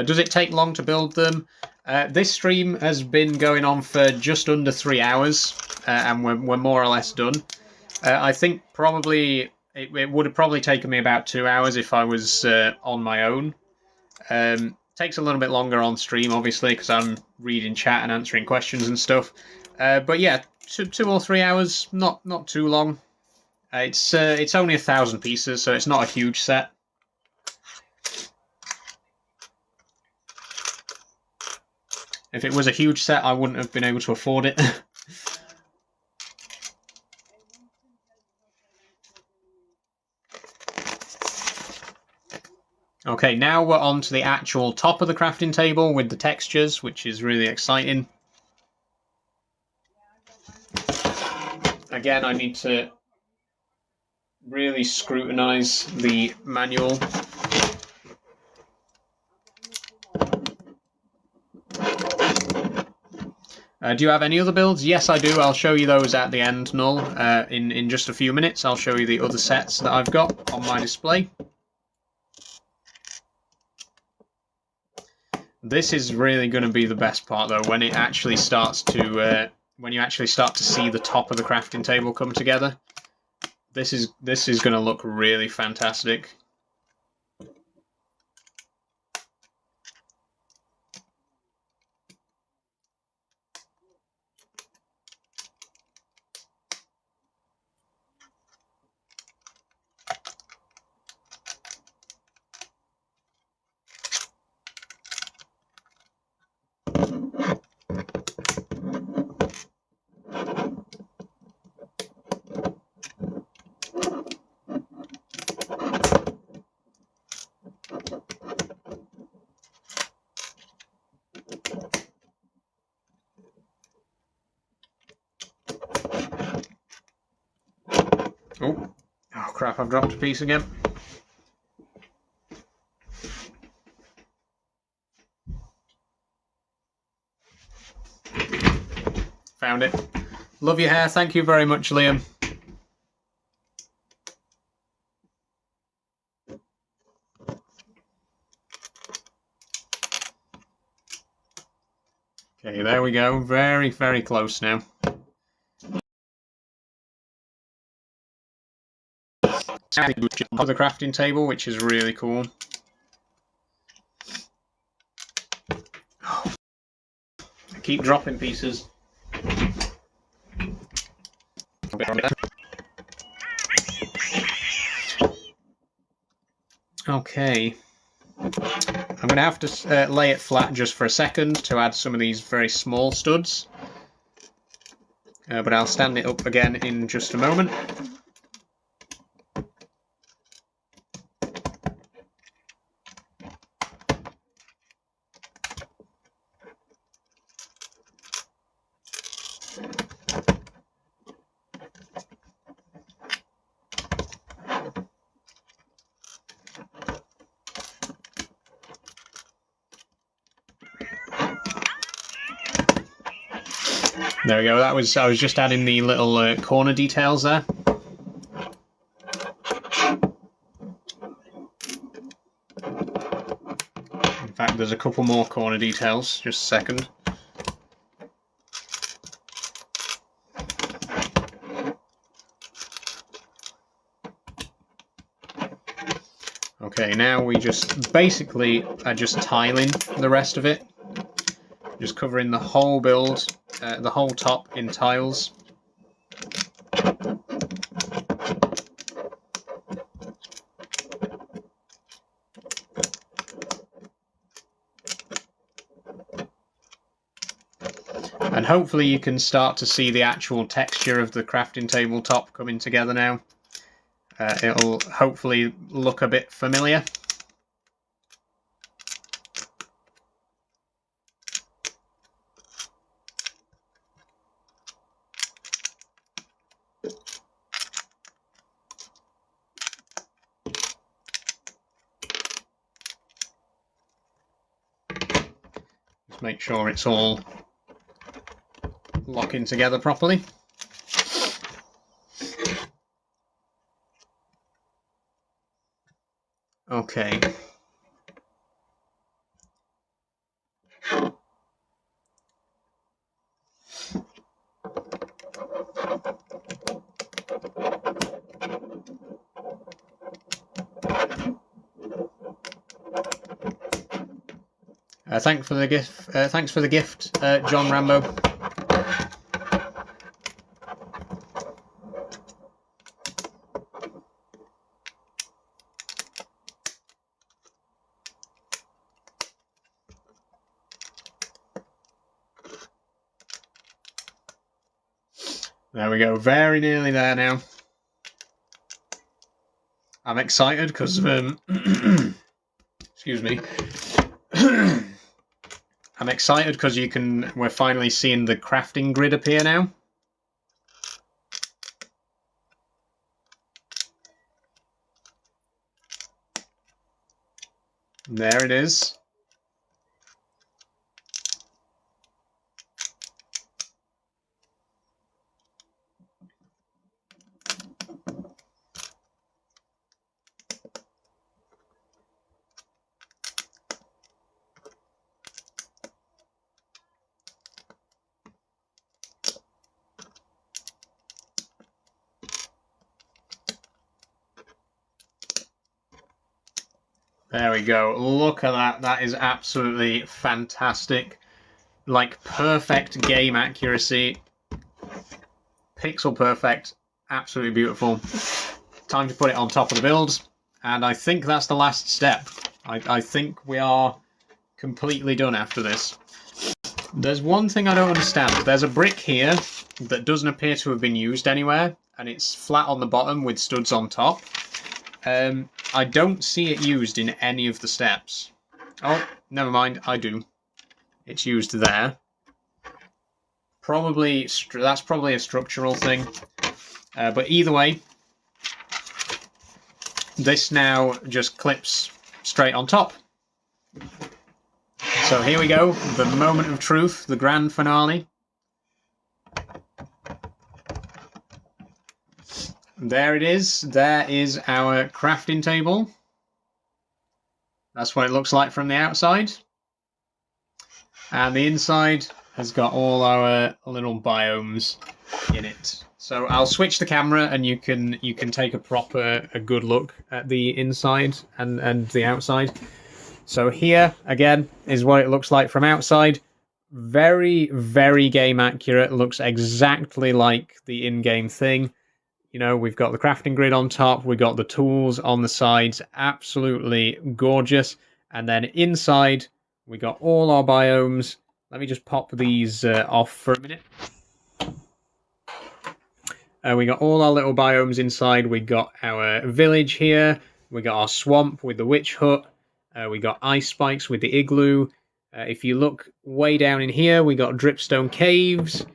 S1: Does it take long to build them? This stream has been going on for just under 3 hours, and we're more or less done. I think probably it would have probably taken me about 2 hours if I was on my own. Takes a little bit longer on stream, obviously, because I'm reading chat and answering questions and stuff. But yeah, 2 or 3 hours, not too long. It's only 1,000 pieces, so it's not a huge set. If it was a huge set, I wouldn't have been able to afford it. Okay, now we're on to the actual top of the crafting table with the textures, which is really exciting. Again, I need to really scrutinize the manual. Do you have any other builds? Yes, I do. I'll show you those at the end, Null. In just a few minutes, I'll show you the other sets that I've got on my display. This is really going to be the best part, though, when it actually starts to when you actually start to see the top of the crafting table come together. This is going to look really fantastic. Oh crap, I've dropped a piece again. Found it. Love your hair. Thank you very much, Liam. Okay, there we go. Very, very close now. On the crafting table, which is really cool. I keep dropping pieces. Okay. I'm going to have to lay it flat just for a second to add some of these very small studs. But I'll stand it up again in just a moment. There we go. I was just adding the little corner details there. In fact, there's a couple more corner details. Just a second. Okay, now we just basically are just tiling the rest of it. Just covering the whole build, the whole top in tiles. And hopefully you can start to see the actual texture of the crafting tabletop coming together now. It'll hopefully look a bit familiar. Just make sure it's all locking together properly. Okay. Thanks for the gift, John Rambo. There we go, very nearly there now. I'm excited because excuse me. I'm excited because we're finally seeing the crafting grid appear now. There it is. There we go. Look at that. That is absolutely fantastic. Like perfect game accuracy. Pixel perfect. Absolutely beautiful. Time to put it on top of the build. And I think that's the last step. I think we are completely done after this. There's one thing I don't understand. There's a brick here that doesn't appear to have been used anywhere. And it's flat on the bottom with studs on top. I don't see it used in any of the steps. Oh, never mind, I do. It's used there. That's probably a structural thing. But either way, this now just clips straight on top. So here we go, the moment of truth, the grand finale. There it is. There is our crafting table. That's what it looks like from the outside. And the inside has got all our little biomes in it. So I'll switch the camera and you can take a good look at the inside and the outside. So here again is what it looks like from outside. Very, very game accurate. Looks exactly like the in-game thing. You know, we've got the crafting grid on top, we've got the tools on the sides, absolutely gorgeous. And then inside, we got all our biomes. Let me just pop these off for a minute. We got all our little biomes inside. We got our village here. We got our swamp with the witch hut. We got ice spikes with the igloo. If you look way down in here, we got dripstone caves.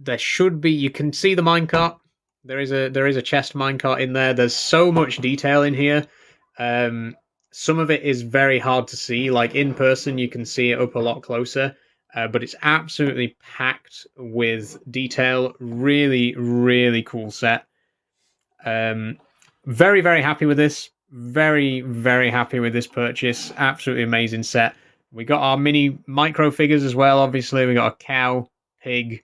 S1: There should be, you can see the minecart. There is a chest minecart in there. There's so much detail in here. Some of it is very hard to see. Like in person, you can see it up a lot closer. But it's absolutely packed with detail. Really, really cool set. Very, very happy with this. Very, very happy with this purchase. Absolutely amazing set. We got our mini micro figures as well. Obviously, we got a cow, pig,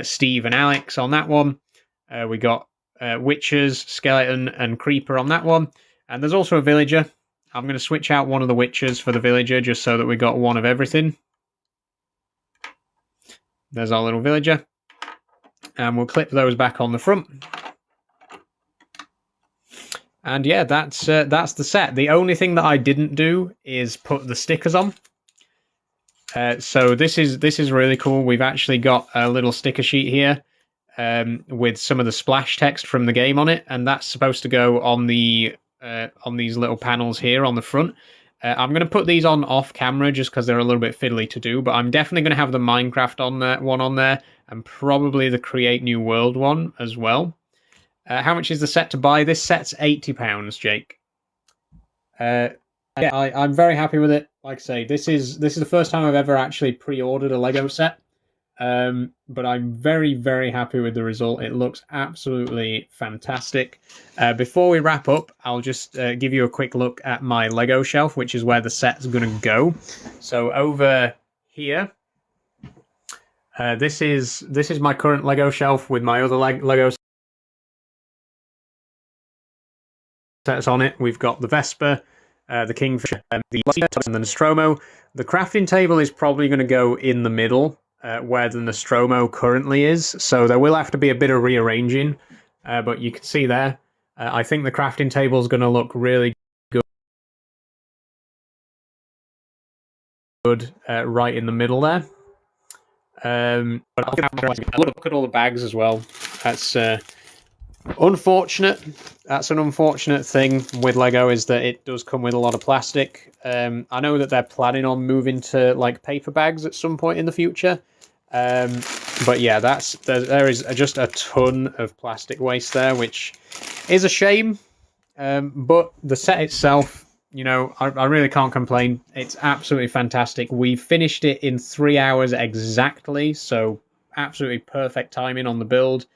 S1: Steve and Alex on that one. We got witches, skeleton, and creeper on that one. And there's also a villager. I'm going to switch out one of the witches for the villager just so that we got one of everything. There's our little villager. And we'll clip those back on the front. And yeah, that's the set. The only thing that I didn't do is put the stickers on. So this is really cool. We've actually got a little sticker sheet here with some of the splash text from the game on it, and that's supposed to go on the on these little panels here on the front. I'm going to put these on off camera just because they're a little bit fiddly to do, but I'm definitely going to have the Minecraft one on there, and probably the Create New World one as well. How much is the set to buy? This set's £80, Jake. Yeah, I'm very happy with it. Like I say, this is the first time I've ever actually pre-ordered a Lego set. But I'm very, very happy with the result. It looks absolutely fantastic. Before we wrap up, I'll just give you a quick look at my Lego shelf, which is where the set's going to go. So over here, this is my current Lego shelf with my other Lego sets on it. We've got the Vesper, the Kingfisher, the and the Nostromo. The crafting table is probably going to go in the middle where the Nostromo currently is, so there will have to be a bit of rearranging, but you can see there. I think the crafting table is going to look really good right in the middle there. But I'll look at all the bags as well. That's unfortunate. That's an unfortunate thing with Lego, is that it does come with a lot of plastic. I know that they're planning on moving to like paper bags at some point in the future. But yeah, there is just a ton of plastic waste there, which is a shame. But the set itself, you know, I really can't complain. It's absolutely fantastic. We finished it in 3 hours exactly, so absolutely perfect timing on the build.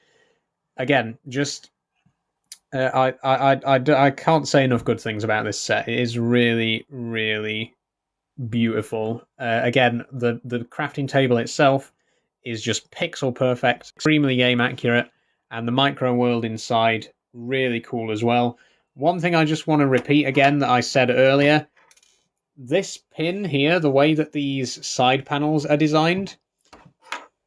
S1: Again, just I can't say enough good things about this set. It is really, really beautiful. Again, the crafting table itself is just pixel perfect, extremely game accurate, and the micro world inside really cool as well. One thing I just want to repeat again that I said earlier: this pin here, the way that these side panels are designed,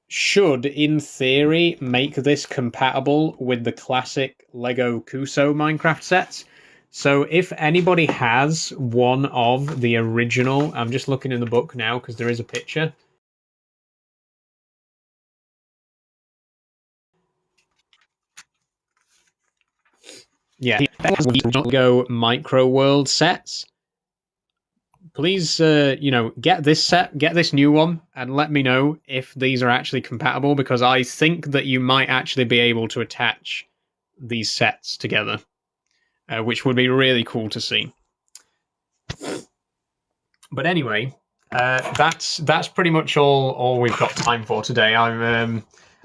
S1: should, in theory, make this compatible with the classic Lego Kuso Minecraft sets. So if anybody has one of the original, I'm just looking in the book now because there is a picture. Yeah, Lego Micro World sets. Please, you know, get this set, get this new one, and let me know if these are actually compatible, because I think that you might actually be able to attach these sets together, which would be really cool to see. But anyway, that's pretty much all we've got time for today.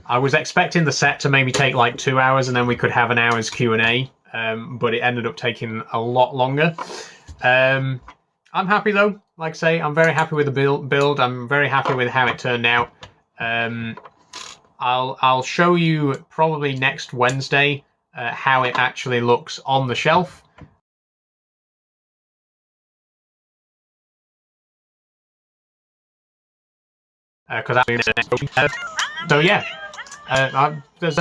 S1: I was expecting the set to maybe take like 2 hours, and then we could have an hour's Q&A, but it ended up taking a lot longer. I'm happy though. Like I say, I'm very happy with the build. I'm very happy with how it turned out. I'll show you probably next Wednesday how it actually looks on the shelf. Because so yeah, there's